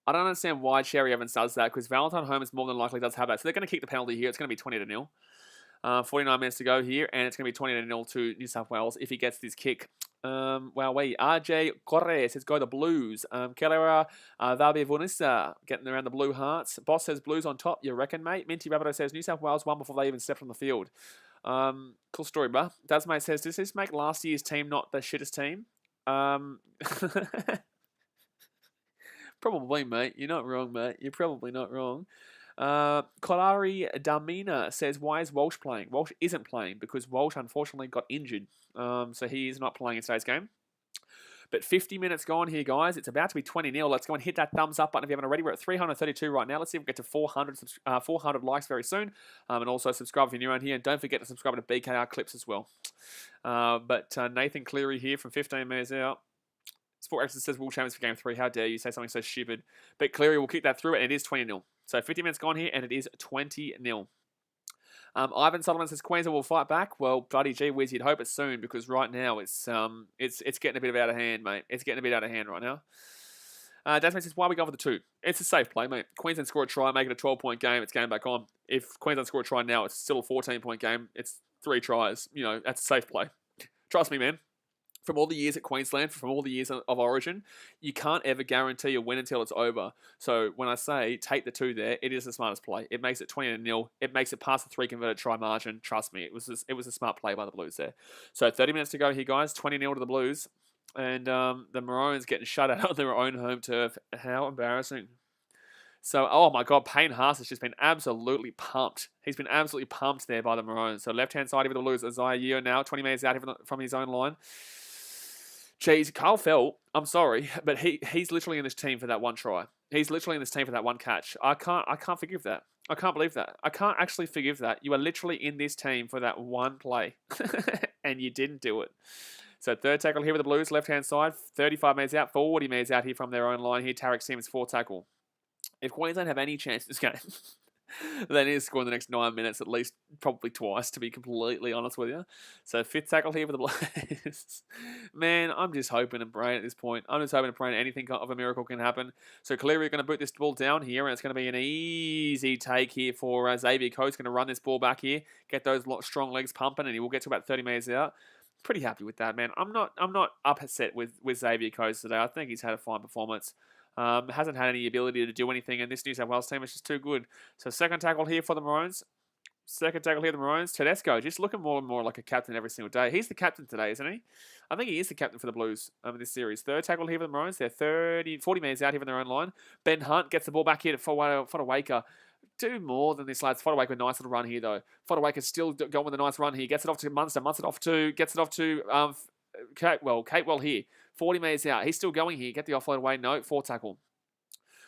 I don't understand why Cherry Evans does that, because Valentine Holmes more than likely does have that. So they're going to kick the penalty here. It's going to be 20-0. 49 minutes to go here, and it's going to be 20-0 to New South Wales if he gets this kick. Wowee. RJ Corre says, go the Blues. Kelera Valbe Vonissa getting around the Blue Hearts. Boss says, Blues on top. You reckon, mate? Minty Rabbito says, New South Wales won before they even stepped on the field. Cool story, bruh. Dasmate says, does this make last year's team not the shittest team? Probably, mate. You're not wrong, mate. You're probably not wrong. Kolari Damina says, why is Walsh playing? Walsh isn't playing because Walsh unfortunately got injured. So he is not playing in today's game. But 50 minutes gone here, guys. It's about to be 20-0. Let's go and hit that thumbs up button if you haven't already. We're at 332 right now. Let's see if we get to 400 likes very soon. And also subscribe if you're new around here. And don't forget to subscribe to BKR Clips as well. But Nathan Cleary here from 15 minutes out. Sport Extra says Will Chambers for game 3. How dare you say something so stupid? But Cleary will kick that through, and it is 20-0. So 50 minutes gone here, and it is 20-0. Ivan Sullivan says Queensland will fight back. Well, bloody gee whiz, you'd hope it's soon, because right now it's getting a bit out of hand, mate. It's getting a bit out of hand right now. Desmond says, why are we going for the 2? It's a safe play, mate. Queensland score a try, make it a 12-point game. It's game back on. If Queensland score a try now, it's still a 14-point game. It's 3 tries. That's a safe play. Trust me, man. From all the years at Queensland, from all the years of Origin, you can't ever guarantee a win until it's over. So when I say take the 2 there, it is the smartest play. It makes it 20-0. It makes it past the 3 converted try margin. Trust me, it was a smart play by the Blues there. So 30 minutes to go here, guys. 20-0 to the Blues. And the Maroons getting shut out on their own home turf. How embarrassing. So, oh my God, Payne Haas has just been absolutely pumped. He's been absolutely pumped there by the Maroons. So left-hand side here with the Blues, Isaiah Yeo now, 20 metres out from his own line. Jeez, Carl Felt, I'm sorry, but he's literally in this team for that 1 try. He's literally in this team for that 1 catch. I can't forgive that. I can't believe that. I can't actually forgive that. You are literally in this team for that 1 play, and you didn't do it. So third tackle here with the Blues, left-hand side, 35 metres out, 40 metres out here from their own line here. Tarek Sims, 4 tackle. If Queensland have any chance in this game, they need to score in the next 9 minutes, at least probably twice, to be completely honest with you. So 5th tackle here for the Blues. Man, I'm just hoping and praying at this point. I'm just hoping and praying anything of a miracle can happen. So Cleary are going to boot this ball down here, and it's going to be an easy take here for Xavier Coates. Going to run this ball back here, get those strong legs pumping, and he will get to about 30 metres out. Pretty happy with that, man. I'm not upset with Xavier Coates today. I think he's had a fine performance. Hasn't had any ability to do anything, and this New South Wales team is just too good. So second tackle here for the Maroons. Second tackle here, the Maroons. Tedesco just looking more and more like a captain every single day. He's the captain today, isn't he? I think he is the captain for the Blues in this series. Third tackle here for the Maroons. They're 40 metres out here from their own line. Ben Hunt gets the ball back here to Fodawaker. Do more than this, lads. Fodawaker, nice little run here, though. Fodawaker still going with a nice run here. Gets it off to Munster. Munster gets it off to Catewell here. 40 metres out. He's still going here. Get the offload away. No, 4 tackle.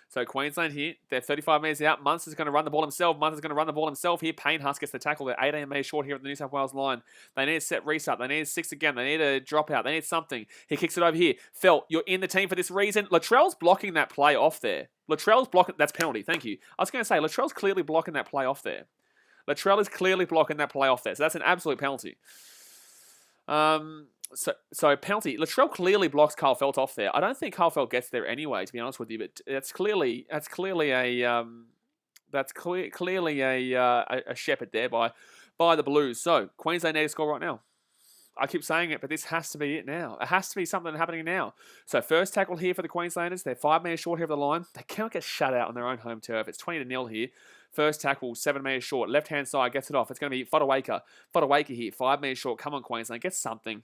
So Queensland here, they're 35 metres out. Munster's going to run the ball himself. Here, Payne Haas gets the tackle. They're 18 metres short here at the New South Wales line. They need a set restart. They need a 6 again. They need a drop out. They need something. He kicks it over here. Felt, you're in the team for this reason. Latrell's blocking that play off there. Latrell's blocking. That's penalty. Thank you. I was going to say, Latrell's clearly blocking that play off there. Latrell is clearly blocking that play off there. So that's an absolute penalty. So penalty. Latrell clearly blocks Carl Felt off there. I don't think Carl Felt gets there anyway, to be honest with you. But that's clearly a shepherd there by the Blues. So Queensland need to score right now. I keep saying it, but this has to be it now. It has to be something happening now. So first tackle here for the Queenslanders. They're 5 metres short here of the line. They cannot get shut out on their own home turf. It's 20-0 here. First tackle, 7 metres short. Left-hand side gets it off. It's going to be Fodawaker. Fodawaker here, 5 metres short. Come on, Queensland. Get something.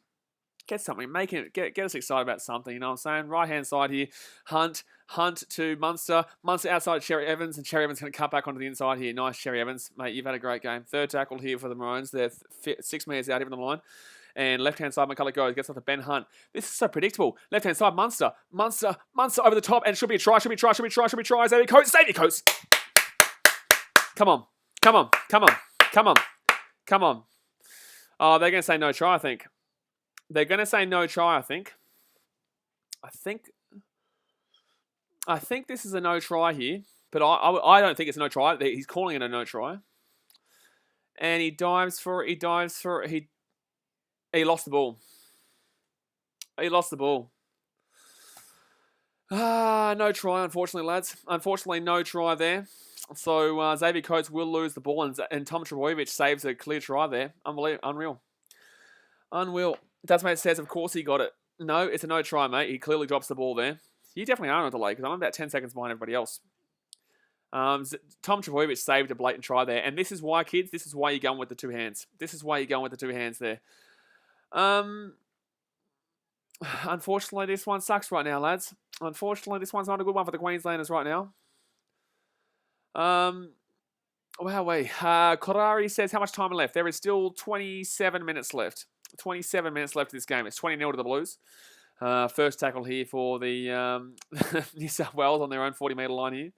Get something. Get us excited about something. You know what I'm saying? Right-hand side here. Hunt to Munster. Munster outside Cherry Evans. And Cherry Evans going to cut back onto the inside here. Nice, Cherry Evans. Mate, you've had a great game. Third tackle here for the Maroons. They're 6 metres out here from the line. And left-hand side, McCullough goes. Gets off to Ben Hunt. This is so predictable. Left-hand side, Munster over the top. And should be a try. Xavier Coates. Come on. Oh, they're going to say no try, I think. They're going to say no try, I think. I think this is a no try here. But I don't think it's a no try. He's calling it a no try. And he dives for it. He lost the ball. No try, unfortunately, lads. Unfortunately, no try there. So Xavier Coates will lose the ball, and Tom Trbojevic saves a clear try there. Unreal. Tasmate says, of course he got it. No, it's a no try, mate. He clearly drops the ball there. You definitely are on a delay, because I'm about 10 seconds behind everybody else. Tom Trbojevic saved a blatant try there. And this is why, kids, this is why you're going with the 2 hands. There. Unfortunately, this one sucks right now, lads. Unfortunately, this one's not a good one for the Queenslanders right now. Korari says, how much time left? There is still 27 minutes left. 27 minutes left of this game. It's 20-0 to the Blues. First tackle here for the New South Wales on their own 40-metre line here.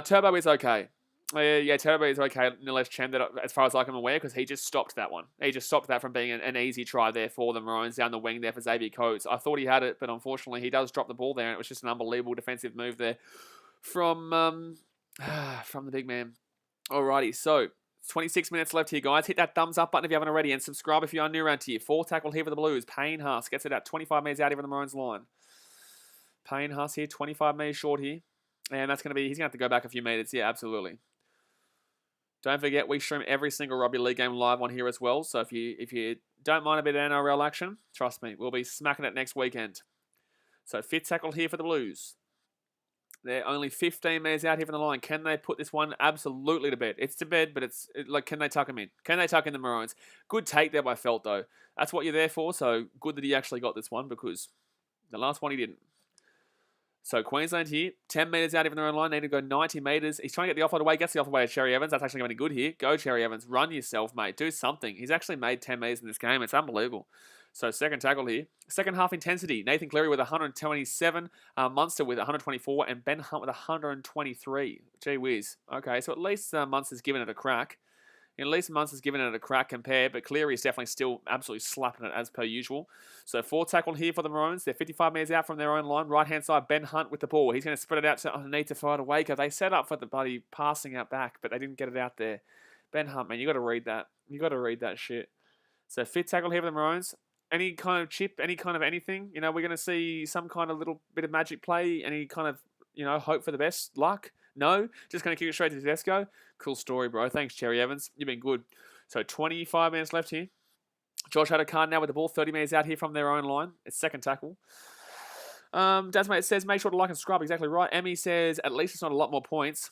Turbo is okay. Turbo is okay. Nilesh Chen, as far as I'm aware, because he just stopped that one. He just stopped that from being an easy try there for the Maroons down the wing there for Xavier Coates. I thought he had it, but unfortunately he does drop the ball there, and it was just an unbelievable defensive move there from the big man. Alrighty, so 26 minutes left here, guys. Hit that thumbs up button if you haven't already, and subscribe if you are new around here. 4 tackle here for the Blues. Payne Haas gets it out 25 metres out here from the Maroons line. Payne Haas here, 25 metres short here. And that's going to be, he's going to have to go back a few metres. Yeah, absolutely. Don't forget, we stream every single rugby league game live on here as well. So if you don't mind a bit of NRL action, trust me, we'll be smacking it next weekend. So fifth tackle here for the Blues. They're only 15 metres out here from the line. Can they put this one absolutely to bed? It's to bed, but can they tuck him in? Can they tuck in the Maroons? Good take there by Felt, though. That's what you're there for, so good that he actually got this one because the last one he didn't. So Queensland here, 10 metres out even their own line, need to go 90 metres. He's trying to get the offload away, gets the offload away to Cherry Evans. That's actually going to be good here. Go, Cherry Evans. Run yourself, mate. Do something. He's actually made 10 metres in this game. It's unbelievable. So second tackle here. Second half intensity. Nathan Cleary with 127, Munster with 124, and Ben Hunt with 123. Gee whiz. Okay, so at least Munster's given it a crack. At least Munster's given it a crack compared, but Cleary is definitely still absolutely slapping it as per usual. So fourth tackle here for the Maroons. They're 55 metres out from their own line. Right-hand side, Ben Hunt with the ball. He's going to spread it out to underneath to Fight Waker. They set up for the bloody passing out back, but they didn't get it out there. Ben Hunt, man, you got to read that. You got to read that shit. So fifth tackle here for the Maroons. Any kind of chip, any kind of anything. You know, we're going to see some kind of little bit of magic play. Any kind of, hope for the best luck. No, just going to kick it straight to Tedesco. Cool story, bro. Thanks, Cherry Evans. You've been good. So 25 minutes left here. Josh had a card now with the ball. 30 minutes out here from their own line. It's second tackle. Dasmate says, make sure to like and subscribe. Exactly right. Emmy says, at least it's not a lot more points.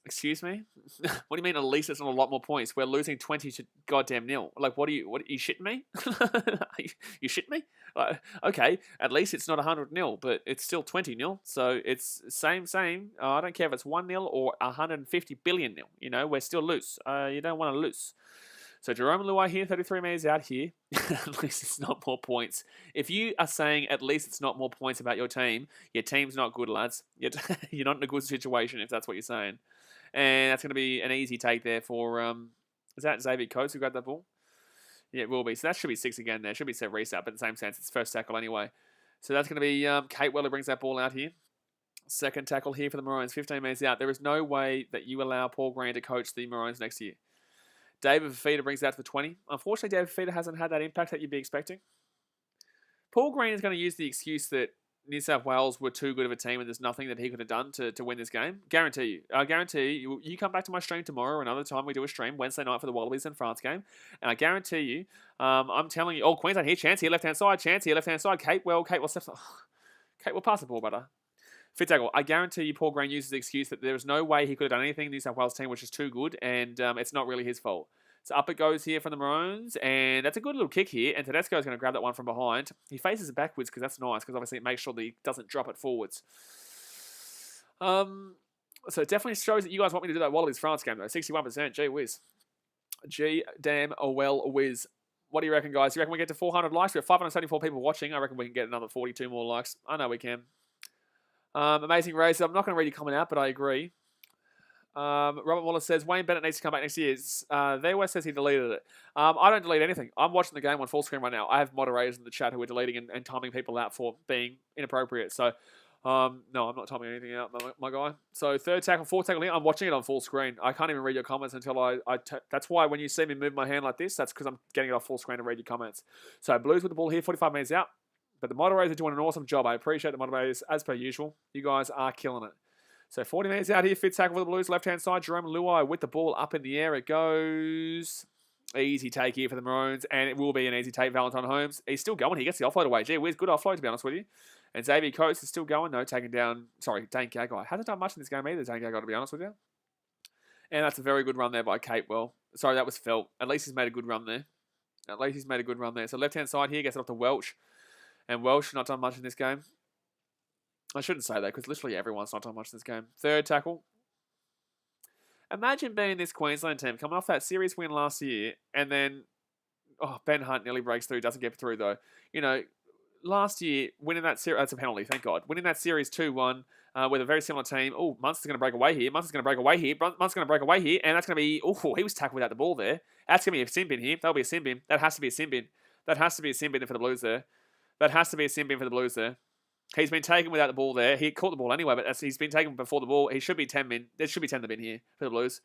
Excuse me? What do you mean, at least it's not a lot more points? We're losing 20 to goddamn nil. Like, what are you shitting me? You shitting me? Okay, at least it's not 100 nil, but it's still 20 nil. So it's same. I don't care if it's 1 nil or 150 billion nil. We're still loose. You don't want to lose. So Jerome Luai here, 33 metres out here. At least it's not more points. If you are saying at least it's not more points about your team's not good, lads. You're not in a good situation if that's what you're saying. And that's going to be an easy take there for, is that Xavier Coates who grabbed that ball? Yeah, it will be. So that should be 6 again there. Should be set reset, but in the same sense, it's first tackle anyway. So that's going to be Kate Weller brings that ball out here. Second tackle here for the Maroons, 15 metres out. There is no way that you allow Paul Green to coach the Maroons next year. David Fifita brings that to the 20. Unfortunately, David Fifita hasn't had that impact that you'd be expecting. Paul Green is going to use the excuse that New South Wales were too good of a team and there's nothing that he could have done to win this game. Guarantee you. You come back to my stream tomorrow or another time we do a stream, Wednesday night for the Wallabies and France game. And I guarantee you, I'm telling you, Queensland here, chance here, left-hand side, Kate Well steps up. Kate will pass the ball, brother. Fifth tackle. I guarantee you Paul Green uses the excuse that there is no way he could have done anything in the New South Wales team, which is too good, and it's not really his fault. So up it goes here from the Maroons, and that's a good little kick here, and Tedesco is going to grab that one from behind. He faces it backwards because that's nice, because obviously it makes sure that he doesn't drop it forwards. So it definitely shows that you guys want me to do that Wallabies France game, though. 61%. Gee whiz. Whiz. What do you reckon, guys? You reckon we get to 400 likes? We have 574 people watching. I reckon we can get another 42 more likes. I know we can. Amazing race. I'm not going to read your comment out, but I agree. Robert Wallace says, Wayne Bennett needs to come back next year. There West says he deleted it. I don't delete anything. I'm watching the game on full screen right now. I have moderators in the chat who are deleting and timing people out for being inappropriate. So, no, I'm not timing anything out, my guy. So, fourth tackle here. I'm watching it on full screen. I can't even read your comments until that's why when you see me move my hand like this, that's because I'm getting it off full screen to read your comments. So, Blues with the ball here, 45 minutes out. But the moderators are doing an awesome job. I appreciate the moderators as per usual. You guys are killing it. So 40 minutes out here, fifth tackle for the Blues, left-hand side. Jerome Luai with the ball up in the air. It goes. Easy take here for the Maroons, and it will be an easy take. Valentine Holmes, he's still going. He gets the offload away. Gee whiz, good offload, to be honest with you. And Xavier Coates is still going, though, taking down, Dane Gagai. Hasn't done much in this game either, Dane Gagai, to be honest with you. And that's a very good run there by Kate Well. Sorry, that was Felt. At least he's made a good run there. So left-hand side here, gets it off to Welch. And Welsh not done much in this game. I shouldn't say that because literally everyone's not done much in this game. Third tackle. Imagine being this Queensland team coming off that series win last year and then Ben Hunt nearly breaks through, doesn't get through though. Last year winning that series, that's a penalty, thank God. Winning that series 2-1 with a very similar team. Munster's going to break away here. And that's going to be, he was tackled without the ball there. That's going to be a sin bin here. That'll be a sin bin. That has to be a sin bin. For the Blues there. He's been taken without the ball there. He caught the ball anyway, but he's been taken before the ball. He should be 10 min. There should be 10 in the bin here for the Blues.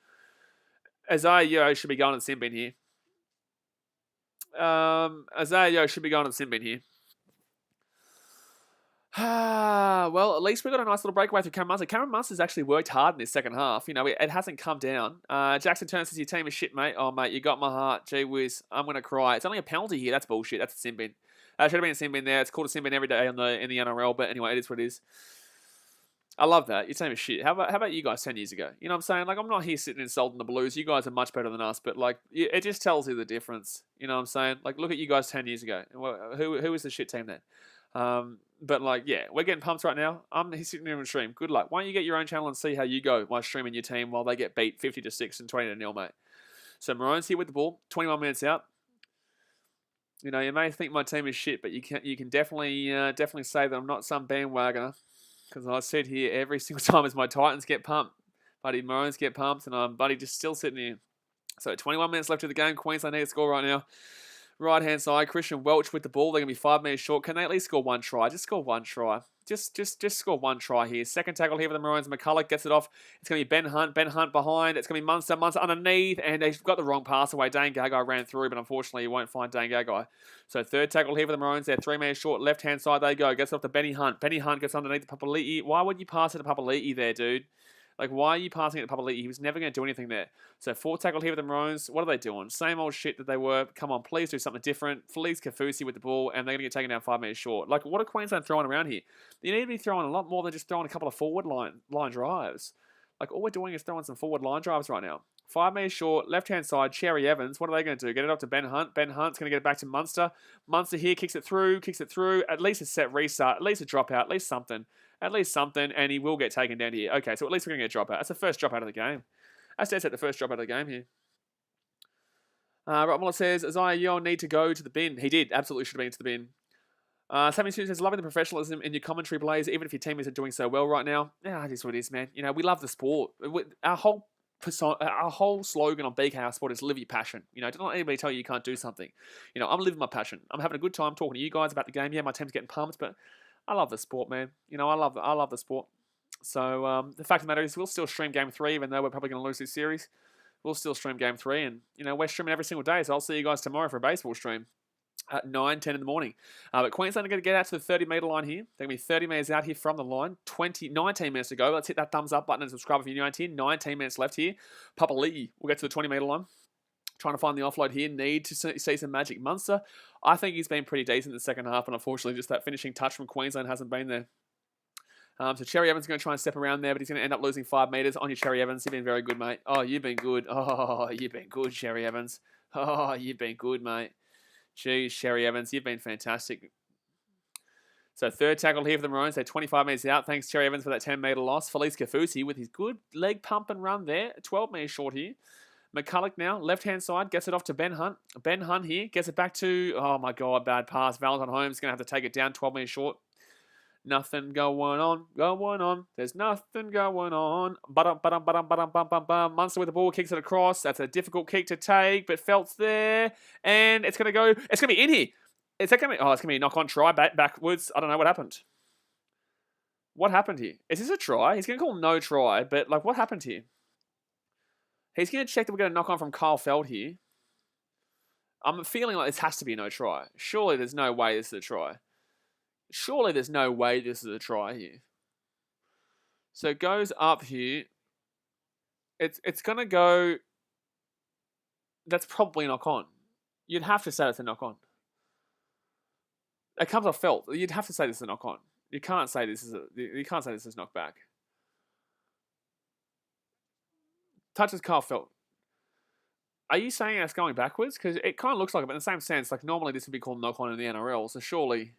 Isaiah Yeo should be going to the sin bin here. Isaiah Yeo should be going to the sin bin here. Well, at least we got a nice little breakaway through Cameron Munster. Cameron Munster's actually worked hard in this second half. You know, it hasn't come down. Jackson Turner says your team is shit, mate. Oh, mate, you got my heart. Gee whiz, I'm going to cry. It's only a penalty here. That's bullshit. That's a sin bin. Should have been a sin bin there. It's called a sin bin every day in the NRL, but anyway, it is what it is. I love that. Your team is shit. How about you guys 10 years ago? You know what I'm saying? Like, I'm not here sitting insulting the Blues. You guys are much better than us, but, like, it just tells you the difference. You know what I'm saying? Like, look at you guys 10 years ago. Who was the shit team then? But, like, yeah, we're getting pumped right now. I'm sitting here and stream. Good luck. Why don't you get your own channel and see how you go while streaming your team while they get beat 50-6 and 20-0, mate. So, Maroon's here with the ball. 21 minutes out. You know, you may think my team is shit, but you can definitely say that I'm not some bandwagoner. Because I sit here every single time as my Titans get pumped. Buddy Maroons get pumped, and I'm just still sitting here. So 21 minutes left of the game. Queensland need to score right now. Right-hand side, Christian Welch with the ball. They're going to be 5 metres short. Can they at least score one try? Just score one try. Just score one try here. Second tackle here for the Maroons. McCulloch gets it off. It's going to be Ben Hunt. Ben Hunt behind. It's going to be Munster. Munster underneath. And they've got the wrong pass away. Dane Gagai ran through, but unfortunately you won't find Dane Gagai. So third tackle here for the Maroons. They're 3 metres short. Left-hand side they go. Gets it off to Benny Hunt. Benny Hunt gets underneath the Papali'i. Why would you pass it to Papali'i there, dude? Like, why are you passing it to Papali'i? He was never going to do anything there. So, fourth tackle here with the Maroons. What are they doing? Same old shit that they were. Come on, please do something different. Felice Kafusi with the ball, and they're going to get taken down 5 metres short. Like, what are Queensland throwing around here? You need to be throwing a lot more than just throwing a couple of forward line drives. Like, all we're doing is throwing some forward line drives right now. 5 metres short, left-hand side, Cherry Evans. What are they going to do? Get it up to Ben Hunt. Ben Hunt's going to get it back to Munster. Munster here kicks it through. At least a set restart. At least a dropout. At least something. And he will get taken down here. Okay, so at least we're going to get a dropout. That's the first dropout of the game. That's dead set the first dropout of the game here. Rob Muller says, Isaiah Yeo need to go to the bin. He did. Absolutely should have been to the bin. Sammy Sue says, loving the professionalism in your commentary plays, even if your team isn't doing so well right now. Yeah, it is what it is, man. You know, we love the sport. Our whole slogan on BKR Sport is live your passion. You know, don't let anybody tell you can't do something. You know, I'm living my passion. I'm having a good time talking to you guys about the game. Yeah, my team's getting pumped, but I love the sport, man. You know, I love the sport. So the fact of the matter is we'll still stream Game 3, even though we're probably going to lose this series. We'll still stream Game 3, and, you know, we're streaming every single day, so I'll see you guys tomorrow for a baseball stream at 9, 10 in the morning. But Queensland are going to get out to the 30-metre line here. They're going to be 30 metres out here from the line. 19 minutes to go. Let's hit that thumbs up button and subscribe if you're new around here. 19 minutes left here. Papali'i will get to the 20-metre line. Trying to find the offload here. Need to see some magic. Munster, I think he's been pretty decent in the second half, and unfortunately just that finishing touch from Queensland hasn't been there. So Cherry Evans is going to try and step around there, but he's going to end up losing 5 metres on your Cherry Evans. You've been very good, mate. Oh, you've been good. Oh, you've been good, Cherry Evans. Oh, you've been good, mate. Jeez, Cherry Evans, you've been fantastic. So third tackle here for the Maroons. They're 25 metres out. Thanks, Cherry Evans, for that 10-metre loss. Felice Kafusi with his good leg pump and run there. 12 metres short here. McCulloch now, left-hand side, gets it off to Ben Hunt. Ben Hunt here, gets it back to, oh my God, bad pass. Valentine Holmes going to have to take it down, 12 metres short. Nothing going on. There's nothing going on. Munster with the ball, kicks it across. That's a difficult kick to take, but Felt's there. And it's going to be in here. Is that going to be, it's going to be a knock-on try backwards. I don't know what happened. What happened here? Is this a try? He's going to call no try, but, like, what happened here? He's going to check that we're going to knock on from Kyle Feld here. I'm feeling like this has to be no try. Surely there's no way this is a try. Surely there's no way this is a try here. So it goes up here. It's going to go... That's probably knock on. You'd have to say it's a knock on. It comes off Felt. You'd have to say this is a knock on. You can't say this is knock back. Touches Kyle Felt. Are you saying that's going backwards? Because it kind of looks like it, but in the same sense, like normally this would be called knock on in the NRL, so surely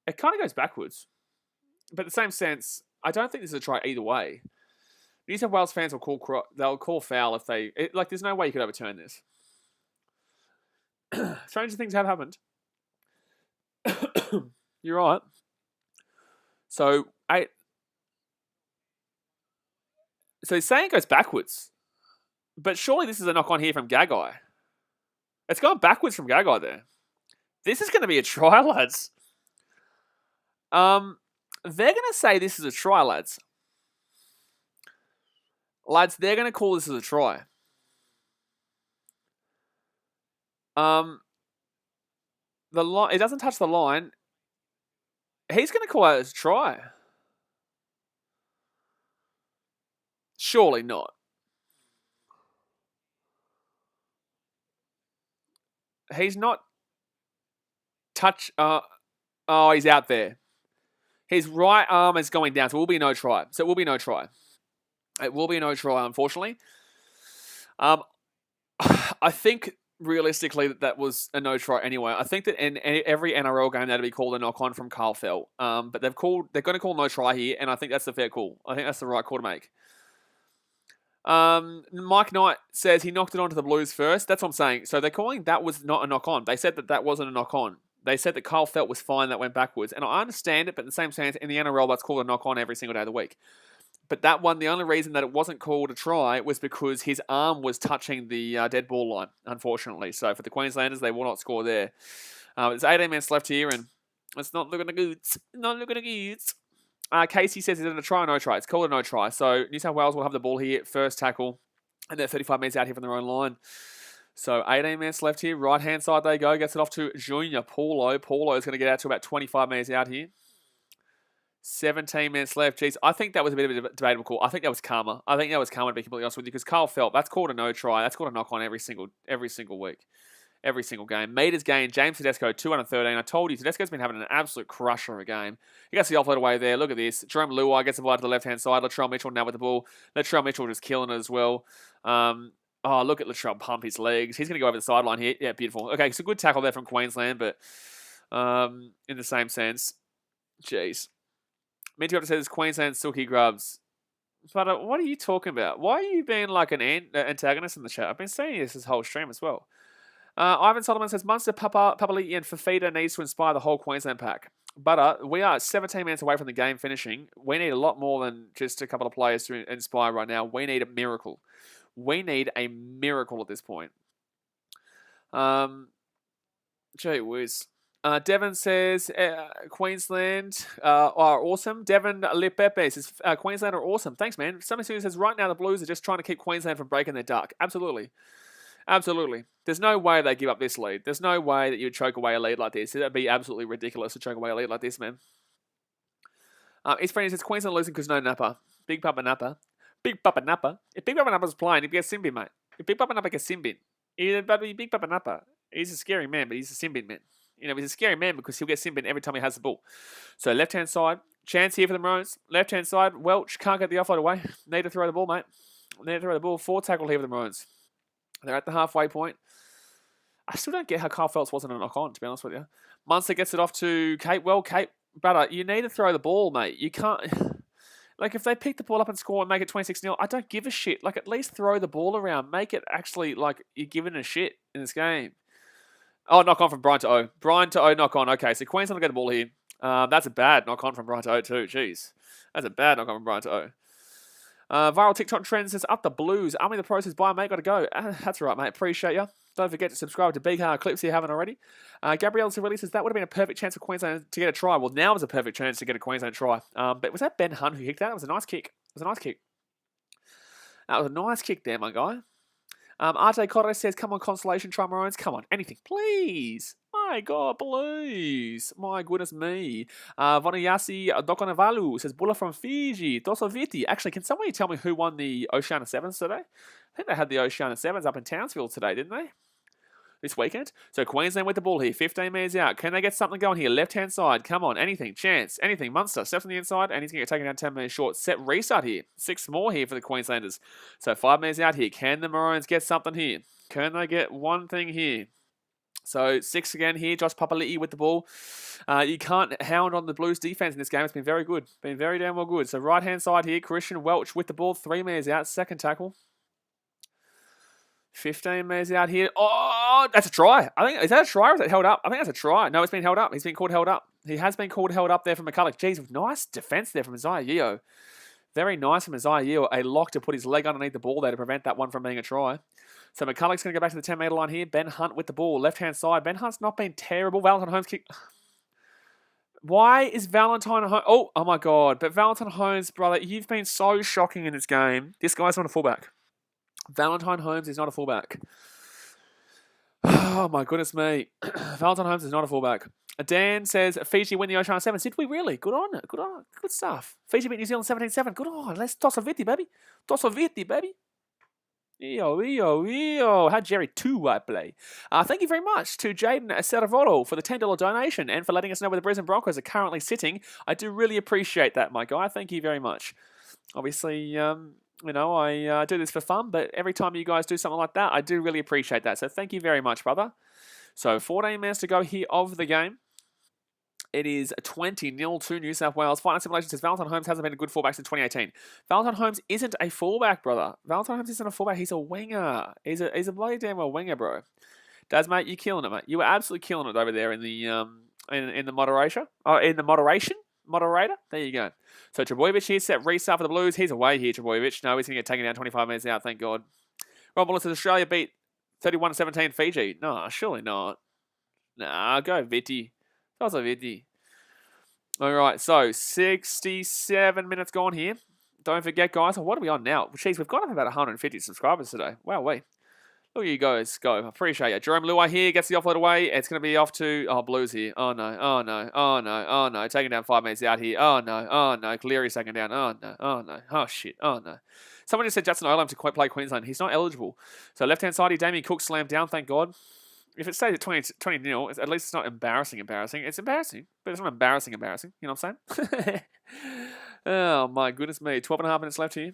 it kind of goes backwards. But in the same sense, I don't think this is a try either way. New South Wales fans will call foul if like there's no way you could overturn this. Stranger things have happened. You're right. So he's saying it goes backwards. But surely this is a knock on here from Gagai. It's gone backwards from Gagai there. This is going to be a try, lads. They're going to say this is a try, lads. Lads, they're going to call this as a try. It doesn't touch the line. He's going to call out his try. Surely not. He's not touch. He's out there. His right arm is going down, so it will be no try. It will be no try, unfortunately. I think realistically that was a no try anyway. I think that in every NRL game that'd be called a knock on from Carl Felt. But they're going to call no try here, and I think that's the fair call. I think that's the right call to make. Mike Knight says he knocked it onto the Blues first. That's what I'm saying. So they're calling that was not a knock on. They said that wasn't a knock on. They said that Carl Felt was fine, that went backwards. And I understand it, but in the same sense, in the NRL, that's called a knock on every single day of the week. But that one, the only reason that it wasn't called a try was because his arm was touching the dead ball line, unfortunately. So for the Queenslanders, they will not score there. There's 18 minutes left here, and it's not looking good. Not looking good. Casey says, is it a try or no try? It's called a no try. So New South Wales will have the ball here, first tackle, and they're 35 metres out here from their own line. So 18 minutes left here. Right-hand side they go. Gets it off to Junior Paulo. Paulo is going to get out to about 25 metres out here. 17 minutes left. Jeez, I think that was a bit of a debatable call. I think that was karma. To be completely honest with you, because Carl Felt, that's called a no try. That's called a knock on every single week. Every single game. Meters gained. James Tedesco, 213. I told you, Tedesco's been having an absolute crusher of a game. He gets the offload away there. Look at this. Jerome Luai gets the ball to the left-hand side. Latrell Mitchell now with the ball. Latrell Mitchell just killing it as well. Look at Latrell pump his legs. He's going to go over the sideline here. Yeah, beautiful. Okay, so good tackle there from Queensland, but in the same sense, jeez. Minty says Queensland silky grubs. But what are you talking about? Why are you being like an antagonist in the chat? I've been saying this whole stream as well. Ivan Solomon says, Munster, Papali'i and Fafita needs to inspire the whole Queensland pack. But we are 17 minutes away from the game finishing. We need a lot more than just a couple of players to inspire right now. We need a miracle. We need a miracle at this point. Gee whiz. Devon says, Queensland are awesome. Devon Lipepe says, Queensland are awesome. Thanks, man. Somebody says, right now the Blues are just trying to keep Queensland from breaking their duck. Absolutely. Absolutely. There's no way they give up this lead. There's no way that you would choke away a lead like this. That'd be absolutely ridiculous to choke away a lead like this, man. His friend says, Queensland losing because no Napa. Big Papa Napa. Big Papa Napa. If Big Papa Napa's playing, he'd get Simbin, mate. If Big Papa Napa gets Simbin, he'd be Big Papa Napa. He's a scary man, but he's a Simbin man. You know, he's a scary man because he'll get Simbin every time he has the ball. So left-hand side, chance here for the Maroons. Left-hand side, Welch can't get the offload away. Need to throw the ball, mate. Need to throw the ball. 4 tackle here for the Maroons. They're at the halfway point. I still don't get how Carl Phelps wasn't a knock-on, to be honest with you. Munster gets it off to Kate. Well, Kate, brother, you need to throw the ball, mate. You can't... Like, if they pick the ball up and score and make it 26-0, I don't give a shit. Like, at least throw the ball around. Make it actually, like, you're giving a shit in this game. Oh, knock-on from Brian to O. Brian to O, knock-on. Okay, so Queensland will get the ball here. That's a bad knock-on from Brian to O, too. Jeez. That's a bad knock-on from Brian to O. Viral TikTok trend says, up the Blues. Army the process, buy, mate, got to go. That's right, mate. Appreciate you. Don't forget to subscribe to Big Hard Clips if you haven't already. Gabrielle Cirilli says, that would have been a perfect chance for Queensland to get a try. Well, now is a perfect chance to get a Queensland try. But was that Ben Hunt who kicked that? It was a nice kick. That was a nice kick there, my guy. Arte Corre says, come on, consolation try, Maroons. Come on, anything, please. My God, please. My goodness me. Vonayasi Dokonavalu says, Bulla from Fiji. Dosoviti. Actually, can somebody tell me who won the Oceania Sevens today? I think they had the Oceania Sevens up in Townsville today, didn't they? This weekend. So Queensland with the ball here. 15 metres out. Can they get something going here? Left-hand side. Come on. Anything. Chance. Anything. Munster. Steps on the inside. And he's going to get taken down 10 metres short. Set restart here. 6 more here for the Queenslanders. So 5 metres out here. Can the Maroons get something here? Can they get one thing here? So 6 again here. Josh Papali'i with the ball. You can't hound on the Blues defense in this game. It's been very good. Been very damn well good. So right-hand side here. Christian Welch with the ball. 3 metres out. Second tackle. 15 metres out here. Oh, that's a try. I think, is that a try or is it held up? I think that's a try. No, it's been held up. He's been called held up. He has been called held up there from McCulloch. Jeez, nice defence there from Isaiah Yeo. Very nice from Isaiah Yeo. A lock to put his leg underneath the ball there to prevent that one from being a try. So McCulloch's going to go back to the 10-metre line here. Ben Hunt with the ball. Left-hand side. Ben Hunt's not been terrible. Valentine Holmes kick. Why is Valentine Holmes... Oh my God. But Valentine Holmes, brother, you've been so shocking in this game. This guy's not a fullback. Valentine Holmes is not a fullback. Oh, my goodness me. Valentine Holmes is not a fullback. Dan says, Fiji win the Oceania Sevens. Did we really? Good on it. Good on it. Good stuff. Fiji beat New Zealand 17-7. Good on. Let's toss a viti, baby. Toss a viti, baby. How'd Jerry 2 play? Thank you very much to Jaden Seravoto for the $10 donation and for letting us know where the Brisbane Broncos are currently sitting. I do really appreciate that, my guy. Thank you very much. Obviously, I do this for fun, but every time you guys do something like that, I do really appreciate that. So thank you very much, brother. So 14 minutes to go here of the game. It is 20-0 to New South Wales. Final Simulation says Valentine Holmes hasn't been a good fullback since 2018. Valentine Holmes isn't a fullback, brother. Valentine Holmes isn't a fullback. He's a winger. He's a bloody damn well winger, bro. Daz, mate, you're killing it, mate. You were absolutely killing it over there in the in the moderation. Oh, in the moderation. Moderator. There you go. So Trebojevic here set restart for the Blues. He's away here, Trebojevic. No, he's going to get taken down 25 minutes out. Thank God. Rob Wallace says Australia beat 31-17 Fiji. No, surely not. Nah, go Viti. That's a Viti. All right, so 67 minutes gone here. Don't forget, guys. What are we on now? Jeez, we've got up about 150 subscribers today. Wow, wait. Look at you guys go. I appreciate it. Jerome Luai here gets the offload away. It's going to be off to Blues here. Oh no. Oh no. Oh no. Oh no. Taking down 5 minutes out here. Oh no. Oh no. Cleary's taken down. Oh no. Oh no. Oh shit. Oh no. Someone just said Justin Olam to play Queensland. He's not eligible. So left hand side here, Damien Cook slammed down. Thank God. If it stays at 20-0, at least it's not embarrassing. It's embarrassing, but it's not embarrassing. You know what I'm saying? Oh my goodness me. 12.5 minutes left here.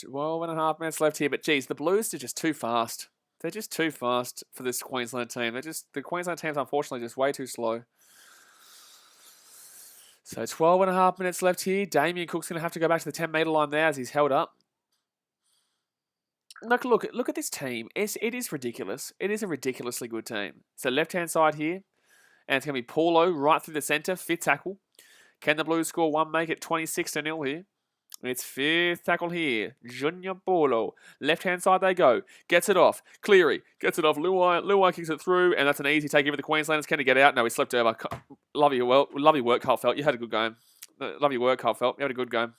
12.5 minutes left here, but geez, the Blues are just too fast. They're just too fast for this Queensland team. The Queensland team's unfortunately just way too slow. So 12.5 minutes left here. Damien Cook's going to have to go back to the 10-metre line there as he's held up. Look at this team. It is ridiculous. It is a ridiculously good team. So left-hand side here, and it's going to be Paulo right through the centre, fifth tackle. Can the Blues score one, make it 26-0 here? It's fifth tackle here. Junior Paulo. Left-hand side they go. Gets it off. Cleary. Gets it off. Luai kicks it through, and that's an easy take over the Queenslanders. Can he get out? No, he slipped over. Love your work, Carl Felt. You had a good game. Love your work, Carl Felt. You had a good game.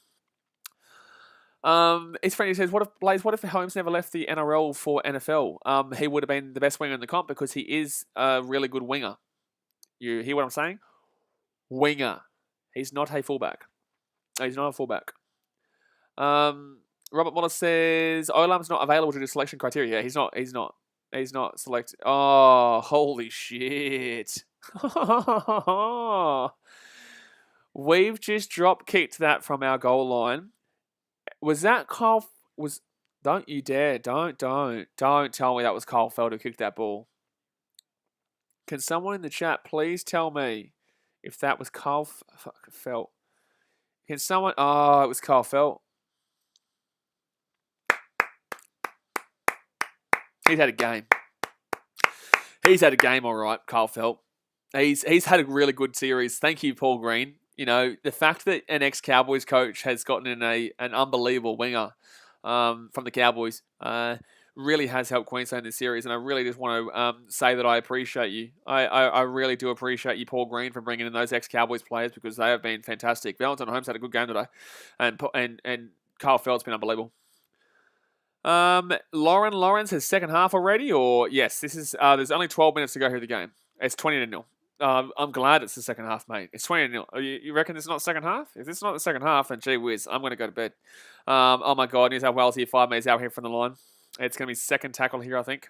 His friend says, what if Holmes never left the NRL for NFL? He would have been the best winger in the comp because he is a really good winger. You hear what I'm saying? Winger. He's not a fullback. He's not a fullback. Robert Wallace says Olam's not available to do selection criteria. Yeah, he's not selected. Oh, holy shit. We've just drop kicked that from our goal line. Was that Kyle? Don't you dare. Don't tell me that was Kyle Felt who kicked that ball. Can someone in the chat please tell me if that was Kyle Felt? Can someone? Oh, it was Kyle Felt. He's had a game. He's had a game, all right, Kyle Felt. He's had a really good series. Thank you, Paul Green. You know, the fact that an ex-Cowboys coach has gotten in an unbelievable winger from the Cowboys really has helped Queensland in this series. And I really just want to say that I appreciate you. I really do appreciate you, Paul Green, for bringing in those ex-Cowboys players because they have been fantastic. Valentine Holmes had a good game today. And Kyle Felt's been unbelievable. Lauren says second half already, or yes, this is there's only 12 minutes to go here in the game. It's 20-0. I'm glad it's the second half, mate. It's 20-0. You reckon this is not second half? If this is not the second half, then gee whiz, I'm going to go to bed. Oh my God, New South Wales here, 5 minutes out here from the line. It's going to be second tackle here, I think.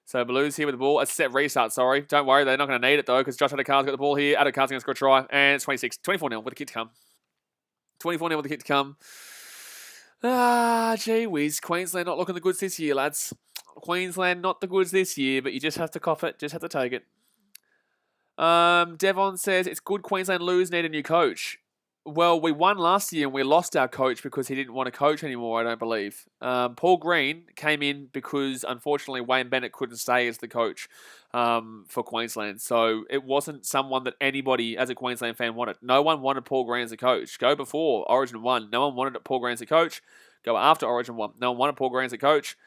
So Blues here with the ball. A set restart, sorry. Don't worry, they're not going to need it though, because Josh Adokar got the ball here. Adokar's going to score a try, and it's 24-0 with the kick to come. 24-0 with the kick to come. Gee whiz. Queensland not looking the goods this year, lads. Queensland not the goods this year, but you just have to cough it. Just have to take it. Devon says, it's good Queensland lose, need a new coach. Well, we won last year and we lost our coach because he didn't want to coach anymore, I don't believe. Paul Green came in because, unfortunately, Wayne Bennett couldn't stay as the coach for Queensland. So it wasn't someone that anybody as a Queensland fan wanted. No one wanted Paul Green as a coach. Go before Origin 1. No one wanted Paul Green as a coach. Go after Origin 1. No one wanted Paul Green as a coach.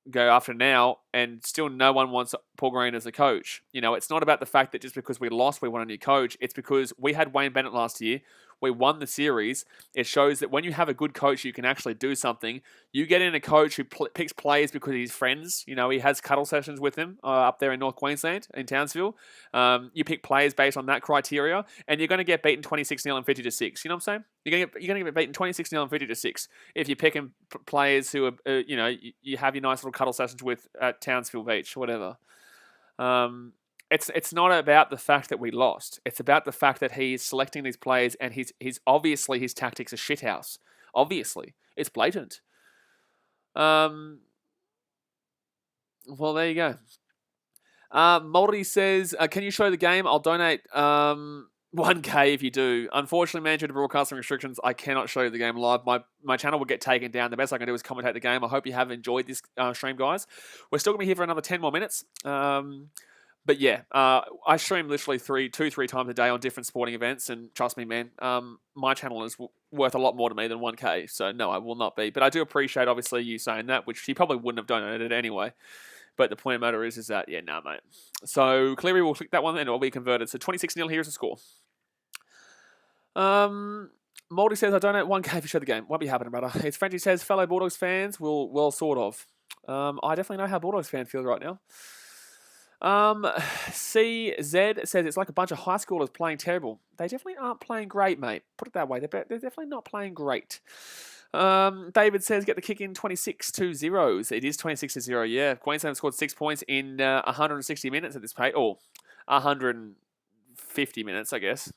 Go after now, and still no one wants Paul Green as a coach. You know, it's not about the fact that just because we lost, we want a new coach. It's because we had Wayne Bennett last year. We won the series. It shows that when you have a good coach, you can actually do something. You get in a coach who picks players because he's friends. You know, he has cuddle sessions with them up there in North Queensland, in Townsville. You pick players based on that criteria, and you're going to get beaten 26-0 and 50-6. You know what I'm saying? You're going to get beaten 26-0 and 50-6 if you're picking players who are, you have your nice little cuddle sessions with at Townsville Beach, whatever. It's not about the fact that we lost. It's about the fact that he's selecting these players, and he's obviously his tactics are shithouse. Obviously, it's blatant. Well, there you go. Moldy says, can you show the game? I'll donate 1K if you do. Unfortunately, man, due to broadcasting restrictions, I cannot show you the game live. My channel will get taken down. The best I can do is commentate the game. I hope you have enjoyed this stream, guys. We're still going to be here for another 10 more minutes. But yeah, I stream literally 2-3 times a day on different sporting events, and trust me, man, my channel is worth a lot more to me than 1K. So no, I will not be. But I do appreciate, obviously, you saying that, which you probably wouldn't have donated anyway. But the point of the matter is that, yeah, nah, mate. So Cleary will click that one, and it will be converted. So 26-0, here's the score. Moldy says, I donate 1K if you show the game. Won't be happening, brother. It's Frenchie says, fellow Bulldogs fans, well, sort of. I definitely know how Bulldogs fans feel right now. CZ says it's like a bunch of high schoolers playing terrible. They definitely aren't playing great, mate. Put it that way. They're definitely not playing great. David says get the kick in 26-0. It is 26-0, yeah. Queensland scored 6 points in 160 minutes at this pace. Or 150 minutes, I guess.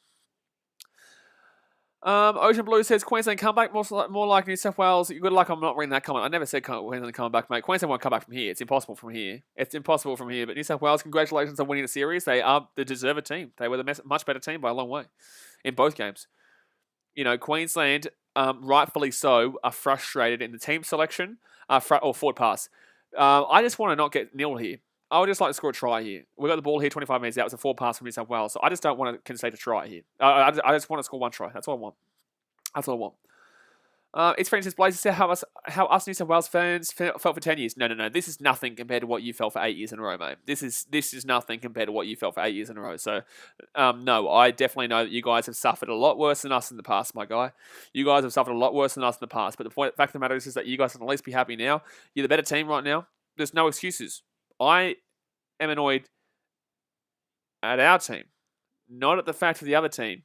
Ocean Blue says Queensland comeback, more like New South Wales. Good luck, I'm not reading that comment. I never said Queensland come back, mate. Queensland won't come back from here. It's impossible from here. But New South Wales, congratulations on winning the series. They are the deserved team. They were the much better team by a long way in both games. You know, Queensland, rightfully so, are frustrated in the team selection or forward pass. I just want to not get nil here. I would just like to score a try here. We got the ball here, 25 minutes out. It's a forward pass from New South Wales. So I just don't want to concede a try here. I just want to score one try. That's all I want. It's Francis Blaze said how us New South Wales fans felt for 10 years. No. This is nothing compared to what you felt for 8 years in a row, mate. This is nothing compared to what you felt for 8 years in a row. So, no, I definitely know that you guys have suffered a lot worse than us in the past, my guy. You guys have suffered a lot worse than us in the past. But the fact of the matter is that you guys can at least be happy now. You're the better team right now. There's no excuses. I am annoyed at our team, not at the fact of the other team.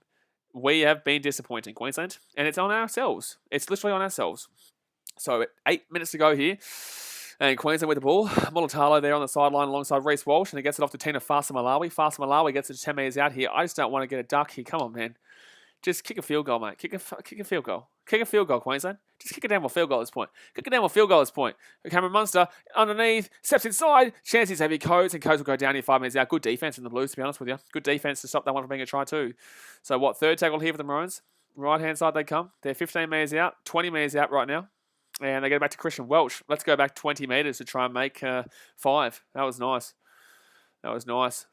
We have been disappointing, Queensland, and it's on ourselves. It's literally on ourselves. So 8 minutes to go here, and Queensland with the ball. Mulatalo there on the sideline alongside Reece Walsh, and he gets it off to Tina Fasa-Malawi. Fasa-Malawi gets it to 10 metres out here. I just don't want to get a duck here. Come on, man. Just kick a field goal, mate. Kick a field goal. Kick a field goal, Queensland. Just kick a damn well field goal at this point. Kick a damn well field goal at this point. Cameron Munster underneath, steps inside. Chances have Coates, and Coates will go down here 5 minutes out. Good defense in the Blues, to be honest with you. Good defense to stop that one from being a try too. So what, third tackle here for the Maroons? Right-hand side they come. They're 15 metres out, 20 metres out right now. And they go back to Christian Welch. Let's go back 20 metres to try and make 5. That was nice.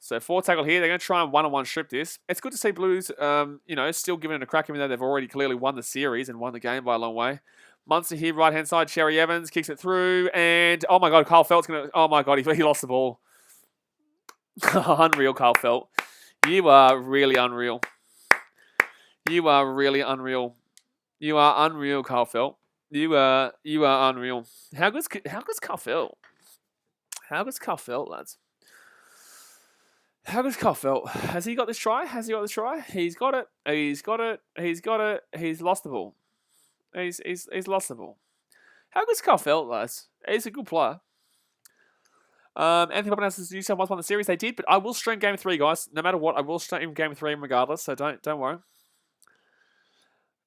So 4 tackle here. They're going to try and one-on-one strip this. It's good to see Blues, still giving it a crack, even though they've already clearly won the series and won the game by a long way. Munster here, right-hand side. Cherry Evans kicks it through. And, oh, my God, Kyle Felt's going to... Oh, my God, he lost the ball. Unreal, Kyle Felt. You are really unreal. You are unreal, Kyle Felt. You are unreal. How good's Kyle Felt? How good's Kyle Felt, lads? How good's Kyle Felt? Has he got this try? He's got it. He's lost the ball. He's lost the ball. How good's Kyle Felt, lads? He's a good player. Anthony Poppin says New South Wales won the series. They did, but I will stream Game 3, guys. No matter what, I will stream Game 3 regardless, so don't worry.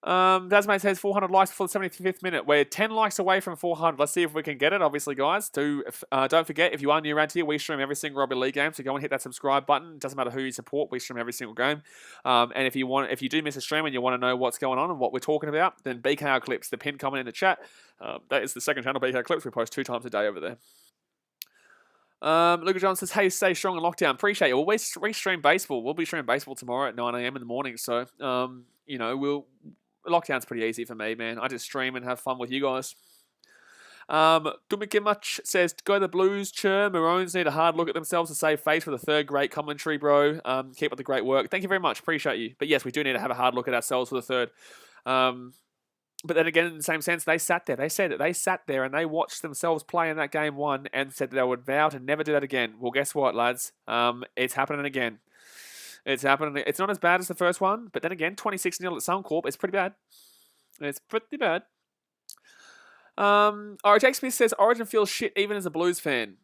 Dasmate says 400 likes for the 75th minute. We're 10 likes away from 400. Let's see if we can get it, obviously, guys. Don't forget, if you are new around here, we stream every single rugby league game, so go and hit that subscribe button. It doesn't matter who you support, we stream every single game. And if you do miss a stream and you want to know what's going on and what we're talking about, then BKR Clips, the pinned comment in the chat. That is the second channel, BKR Clips. We post 2 times a day over there. Luca John says, hey, stay strong in lockdown. Appreciate it. We'll stream baseball. We'll be streaming baseball tomorrow at 9 a.m. in the morning. So, lockdown's pretty easy for me, man. I just stream and have fun with you guys. Dumikimach says, go the Blues, Chur. Maroons need a hard look at themselves to save face for the third. Great commentary, bro. Keep up the great work. Thank you very much. Appreciate you. But yes, we do need to have a hard look at ourselves for the third. But then again, in the same sense, they sat there. They said that they sat there and they watched themselves play in that game one and said that they would vow to never do that again. Well, guess what, lads? It's happening again. It's happening. It's not as bad as the first one, but then again, 26-0 at Suncorp is pretty bad. It's pretty bad. Jake Smith says, Origin feels shit even as a Blues fan.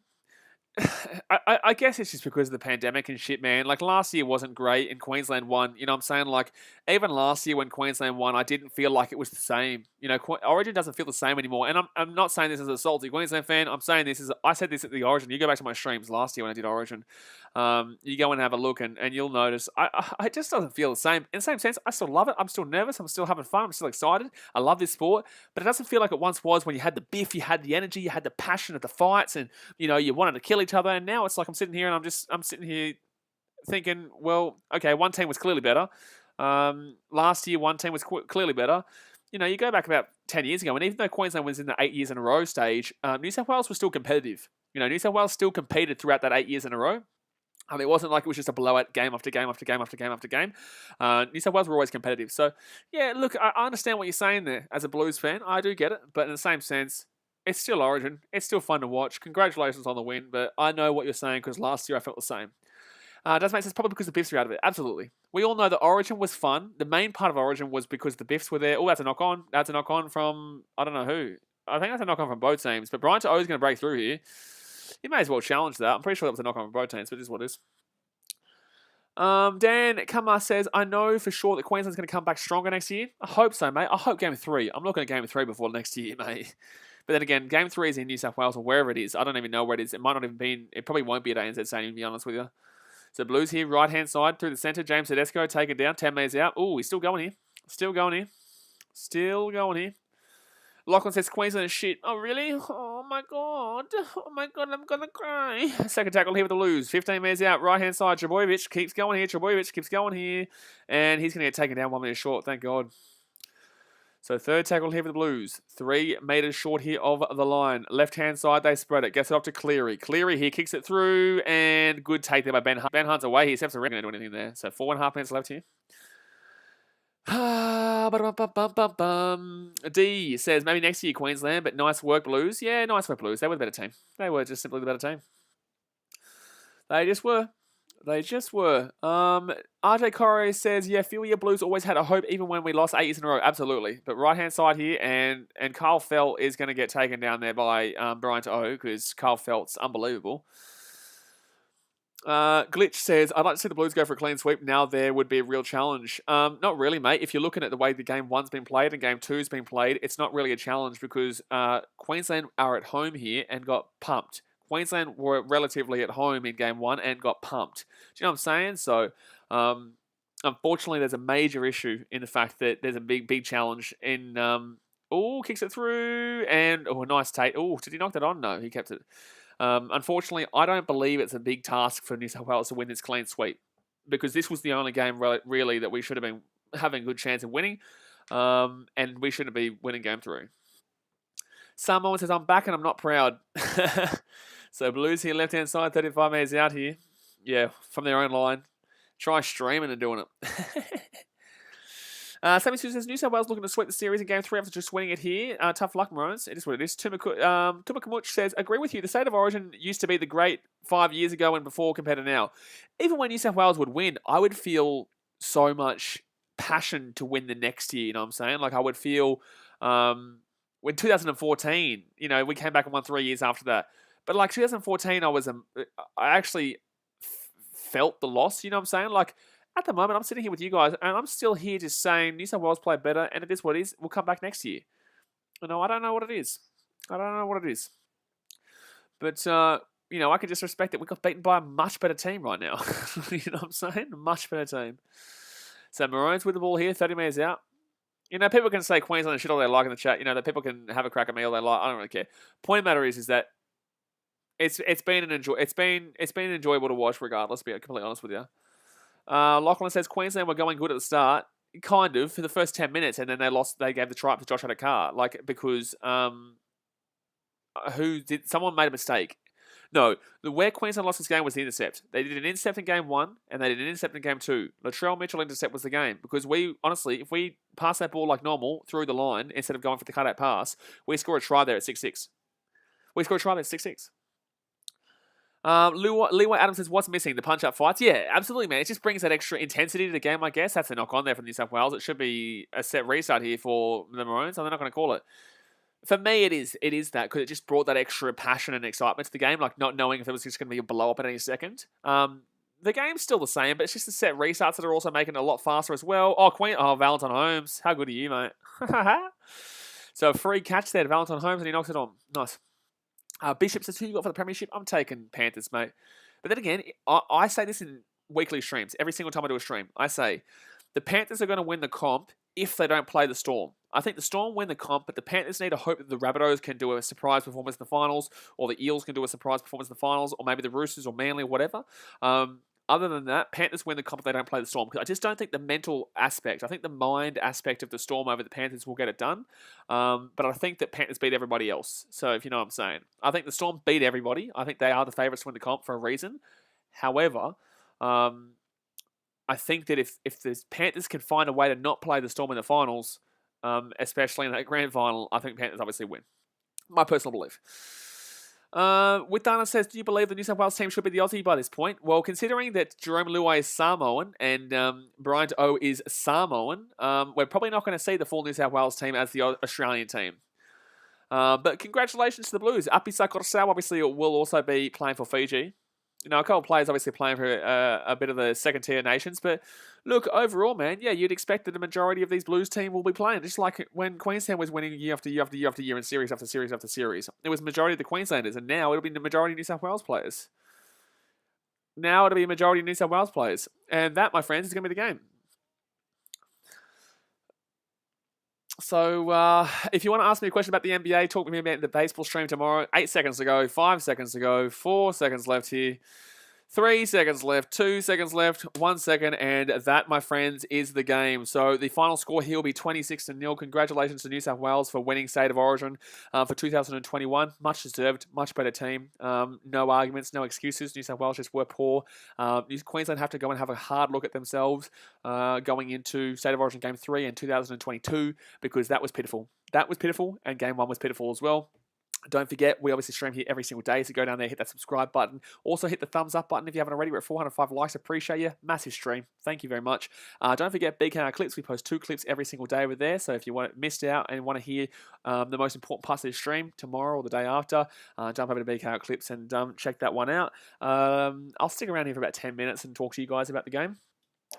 I guess it's just because of the pandemic and shit, man. Like, last year wasn't great and Queensland won. You know what I'm saying? Like, even last year when Queensland won, I didn't feel like it was the same. You know, Origin doesn't feel the same anymore. And I'm not saying this as a salty Queensland fan. I'm saying this as, I said this at the Origin. You go back to my streams last year when I did Origin. You go and have a look and you'll notice it just doesn't feel the same. In the same sense, I still love it. I'm still nervous. I'm still having fun. I'm still excited. I love this sport. But it doesn't feel like it once was when you had the biff, you had the energy, you had the passion of the fights, and, you know, you wanted to kill each other. And now it's like I'm sitting here and I'm sitting here thinking, well, okay, one team was clearly better. Last year, one team was clearly better. You know, you go back about 10 years ago, and even though Queensland was in the 8 years in a row stage, New South Wales was still competitive. You know, New South Wales still competed throughout that 8 years in a row. It wasn't like it was just a blowout game after game after game after game after game. New South Wales were always competitive. So, yeah, look, I understand what you're saying there as a Blues fan. I do get it. But in the same sense, it's still Origin. It's still fun to watch. Congratulations on the win. But I know what you're saying because last year I felt the same. Does make sense probably because the Biffs are out of it. Absolutely. We all know that Origin was fun. The main part of Origin was because the Biffs were there. Oh, that's a knock-on. That's a knock-on from, I don't know who. I think that's a knock-on from both teams. But Brian To'o is going to break through here. He may as well challenge that. I'm pretty sure that was a knock-on from both teams, but it is what it is. Dan Kamar says, I know for sure that Queensland's going to come back stronger next year. I hope so, mate. I hope Game 3. I'm looking at Game 3 before next year, mate. But then again, Game 3 is in New South Wales or wherever it is. I don't even know where it is. It might not even be. It probably won't be at ANZ Stadium, to be honest with you. So Blues here, right-hand side through the centre. James Tedesco taken down. 10 metres out. Oh, he's still going here. Still going here. Still going here. Lachlan says Queensland is shit. Oh, really? Oh, my God. Oh, my God, I'm going to cry. Second tackle here with the Blues. 15 metres out. Right-hand side. Trbojevic keeps going here. Trbojevic keeps going here. And he's going to get taken down 1 minute short. Thank God. So third tackle here for the Blues. 3 metres short here of the line. Left-hand side, they spread it. Gets it off to Cleary. Cleary here kicks it through. And good take there by Ben Hunt. Ben Hunt's away. He's not going to do anything there. So 4.5 minutes left here. D says, maybe next year Queensland, but nice work Blues. Yeah, nice work Blues. They were the better team. They were just simply the better team. They just were. They just were. RJ Corey says, yeah, feel your Blues always had a hope even when we lost 8 years in a row. Absolutely. But right-hand side here, and Carl Felt is going to get taken down there by Brian To'o because Carl Felt's unbelievable. Glitch says, I'd like to see the Blues go for a clean sweep. Now there would be a real challenge. Not really, mate. If you're looking at the way the game 1's been played and game 2's been played, it's not really a challenge because Queensland are at home here and got pumped. Queensland were relatively at home in game 1 and got pumped. Do you know what I'm saying? So, unfortunately, there's a major issue in the fact that there's a big challenge in... kicks it through and... Oh, nice take. Oh, did he knock that on? No, he kept it. Unfortunately, I don't believe it's a big task for New South Wales to win this clean sweep because this was the only game really that we should have been having a good chance of winning, and we shouldn't be winning game 3. Someone says, I'm back and I'm not proud. So Blues here, left-hand side, 35 metres out here. Yeah, from their own line. Try streaming and doing it. Sammy Sue says, New South Wales looking to sweep the series in Game 3 after just winning it here. Tough luck, Maroons. It is what it is. Tumakamuch says, agree with you. The State of Origin used to be the great 5 years ago and before compared to now. Even when New South Wales would win, I would feel so much passion to win the next year, you know what I'm saying? Like, I would feel, when 2014, you know, we came back and won 3 years after that. But, like, 2014, I actually felt the loss, you know what I'm saying? Like, at the moment, I'm sitting here with you guys, and I'm still here just saying New South Wales played better, and it is what it is. We'll come back next year. You know, I don't know what it is. I don't know what it is. But, you know, I can just respect that we got beaten by a much better team right now. You know what I'm saying? A much better team. So, Maroons with the ball here, 30 metres out. You know, people can say Queensland and shit all they like in the chat. You know, that people can have a crack at me all they like. I don't really care. Point of the matter is that it's been enjoyable to watch regardless, to be completely honest with you. Lachlan says Queensland were going good at the start, kind of, for the first 10 minutes, and then they lost. They gave the try up to Josh Adokar, like, because Someone made a mistake. No, where Queensland lost this game was the intercept. They did an intercept in game 1, and they did an intercept in game 2. Latrell Mitchell intercept was the game, because honestly, if we pass that ball like normal through the line instead of going for the cutout pass, we score a try there at 6-6. We score a try there at 6-6. Leeway Adams says, what's missing? The punch-up fights? Yeah, absolutely, man. It just brings that extra intensity to the game, I guess. That's the knock on there from New South Wales. It should be a set restart here for the Maroons, so they're not going to call it. For me, it is that, because it just brought that extra passion and excitement to the game, like not knowing if it was just going to be a blow-up at any second. The game's still the same, but it's just the set restarts that are also making it a lot faster as well. Valentine Holmes. How good are you, mate? So a free catch there to Valentine Holmes, and he knocks it on. Nice. Bishop says, who you got for the premiership? I'm taking Panthers, mate. But then again, I say this in weekly streams. Every single time I do a stream, I say the Panthers are going to win the comp if they don't play the Storm. I think the Storm win the comp, but the Panthers need to hope that the Rabbitohs can do a surprise performance in the finals, or the Eels can do a surprise performance in the finals, or maybe the Roosters or Manly or whatever. Other than that, Panthers win the comp if they don't play the Storm, because I just don't think the mental aspect, I think the mind aspect of the Storm over the Panthers will get it done. But I think that Panthers beat everybody else. So if you know what I'm saying. I think the Storm beat everybody. I think they are the favourites to win the comp for a reason. However, I think that if the Panthers can find a way to not play the Storm in the finals, especially in that grand final, I think Panthers obviously win. My personal belief. With Dana says, do you believe the New South Wales team should be the Aussie by this point? Well, considering that Jerome Luai is Samoan and Bryant O is Samoan, we're probably not going to see the full New South Wales team as the Australian team. But congratulations to the Blues. Apisa Coruscant obviously will also be playing for Fiji. You know, a couple of players obviously playing for a bit of the second-tier nations. But look, overall, man, yeah, you'd expect that the majority of these Blues team will be playing. Just like when Queensland was winning year after year after year after year and series after series after series. It was the majority of the Queenslanders, and now it'll be the majority of New South Wales players. Now it'll be a majority of New South Wales players. And that, my friends, is going to be the game. So, if you want to ask me a question about the NBA, talk to me about the baseball stream tomorrow. 8 seconds to go, 5 seconds to go, 4 seconds left here. 3 seconds left, 2 seconds left, 1 second, and that, my friends, is the game. So the final score here will be 26-0. Congratulations to New South Wales for winning State of Origin for 2021. Much deserved, much better team. No arguments, no excuses. New South Wales just were poor. Queensland have to go and have a hard look at themselves going into State of Origin Game 3 in 2022, because that was pitiful. That was pitiful, and Game 1 was pitiful as well. Don't forget, we obviously stream here every single day, so go down there, hit that subscribe button. Also, hit the thumbs up button if you haven't already. We're at 405 likes. Appreciate you. Massive stream. Thank you very much. Don't forget BKR Clips. We post 2 clips every single day over there, so if you missed out and want to hear the most important parts of the stream tomorrow or the day after, jump over to BKR Clips and check that one out. I'll stick around here for about 10 minutes and talk to you guys about the game.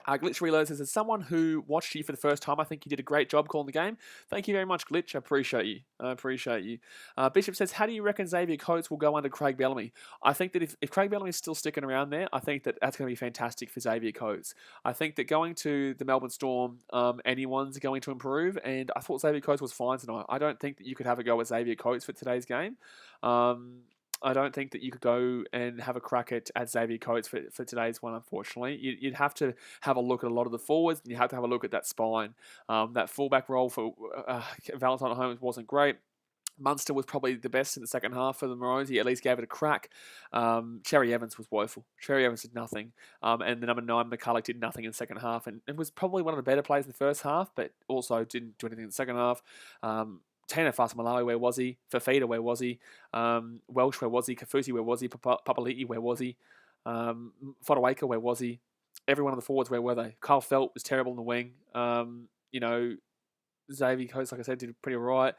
Glitch Reload says, as someone who watched you for the first time, I think you did a great job calling the game. Thank you very much, Glitch. I appreciate you. Bishop says, how do you reckon Xavier Coates will go under Craig Bellamy? I think that if Craig Bellamy is still sticking around there, I think that that's going to be fantastic for Xavier Coates. I think that going to the Melbourne Storm, anyone's going to improve, and I thought Xavier Coates was fine tonight. I don't think that you could have a go at Xavier Coates for today's game. I don't think that you could go and have a crack at Xavier Coates for today's one, unfortunately. You'd have to have a look at a lot of the forwards, and you have to have a look at that spine. That fullback role for Valentine Holmes wasn't great. Munster was probably the best in the second half for the Maroons. He at least gave it a crack. Cherry Evans was woeful. Cherry Evans did nothing. And the number 9, McCulloch, did nothing in the second half. And was probably one of the better players in the first half, but also didn't do anything in the second half. Tano Fa'asuamaleaui, where was he? Fafita, where was he? Welsh, where was he? Kafusi, where was he? Papali'i, where was he? Fodawaker, where was he? Every one of the forwards, where were they? Kyle Felt was terrible in the wing. Xavier Coates, like I said, did pretty all right.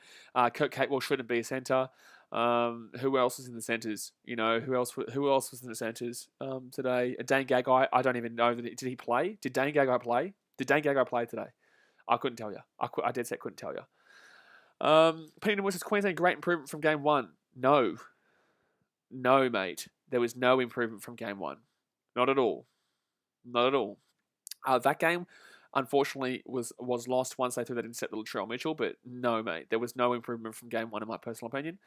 Kurt Capewell shouldn't be a centre. Who else was in the centres? Who else was in the centres today? Dane Gagai, I don't even know. Did he play? Did Dane Gagai play? Did Dane Gagai play today? I couldn't tell you. I dead set couldn't tell you. Pennington versus Queensland, great improvement from Game 1. No, mate. There was no improvement from Game 1. Not at all. That game, unfortunately, was lost once they threw that intercept to Latrell Mitchell, but no, mate. There was no improvement from Game 1, in my personal opinion.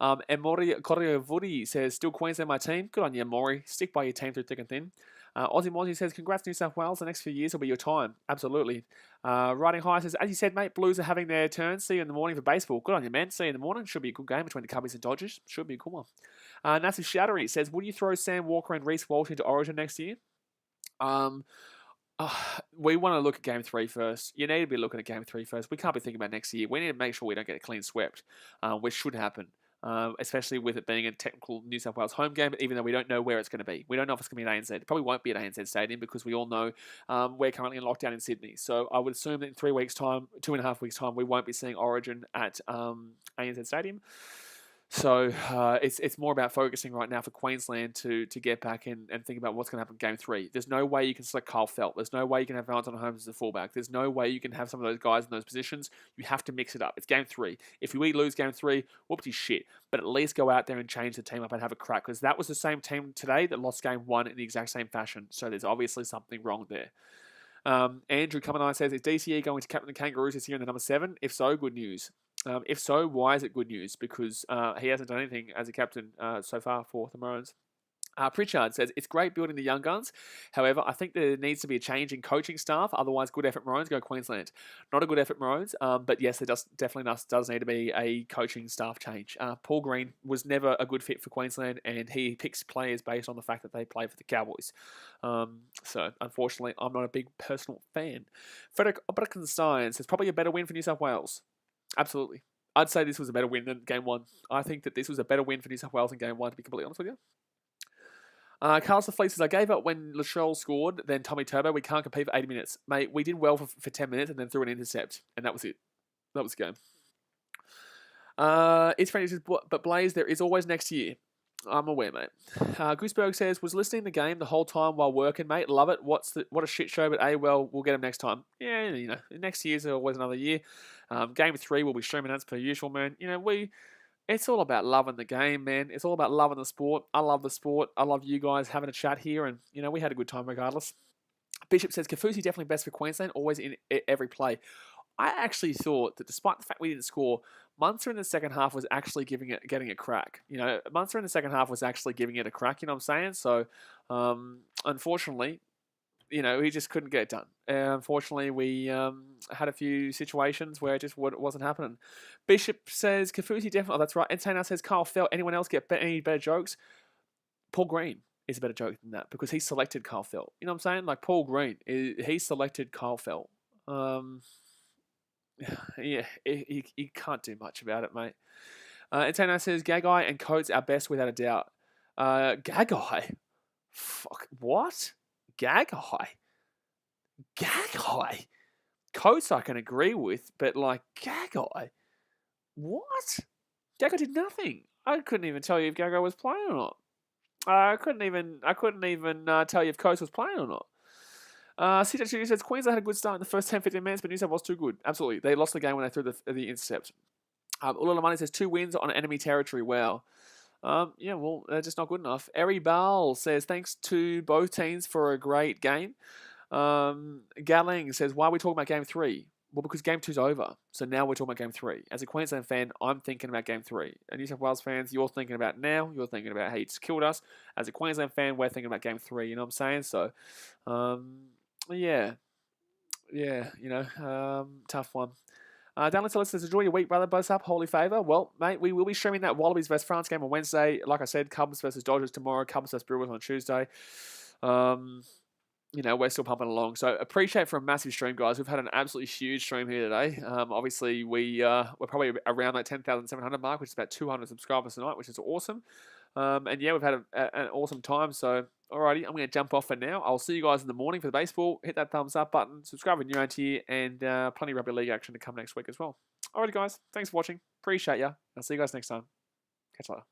Emori Koreovuri says, still Queensland my team. Good on you, Emori. Stick by your team through thick and thin. Aussie Mozzie says, congrats New South Wales. The next few years will be your time. Absolutely. Riding High says, as you said, mate, Blues are having their turn. See you in the morning for baseball. Good on you, man. See you in the morning. Should be a good game between the Cubbies and Dodgers. Should be a cool one. Nassi Shattery says, would you throw Sam Walker and Reece Walsh into Origin next year? We want to look at Game 3 first. You need to be looking at Game 3 first. We can't be thinking about next year. We need to make sure we don't get it clean swept, which should happen. Especially with it being a technical New South Wales home game, even though we don't know where it's going to be. We don't know if it's going to be at ANZ. It probably won't be at ANZ Stadium because we all know we're currently in lockdown in Sydney. So I would assume that in 3 weeks' time, 2.5 weeks' time, we won't be seeing Origin at ANZ Stadium. So it's more about focusing right now for Queensland to get back and think about what's going to happen in Game 3. There's no way you can select Kyle Felt. There's no way you can have Valentine Holmes as a fullback. There's no way you can have some of those guys in those positions. You have to mix it up. It's Game 3. If we lose Game 3, whoopty shit. But at least go out there and change the team up and have a crack. Because that was the same team today that lost Game 1 in the exact same fashion. So there's obviously something wrong there. Andrew Cummins says, is DCE going to captain the Kangaroos this year in the number 7? If so, good news. If so, why is it good news? Because he hasn't done anything as a captain so far for the Maroons. Pritchard says, it's great building the young guns. However, I think there needs to be a change in coaching staff. Otherwise, good effort Maroons go Queensland. Not a good effort Maroons, but yes, there definitely does need to be a coaching staff change. Paul Green was never a good fit for Queensland, and he picks players based on the fact that they play for the Cowboys. So, unfortunately, I'm not a big personal fan. Frederick Oberkenstein says, probably a better win for New South Wales. Absolutely. I'd say this was a better win than Game 1. I think that this was a better win for New South Wales in Game 1, to be completely honest with you. Carlos the Fleet says, I gave up when Latrell scored, then Tommy Turbo. We can't compete for 80 minutes. Mate, we did well for 10 minutes and then threw an intercept. And that was it. That was the game. It's Frank says, but Blaze, there is always next year. I'm aware, mate. Gooseberg says, was listening to the game the whole time while working, mate. Love it. What a shit show, but well, we'll get him next time. Yeah, you know, next year's always another year. Game 3 will be streaming as per usual, man. You know, it's all about loving the game, man. It's all about loving the sport. I love the sport. I love you guys having a chat here, and, you know, we had a good time regardless. Bishop says, Kaufusi definitely best for Queensland, always in every play. I actually thought that despite the fact we didn't score, Munster in the second half was actually getting a crack. You know, Munster in the second half was actually giving it a crack, you know what I'm saying? So, unfortunately, you know, he just couldn't get it done. Unfortunately, we had a few situations where it just wasn't happening. Bishop says, Kaufusi definitely, oh, that's right. Entertainer says, Kyle Felt, anyone else get any better jokes? Paul Green is a better joke than that because he selected Kyle Felt. You know what I'm saying? Like, Paul Green, he selected Kyle Felt. Yeah, he can't do much about it, mate. Entertainer says, Gagai and Coates are best without a doubt. Gagai? Fuck, what? Gagai? Coates I can agree with, but like Gagai? What? Gagai did nothing. I couldn't even tell you if Gagai was playing or not. I couldn't even tell you if Coates was playing or not. CJ says Queensland had a good start in the first 10-15 minutes, but New South Wales too good. Absolutely. They lost the game when they threw the intercept. Ulala Money says 2 wins on enemy territory. Wow. Yeah, well, they're just not good enough. Eri Ball says, thanks to both teams for a great game. Galing says, why are we talking about Game 3? Well, because Game 2's over. So now we're talking about Game 3. As a Queensland fan, I'm thinking about Game 3. And New South Wales fans, you're thinking about now. You're thinking about how you just killed us. As a Queensland fan, we're thinking about Game 3. You know what I'm saying? So, yeah, you know, tough one. Download Celeste says, enjoy your week, brother. Buzz up, holy favour. Well, mate, we will be streaming that Wallabies vs France game on Wednesday. Like I said, Cubs versus Dodgers tomorrow. Cubs vs Brewers on Tuesday. You know, we're still pumping along. So appreciate for a massive stream, guys. We've had an absolutely huge stream here today. Obviously, we're probably around that 10,700 mark, which is about 200 subscribers tonight, which is awesome. And yeah, we've had an awesome time. So, alrighty, I'm going to jump off for now. I'll see you guys in the morning for the baseball. Hit that thumbs up button. Subscribe if you're new around here. And plenty of rugby league action to come next week as well. Alrighty, guys. Thanks for watching. Appreciate ya. I'll see you guys next time. Catch you later.